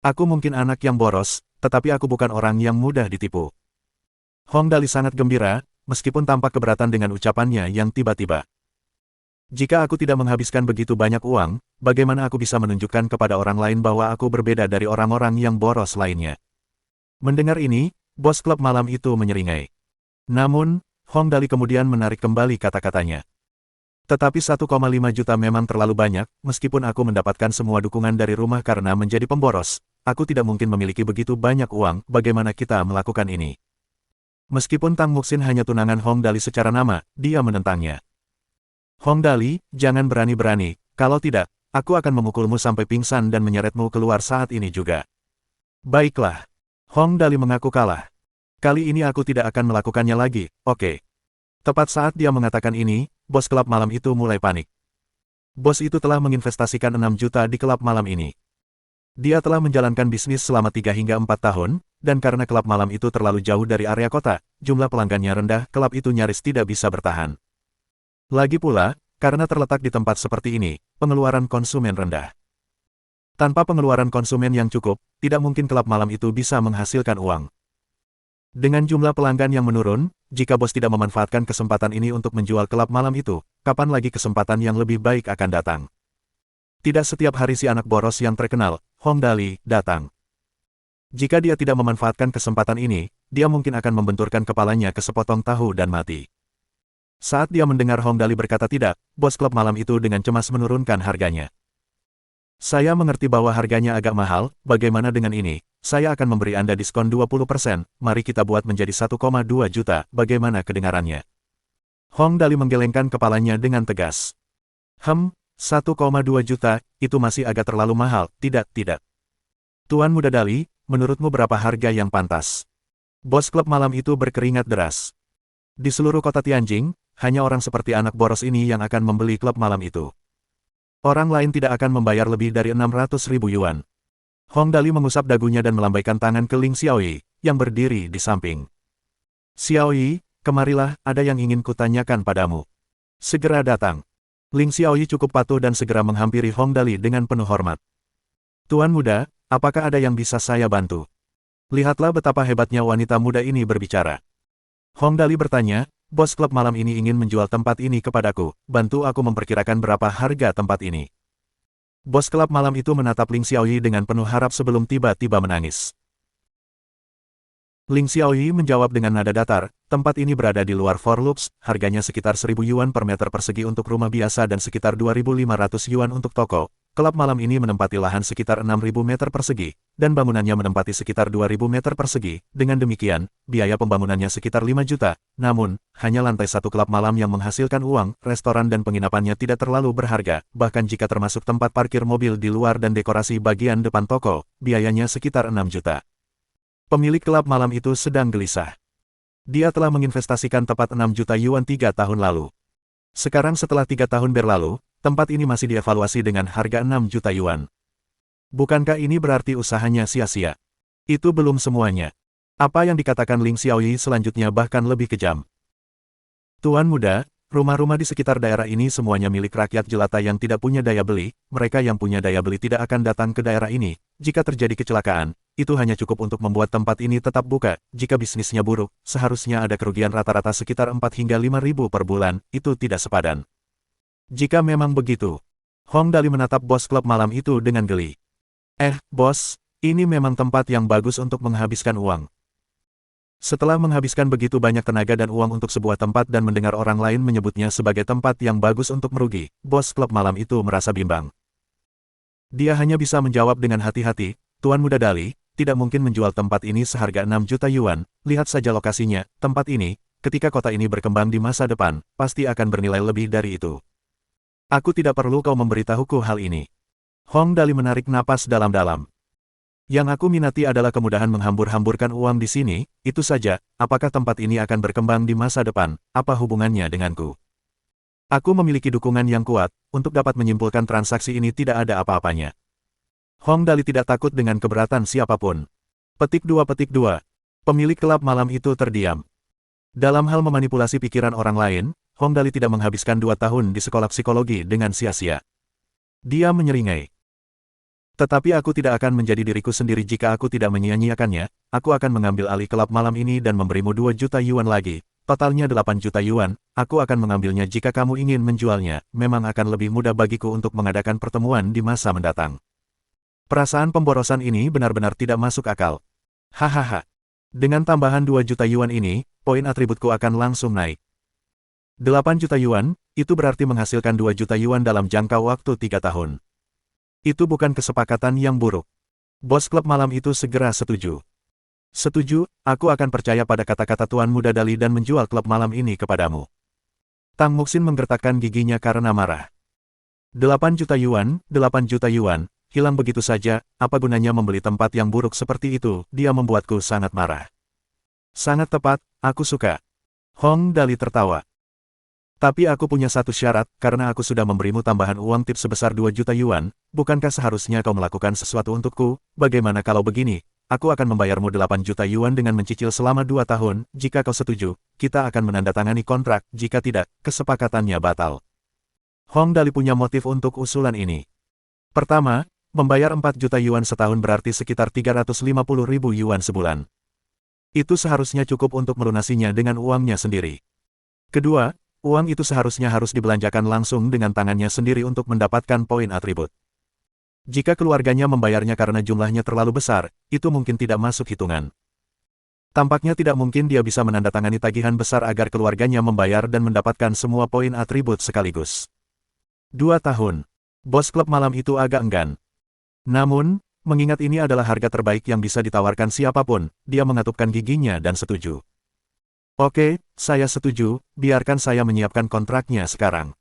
Aku mungkin anak yang boros, tetapi aku bukan orang yang mudah ditipu. Hong Dali sangat gembira, meskipun tampak keberatan dengan ucapannya yang tiba-tiba. Jika aku tidak menghabiskan begitu banyak uang, bagaimana aku bisa menunjukkan kepada orang lain bahwa aku berbeda dari orang-orang yang boros lainnya? Mendengar ini, bos klub malam itu menyeringai. Namun, Hong Dali kemudian menarik kembali kata-katanya. Tetapi 1,5 juta memang terlalu banyak, meskipun aku mendapatkan semua dukungan dari rumah karena menjadi pemboros, aku tidak mungkin memiliki begitu banyak uang, bagaimana kita melakukan ini? Meskipun Tang Muxin hanya tunangan Hong Dali secara nama, dia menentangnya. Hong Dali, jangan berani-berani, kalau tidak, aku akan memukulmu sampai pingsan dan menyeretmu keluar saat ini juga. Baiklah. Hong Dali mengaku kalah. Kali ini aku tidak akan melakukannya lagi, oke. Tepat saat dia mengatakan ini, bos klub malam itu mulai panik. Bos itu telah menginvestasikan 6 juta di klub malam ini. Dia telah menjalankan bisnis selama 3 hingga 4 tahun, dan karena klub malam itu terlalu jauh dari area kota, jumlah pelanggannya rendah, klub itu nyaris tidak bisa bertahan. Lagi pula, Karena terletak di tempat seperti ini, pengeluaran konsumen rendah. Tanpa pengeluaran konsumen yang cukup, tidak mungkin klub malam itu bisa menghasilkan uang. Dengan jumlah pelanggan yang menurun, jika bos tidak memanfaatkan kesempatan ini untuk menjual klub malam itu, kapan lagi kesempatan yang lebih baik akan datang? Tidak setiap hari si anak boros yang terkenal, Hong Dali, datang. Jika dia tidak memanfaatkan kesempatan ini, dia mungkin akan membenturkan kepalanya ke sepotong tahu dan mati. Saat dia mendengar Hong Dali berkata tidak, bos klub malam itu dengan cemas menurunkan harganya. Saya mengerti bahwa harganya agak mahal, bagaimana dengan ini? Saya akan memberi Anda diskon 20%, mari kita buat menjadi 1,2 juta, bagaimana kedengarannya? Hong Dali menggelengkan kepalanya dengan tegas. 1,2 juta, itu masih agak terlalu mahal, tidak. Tuan Muda Dali, menurutmu berapa harga yang pantas? Bos klub malam itu berkeringat deras. Di seluruh kota Tianjin, hanya orang seperti anak boros ini yang akan membeli klub malam itu. Orang lain tidak akan membayar lebih dari 600.000 yuan. Hong Dali mengusap dagunya dan melambaikan tangan ke Ling Xiaoyi, yang berdiri di samping. Xiaoyi, kemarilah, ada yang ingin kutanyakan padamu. Segera datang. Ling Xiaoyi cukup patuh dan segera menghampiri Hong Dali dengan penuh hormat. Tuan muda, apakah ada yang bisa saya bantu? Lihatlah betapa hebatnya wanita muda ini berbicara. Hong Dali bertanya, bos klub malam ini ingin menjual tempat ini kepadaku, bantu aku memperkirakan berapa harga tempat ini. Bos klub malam itu menatap Ling Xiaoyi dengan penuh harap sebelum tiba-tiba menangis. Ling Xiaoyi menjawab dengan nada datar, tempat ini berada di luar Forlux, harganya sekitar 1.000 yuan per meter persegi untuk rumah biasa dan sekitar 2.500 yuan untuk toko. Klub malam ini menempati lahan sekitar 6.000 meter persegi, dan bangunannya menempati sekitar 2.000 meter persegi. Dengan demikian, biaya pembangunannya sekitar 5 juta. Namun, hanya lantai satu klub malam yang menghasilkan uang, restoran dan penginapannya tidak terlalu berharga, bahkan jika termasuk tempat parkir mobil di luar dan dekorasi bagian depan toko, biayanya sekitar 6 juta. Pemilik klub malam itu sedang gelisah. Dia telah menginvestasikan tepat 6 juta yuan 3 tahun lalu. Sekarang setelah 3 tahun berlalu, tempat ini masih dievaluasi dengan harga 6 juta yuan. Bukankah ini berarti usahanya sia-sia? Itu belum semuanya. Apa yang dikatakan Ling Xiaoyi selanjutnya bahkan lebih kejam. Tuan muda, rumah-rumah di sekitar daerah ini semuanya milik rakyat jelata yang tidak punya daya beli, mereka yang punya daya beli tidak akan datang ke daerah ini. Jika terjadi kecelakaan, itu hanya cukup untuk membuat tempat ini tetap buka. Jika bisnisnya buruk, seharusnya ada kerugian rata-rata sekitar 4 hingga 5 ribu per bulan, itu tidak sepadan. Jika memang begitu, Hong Dali menatap bos klub malam itu dengan geli. Bos, ini memang tempat yang bagus untuk menghabiskan uang. Setelah menghabiskan begitu banyak tenaga dan uang untuk sebuah tempat dan mendengar orang lain menyebutnya sebagai tempat yang bagus untuk merugi, bos klub malam itu merasa bimbang. Dia hanya bisa menjawab dengan hati-hati, Tuan Muda Dali, tidak mungkin menjual tempat ini seharga 6 juta yuan, lihat saja lokasinya, tempat ini, ketika kota ini berkembang di masa depan, pasti akan bernilai lebih dari itu. Aku tidak perlu kau memberitahuku hal ini. Hong Dali menarik napas dalam-dalam. Yang aku minati adalah kemudahan menghambur-hamburkan uang di sini, itu saja, apakah tempat ini akan berkembang di masa depan, apa hubungannya denganku? Aku memiliki dukungan yang kuat, untuk dapat menyimpulkan transaksi ini tidak ada apa-apanya. Hong Dali tidak takut dengan keberatan siapapun. Petik 2. Pemilik klub malam itu terdiam. Dalam hal memanipulasi pikiran orang lain, Hong Dali tidak menghabiskan 2 tahun di sekolah psikologi dengan sia-sia. Dia menyeringai. Tetapi aku tidak akan menjadi diriku sendiri jika aku tidak menyia-nyiakannya, aku akan mengambil alih klub malam ini dan memberimu 2 juta yuan lagi, totalnya 8 juta yuan, aku akan mengambilnya jika kamu ingin menjualnya, memang akan lebih mudah bagiku untuk mengadakan pertemuan di masa mendatang. Perasaan pemborosan ini benar-benar tidak masuk akal. Hahaha. Dengan tambahan 2 juta yuan ini, poin atributku akan langsung naik. 8 juta yuan, itu berarti menghasilkan 2 juta yuan dalam jangka waktu 3 tahun. Itu bukan kesepakatan yang buruk. Bos klub malam itu segera setuju. Setuju, aku akan percaya pada kata-kata Tuan Muda Dali dan menjual klub malam ini kepadamu. Tang Muxin menggertakkan giginya karena marah. 8 juta yuan, hilang begitu saja, apa gunanya membeli tempat yang buruk seperti itu, dia membuatku sangat marah. Sangat tepat, aku suka. Hong Dali tertawa. Tapi aku punya satu syarat, karena aku sudah memberimu tambahan uang tip sebesar 2 juta yuan, bukankah seharusnya kau melakukan sesuatu untukku? Bagaimana kalau begini? Aku akan membayarmu 8 juta yuan dengan mencicil selama 2 tahun, jika kau setuju, kita akan menandatangani kontrak, jika tidak, kesepakatannya batal. Hong Dali punya motif untuk usulan ini. Pertama, membayar 4 juta yuan setahun berarti sekitar 350 ribu yuan sebulan. Itu seharusnya cukup untuk melunasinya dengan uangnya sendiri. Kedua, uang itu seharusnya harus dibelanjakan langsung dengan tangannya sendiri untuk mendapatkan poin atribut. Jika keluarganya membayarnya karena jumlahnya terlalu besar, itu mungkin tidak masuk hitungan. Tampaknya tidak mungkin dia bisa menandatangani tagihan besar agar keluarganya membayar dan mendapatkan semua poin atribut sekaligus. 2 tahun. Bos klub malam itu agak enggan. Namun, mengingat ini adalah harga terbaik yang bisa ditawarkan siapapun, dia mengatupkan giginya dan setuju. Oke, saya setuju, biarkan saya menyiapkan kontraknya sekarang.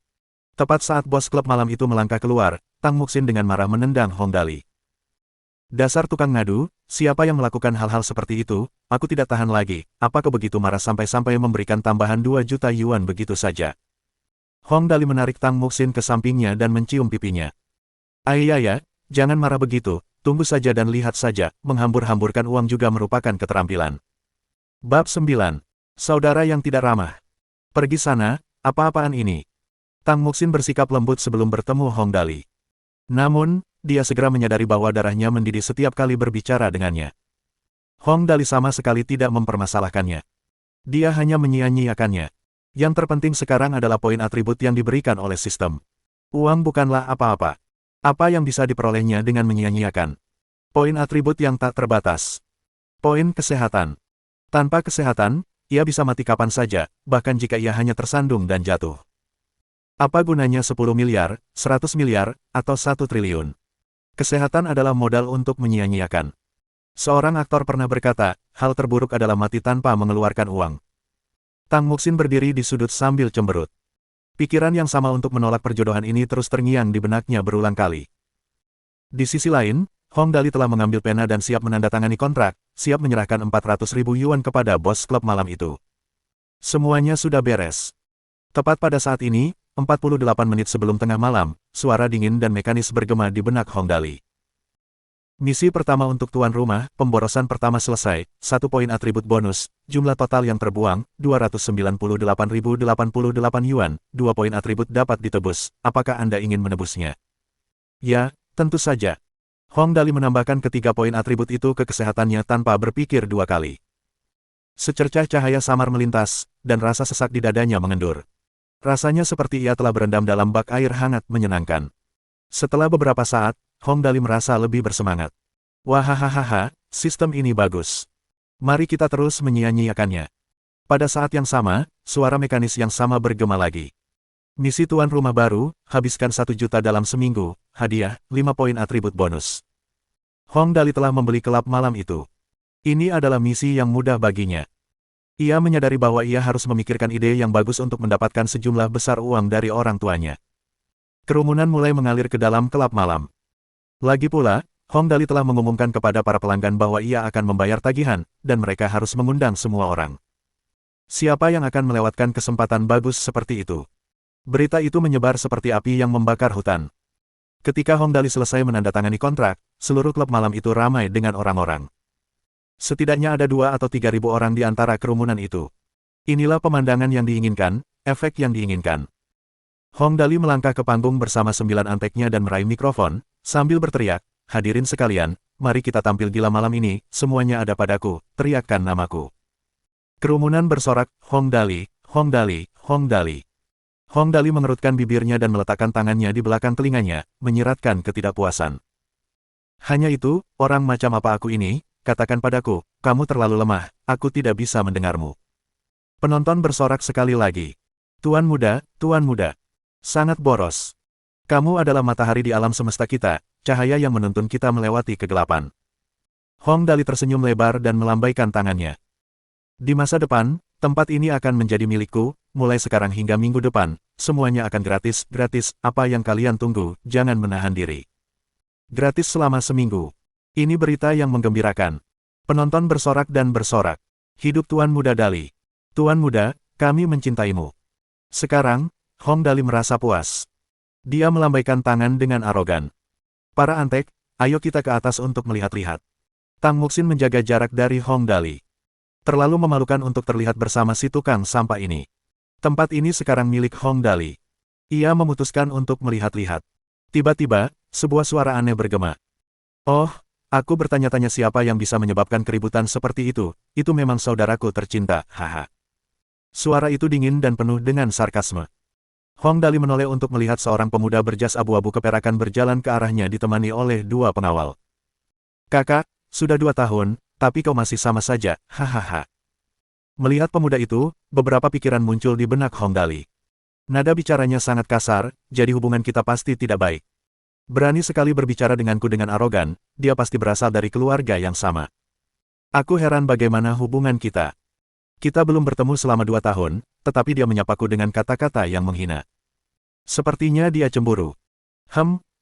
Tepat saat bos klub malam itu melangkah keluar, Tang Muxin dengan marah menendang Hong Dali. Dasar tukang ngadu, siapa yang melakukan hal-hal seperti itu, aku tidak tahan lagi, apa kau begitu marah sampai-sampai memberikan tambahan 2 juta yuan begitu saja. Hong Dali menarik Tang Muxin ke sampingnya dan mencium pipinya. Ayah, jangan marah begitu, tunggu saja dan lihat saja, menghambur-hamburkan uang juga merupakan keterampilan. Bab 9. Saudara yang tidak ramah. Pergi sana, apa-apaan ini? Tang Muxin bersikap lembut sebelum bertemu Hong Dali. Namun, dia segera menyadari bahwa darahnya mendidih setiap kali berbicara dengannya. Hong Dali sama sekali tidak mempermasalahkannya. Dia hanya menyia-nyiakannya. Yang terpenting sekarang adalah poin atribut yang diberikan oleh sistem. Uang bukanlah apa-apa. Apa yang bisa diperolehnya dengan menyia-nyiakan? Poin atribut yang tak terbatas. Poin kesehatan. Tanpa kesehatan, ia bisa mati kapan saja, bahkan jika ia hanya tersandung dan jatuh. Apa gunanya 10 miliar, 100 miliar, atau 1 triliun? Kesehatan adalah modal untuk menyia-nyiakan. Seorang aktor pernah berkata, hal terburuk adalah mati tanpa mengeluarkan uang. Tang Muxin berdiri di sudut sambil cemberut. Pikiran yang sama untuk menolak perjodohan ini terus terngiang di benaknya berulang kali. Di sisi lain, Hong Dali telah mengambil pena dan siap menandatangani kontrak, siap menyerahkan 400 ribu yuan kepada bos klub malam itu. Semuanya sudah beres. Tepat pada saat ini, 48 menit sebelum tengah malam, suara dingin dan mekanis bergema di benak Hong Dali. Misi pertama untuk tuan rumah, pemborosan pertama selesai, 1 poin atribut bonus, jumlah total yang terbuang, 298.088 yuan, 2 poin atribut dapat ditebus, apakah Anda ingin menebusnya? Ya, tentu saja. Hong Dali menambahkan ketiga poin atribut itu ke kesehatannya tanpa berpikir 2 kali. Secercah cahaya samar melintas, dan rasa sesak di dadanya mengendur. Rasanya seperti ia telah berendam dalam bak air hangat menyenangkan. Setelah beberapa saat, Hong Dali merasa lebih bersemangat. Wahahaha, sistem ini bagus. Mari kita terus menyia-nyiakannya. Pada saat yang sama, suara mekanis yang sama bergema lagi. Misi tuan rumah baru, habiskan 1 juta dalam seminggu, hadiah, 5 poin atribut bonus. Hong Dali telah membeli kelab malam itu. Ini adalah misi yang mudah baginya. Ia menyadari bahwa ia harus memikirkan ide yang bagus untuk mendapatkan sejumlah besar uang dari orang tuanya. Kerumunan mulai mengalir ke dalam kelab malam. Lagi pula, Hong Dali telah mengumumkan kepada para pelanggan bahwa ia akan membayar tagihan, dan mereka harus mengundang semua orang. Siapa yang akan melewatkan kesempatan bagus seperti itu? Berita itu menyebar seperti api yang membakar hutan. Ketika Hong Dali selesai menandatangani kontrak, seluruh klub malam itu ramai dengan orang-orang. Setidaknya ada 2 atau 3 ribu orang di antara kerumunan itu. Inilah pemandangan yang diinginkan, efek yang diinginkan. Hong Dali melangkah ke panggung bersama 9 anteknya dan meraih mikrofon, sambil berteriak, hadirin sekalian, mari kita tampil gila malam ini, semuanya ada padaku, teriakkan namaku. Kerumunan bersorak, Hong Dali, Hong Dali, Hong Dali. Hong Dali mengerutkan bibirnya dan meletakkan tangannya di belakang telinganya, menyiratkan ketidakpuasan. Hanya itu, orang macam apa aku ini? Katakan padaku, kamu terlalu lemah, aku tidak bisa mendengarmu. Penonton bersorak sekali lagi. Tuan muda, sangat boros. Kamu adalah matahari di alam semesta kita, cahaya yang menuntun kita melewati kegelapan. Hong Dali tersenyum lebar dan melambaikan tangannya. Di masa depan, tempat ini akan menjadi milikku, mulai sekarang hingga minggu depan, semuanya akan gratis, apa yang kalian tunggu, jangan menahan diri. Gratis selama seminggu. Ini berita yang menggembirakan. Penonton bersorak dan bersorak. Hidup Tuan Muda Dali. Tuan Muda, kami mencintaimu. Sekarang, Hong Dali merasa puas. Dia melambaikan tangan dengan arogan. Para antek, ayo kita ke atas untuk melihat-lihat. Tang Muxin menjaga jarak dari Hong Dali. Terlalu memalukan untuk terlihat bersama si tukang sampah ini. Tempat ini sekarang milik Hong Dali. Ia memutuskan untuk melihat-lihat. Tiba-tiba, sebuah suara aneh bergema. Oh, aku bertanya-tanya siapa yang bisa menyebabkan keributan seperti itu memang saudaraku tercinta, haha. Suara itu dingin dan penuh dengan sarkasme. Hong Dali menoleh untuk melihat seorang pemuda berjas abu-abu keperakan berjalan ke arahnya ditemani oleh dua pengawal. Kakak, sudah 2 tahun, tapi kau masih sama saja, hahaha. Melihat pemuda itu, beberapa pikiran muncul di benak Hong Dali. Nada bicaranya sangat kasar, jadi hubungan kita pasti tidak baik. Berani sekali berbicara denganku dengan arogan, dia pasti berasal dari keluarga yang sama. Aku heran bagaimana hubungan kita. Kita belum bertemu selama 2 tahun, tetapi dia menyapaku dengan kata-kata yang menghina. Sepertinya dia cemburu.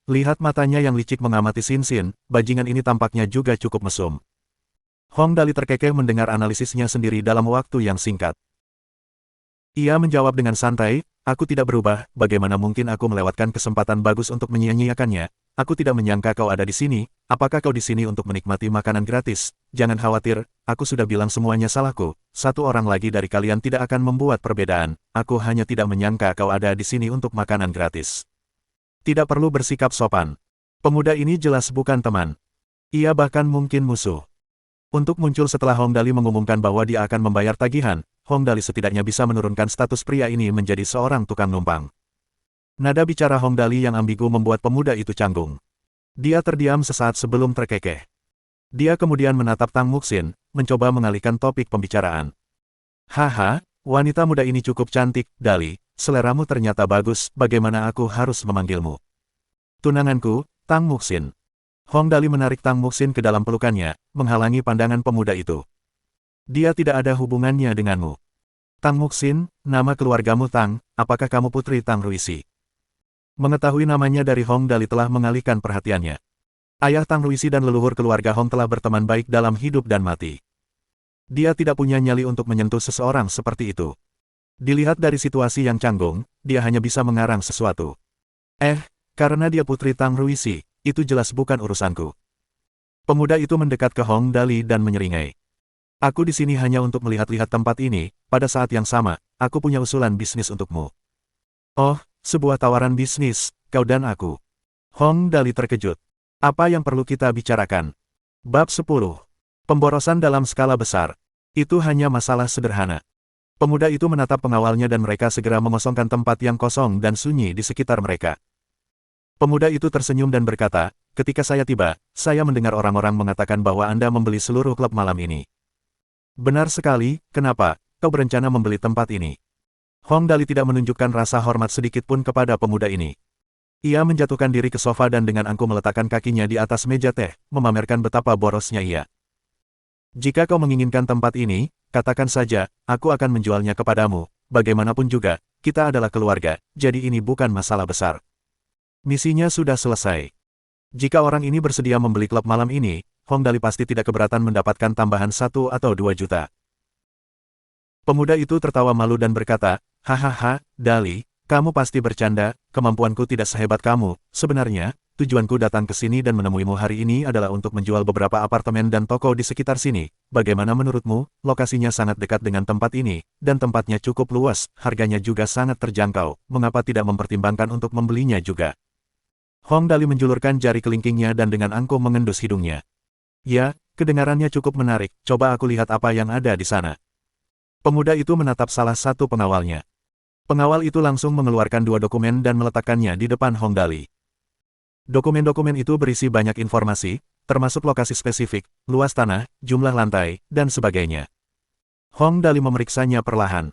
Lihat matanya yang licik mengamati Sin, bajingan ini tampaknya juga cukup mesum. Hong Dali terkekeh mendengar analisisnya sendiri dalam waktu yang singkat. Ia menjawab dengan santai, aku tidak berubah, bagaimana mungkin aku melewatkan kesempatan bagus untuk menyia-nyiakannya. Aku tidak menyangka kau ada di sini, apakah kau di sini untuk menikmati makanan gratis? Jangan khawatir, aku sudah bilang semuanya salahku, satu orang lagi dari kalian tidak akan membuat perbedaan, aku hanya tidak menyangka kau ada di sini untuk makanan gratis. Tidak perlu bersikap sopan. Pemuda ini jelas bukan teman. Ia bahkan mungkin musuh. Untuk muncul setelah Hong Dali mengumumkan bahwa dia akan membayar tagihan, Hong Dali setidaknya bisa menurunkan status pria ini menjadi seorang tukang numpang. Nada bicara Hong Dali yang ambigu membuat pemuda itu canggung. Dia terdiam sesaat sebelum terkekeh. Dia kemudian menatap Tang Muxin, mencoba mengalihkan topik pembicaraan. Haha, wanita muda ini cukup cantik, Dali, seleramu ternyata bagus, bagaimana aku harus memanggilmu? Tunanganku, Tang Muxin. Hong Dali menarik Tang Muxin ke dalam pelukannya, menghalangi pandangan pemuda itu. Dia tidak ada hubungannya denganmu. Tang Muxin, nama keluargamu Tang, apakah kamu putri Tang Ruisi? Mengetahui namanya dari Hong Dali telah mengalihkan perhatiannya. Ayah Tang Ruisi dan leluhur keluarga Hong telah berteman baik dalam hidup dan mati. Dia tidak punya nyali untuk menyentuh seseorang seperti itu. Dilihat dari situasi yang canggung, dia hanya bisa mengarang sesuatu. Karena dia putri Tang Ruisi, itu jelas bukan urusanku. Pemuda itu mendekat ke Hong Dali dan menyeringai. Aku di sini hanya untuk melihat-lihat tempat ini, pada saat yang sama, aku punya usulan bisnis untukmu. Oh, sebuah tawaran bisnis, kau dan aku. Hong Dali terkejut. Apa yang perlu kita bicarakan? Bab 10. Pemborosan dalam skala besar. Itu hanya masalah sederhana. Pemuda itu menatap pengawalnya dan mereka segera mengosongkan tempat yang kosong dan sunyi di sekitar mereka. Pemuda itu tersenyum dan berkata, ketika saya tiba, saya mendengar orang-orang mengatakan bahwa Anda membeli seluruh klub malam ini. Benar sekali, kenapa, kau berencana membeli tempat ini? Hong Dali tidak menunjukkan rasa hormat sedikit pun kepada pemuda ini. Ia menjatuhkan diri ke sofa dan dengan angkuh meletakkan kakinya di atas meja teh, memamerkan betapa borosnya ia. Jika kau menginginkan tempat ini, katakan saja, aku akan menjualnya kepadamu, bagaimanapun juga, kita adalah keluarga, jadi ini bukan masalah besar. Misinya sudah selesai. Jika orang ini bersedia membeli klub malam ini, Hong Dali pasti tidak keberatan mendapatkan tambahan 1 atau 2 juta. Pemuda itu tertawa malu dan berkata, hahaha, Dali, kamu pasti bercanda, kemampuanku tidak sehebat kamu, sebenarnya, tujuanku datang ke sini dan menemuimu hari ini adalah untuk menjual beberapa apartemen dan toko di sekitar sini. Bagaimana menurutmu, lokasinya sangat dekat dengan tempat ini, dan tempatnya cukup luas, harganya juga sangat terjangkau, mengapa tidak mempertimbangkan untuk membelinya juga? Hong Dali menjulurkan jari kelingkingnya dan dengan angkuh mengendus hidungnya. Ya, kedengarannya cukup menarik, coba aku lihat apa yang ada di sana. Pemuda itu menatap salah satu pengawalnya. Pengawal itu langsung mengeluarkan 2 dokumen dan meletakkannya di depan Hong Dali. Dokumen-dokumen itu berisi banyak informasi, termasuk lokasi spesifik, luas tanah, jumlah lantai, dan sebagainya. Hong Dali memeriksanya perlahan.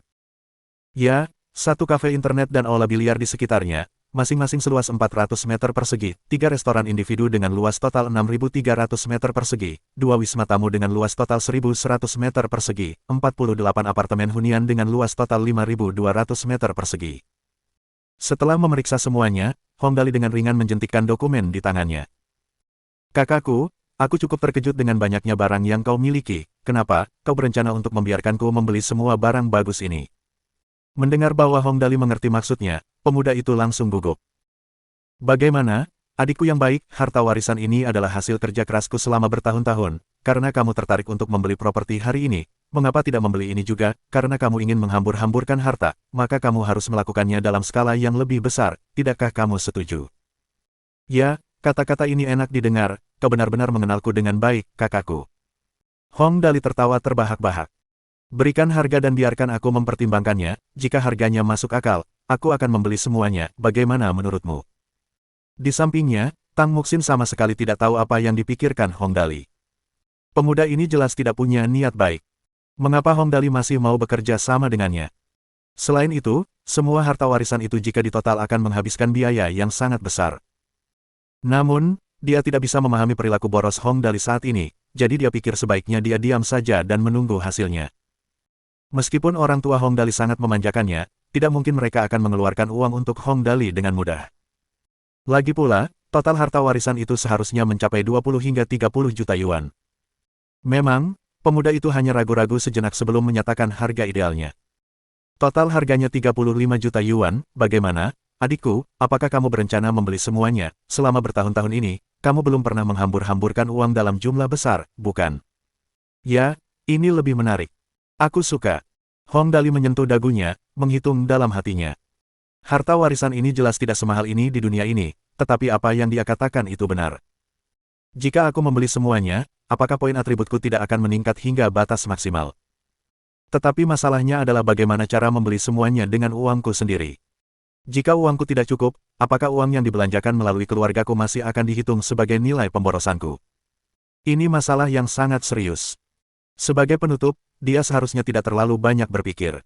Ya, 1 kafe internet dan aula biliar di sekitarnya, masing-masing seluas 400 meter persegi, 3 restoran individu dengan luas total 6.300 meter persegi, 2 wisma tamu dengan luas total 1.100 meter persegi, 48 apartemen hunian dengan luas total 5.200 meter persegi. Setelah memeriksa semuanya, Hong Dali dengan ringan menjentikkan dokumen di tangannya. Kakakku, aku cukup terkejut dengan banyaknya barang yang kau miliki, kenapa, kau berencana untuk membiarkanku membeli semua barang bagus ini? Mendengar bahwa Hong Dali mengerti maksudnya, pemuda itu langsung gugup. Bagaimana, adikku yang baik, harta warisan ini adalah hasil kerja kerasku selama bertahun-tahun, karena kamu tertarik untuk membeli properti hari ini, mengapa tidak membeli ini juga? Karena kamu ingin menghambur-hamburkan harta, maka kamu harus melakukannya dalam skala yang lebih besar, tidakkah kamu setuju? Ya, kata-kata ini enak didengar, kau benar-benar mengenalku dengan baik, kakakku. Hong Dali tertawa terbahak-bahak. Berikan harga dan biarkan aku mempertimbangkannya, jika harganya masuk akal, aku akan membeli semuanya, bagaimana menurutmu? Di sampingnya, Tang Muxin sama sekali tidak tahu apa yang dipikirkan Hong Dali. Pemuda ini jelas tidak punya niat baik. Mengapa Hong Dali masih mau bekerja sama dengannya? Selain itu, semua harta warisan itu jika ditotal akan menghabiskan biaya yang sangat besar. Namun, dia tidak bisa memahami perilaku boros Hong Dali saat ini, jadi dia pikir sebaiknya dia diam saja dan menunggu hasilnya. Meskipun orang tua Hong Dali sangat memanjakannya, tidak mungkin mereka akan mengeluarkan uang untuk Hong Dali dengan mudah. Lagi pula, total harta warisan itu seharusnya mencapai 20 hingga 30 juta yuan. Memang, pemuda itu hanya ragu-ragu sejenak sebelum menyatakan harga idealnya. Total harganya 35 juta yuan, bagaimana, adikku, apakah kamu berencana membeli semuanya? Selama bertahun-tahun ini, kamu belum pernah menghambur-hamburkan uang dalam jumlah besar, bukan? Ya, ini lebih menarik. Aku suka. Hong Dali menyentuh dagunya, menghitung dalam hatinya. Harta warisan ini jelas tidak semahal ini di dunia ini, tetapi apa yang dia katakan itu benar. Jika aku membeli semuanya, apakah poin atributku tidak akan meningkat hingga batas maksimal? Tetapi masalahnya adalah bagaimana cara membeli semuanya dengan uangku sendiri. Jika uangku tidak cukup, apakah uang yang dibelanjakan melalui keluargaku masih akan dihitung sebagai nilai pemborosanku? Ini masalah yang sangat serius. Sebagai penutup, dia seharusnya tidak terlalu banyak berpikir.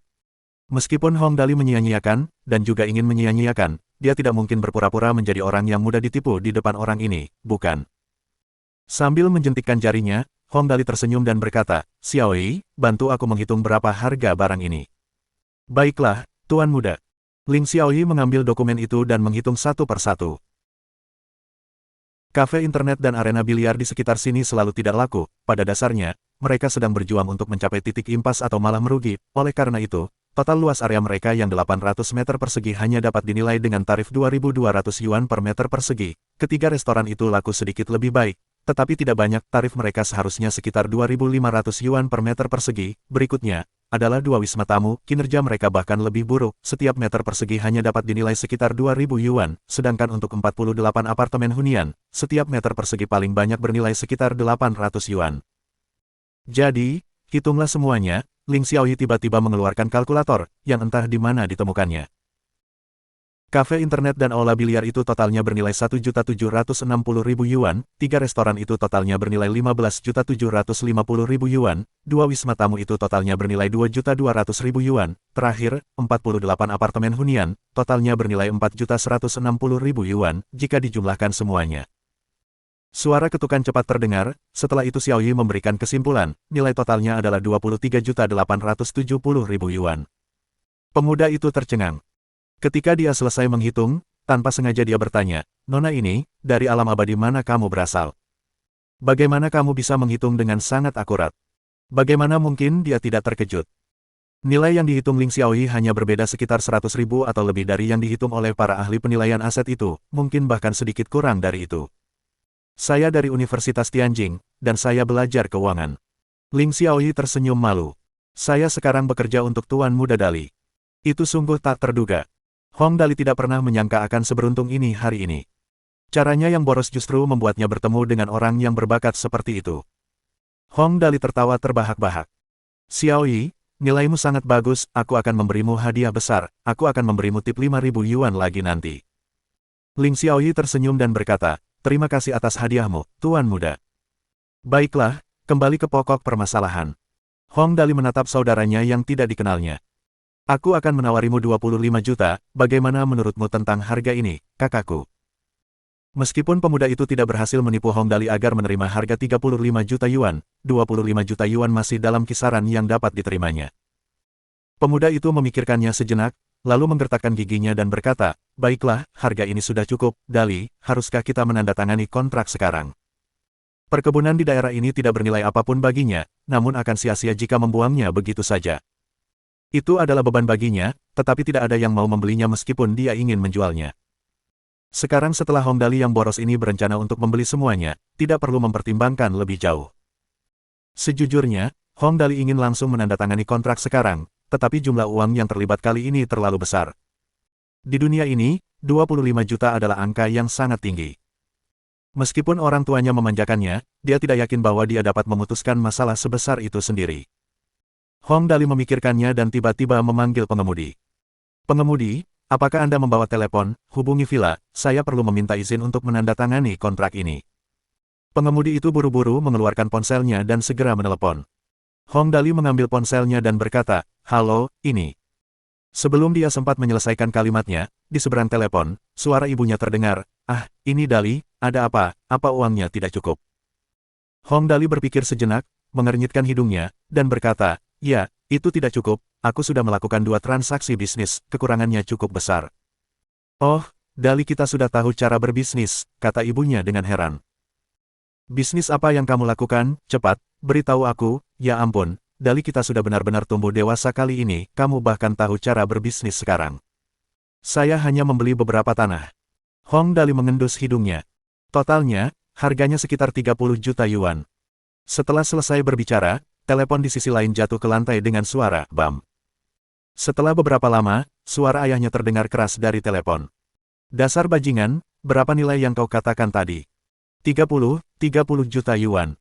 Meskipun Hong Dali menyia-nyiakan, dan juga ingin menyia-nyiakan, dia tidak mungkin berpura-pura menjadi orang yang mudah ditipu di depan orang ini, bukan? Sambil menjentikkan jarinya, Hong Dali tersenyum dan berkata, Xiaoyi, bantu aku menghitung berapa harga barang ini. Baiklah, Tuan Muda. Ling Xiaoyi mengambil dokumen itu dan menghitung satu persatu. Kafe internet dan arena biliar di sekitar sini selalu tidak laku, pada dasarnya, mereka sedang berjuang untuk mencapai titik impas atau malah merugi, oleh karena itu, total luas area mereka yang 800 meter persegi hanya dapat dinilai dengan tarif 2.200 yuan per meter persegi. Ketiga restoran itu laku sedikit lebih baik, tetapi tidak banyak, tarif mereka seharusnya sekitar 2.500 yuan per meter persegi. Berikutnya, adalah dua wisma tamu, kinerja mereka bahkan lebih buruk, setiap meter persegi hanya dapat dinilai sekitar 2.000 yuan, sedangkan untuk 48 apartemen hunian, setiap meter persegi paling banyak bernilai sekitar 800 yuan. Jadi, hitunglah semuanya, Ling Xiaoyi tiba-tiba mengeluarkan kalkulator, yang entah di mana ditemukannya. Kafe internet dan aula biliar itu totalnya bernilai 1.760.000 yuan, tiga restoran itu totalnya bernilai 15.750.000 yuan, dua wisma tamu itu totalnya bernilai 2.200.000 yuan, terakhir, 48 apartemen hunian, totalnya bernilai 4.160.000 yuan, jika dijumlahkan semuanya. Suara ketukan cepat terdengar, setelah itu Xiaoyi memberikan kesimpulan, nilai totalnya adalah 23.870.000 yuan. Pemuda itu tercengang. Ketika dia selesai menghitung, tanpa sengaja dia bertanya, Nona ini, dari alam abadi mana kamu berasal? Bagaimana kamu bisa menghitung dengan sangat akurat? Bagaimana mungkin dia tidak terkejut? Nilai yang dihitung Ling Xiaoyi hanya berbeda sekitar 100.000 atau lebih dari yang dihitung oleh para ahli penilaian aset itu, mungkin bahkan sedikit kurang dari itu. Saya dari Universitas Tianjing, dan saya belajar keuangan. Ling Xiaoyi tersenyum malu. Saya sekarang bekerja untuk Tuan Muda Dali. Itu sungguh tak terduga. Hong Dali tidak pernah menyangka akan seberuntung ini hari ini. Caranya yang boros justru membuatnya bertemu dengan orang yang berbakat seperti itu. Hong Dali tertawa terbahak-bahak. Xiaoyi, nilaimu sangat bagus, aku akan memberimu hadiah besar, aku akan memberimu tip 5.000 yuan lagi nanti. Ling Xiaoyi tersenyum dan berkata, terima kasih atas hadiahmu, Tuan Muda. Baiklah, kembali ke pokok permasalahan. Hong Dali menatap saudaranya yang tidak dikenalnya. Aku akan menawarimu 25 juta, bagaimana menurutmu tentang harga ini, kakakku? Meskipun pemuda itu tidak berhasil menipu Hong Dali agar menerima harga 35 juta yuan, 25 juta yuan masih dalam kisaran yang dapat diterimanya. Pemuda itu memikirkannya sejenak, lalu menggertakkan giginya dan berkata, baiklah, harga ini sudah cukup, Dali, haruskah kita menandatangani kontrak sekarang? Perkebunan di daerah ini tidak bernilai apapun baginya, namun akan sia-sia jika membuangnya begitu saja. Itu adalah beban baginya, tetapi tidak ada yang mau membelinya meskipun dia ingin menjualnya. Sekarang setelah Hong Dali yang boros ini berencana untuk membeli semuanya, tidak perlu mempertimbangkan lebih jauh. Sejujurnya, Hong Dali ingin langsung menandatangani kontrak sekarang, tetapi jumlah uang yang terlibat kali ini terlalu besar. Di dunia ini, 25 juta adalah angka yang sangat tinggi. Meskipun orang tuanya memanjakannya, dia tidak yakin bahwa dia dapat memutuskan masalah sebesar itu sendiri. Hong Dali memikirkannya dan tiba-tiba memanggil pengemudi. Pengemudi, apakah Anda membawa telepon? Hubungi villa, saya perlu meminta izin untuk menandatangani kontrak ini. Pengemudi itu buru-buru mengeluarkan ponselnya dan segera menelepon. Hong Dali mengambil ponselnya dan berkata, "Halo, ini." Sebelum dia sempat menyelesaikan kalimatnya, di seberang telepon, suara ibunya terdengar, "Ah, ini Dali, ada apa? Apa uangnya tidak cukup?" Hong Dali berpikir sejenak, mengernyitkan hidungnya, dan berkata, "Ya, itu tidak cukup, aku sudah melakukan 2 transaksi bisnis, kekurangannya cukup besar." "Oh, Dali, kita sudah tahu cara berbisnis," kata ibunya dengan heran. "Bisnis apa yang kamu lakukan? Cepat, beritahu aku." "Ya ampun, Dali, kita sudah benar-benar tumbuh dewasa kali ini, kamu bahkan tahu cara berbisnis sekarang." "Saya hanya membeli beberapa tanah." Hong Dali mengendus hidungnya. Totalnya, harganya sekitar 30 juta yuan. Setelah selesai berbicara, telepon di sisi lain jatuh ke lantai dengan suara bam. Setelah beberapa lama, suara ayahnya terdengar keras dari telepon. "Dasar bajingan, berapa nilai yang kau katakan tadi?" 30 juta yuan.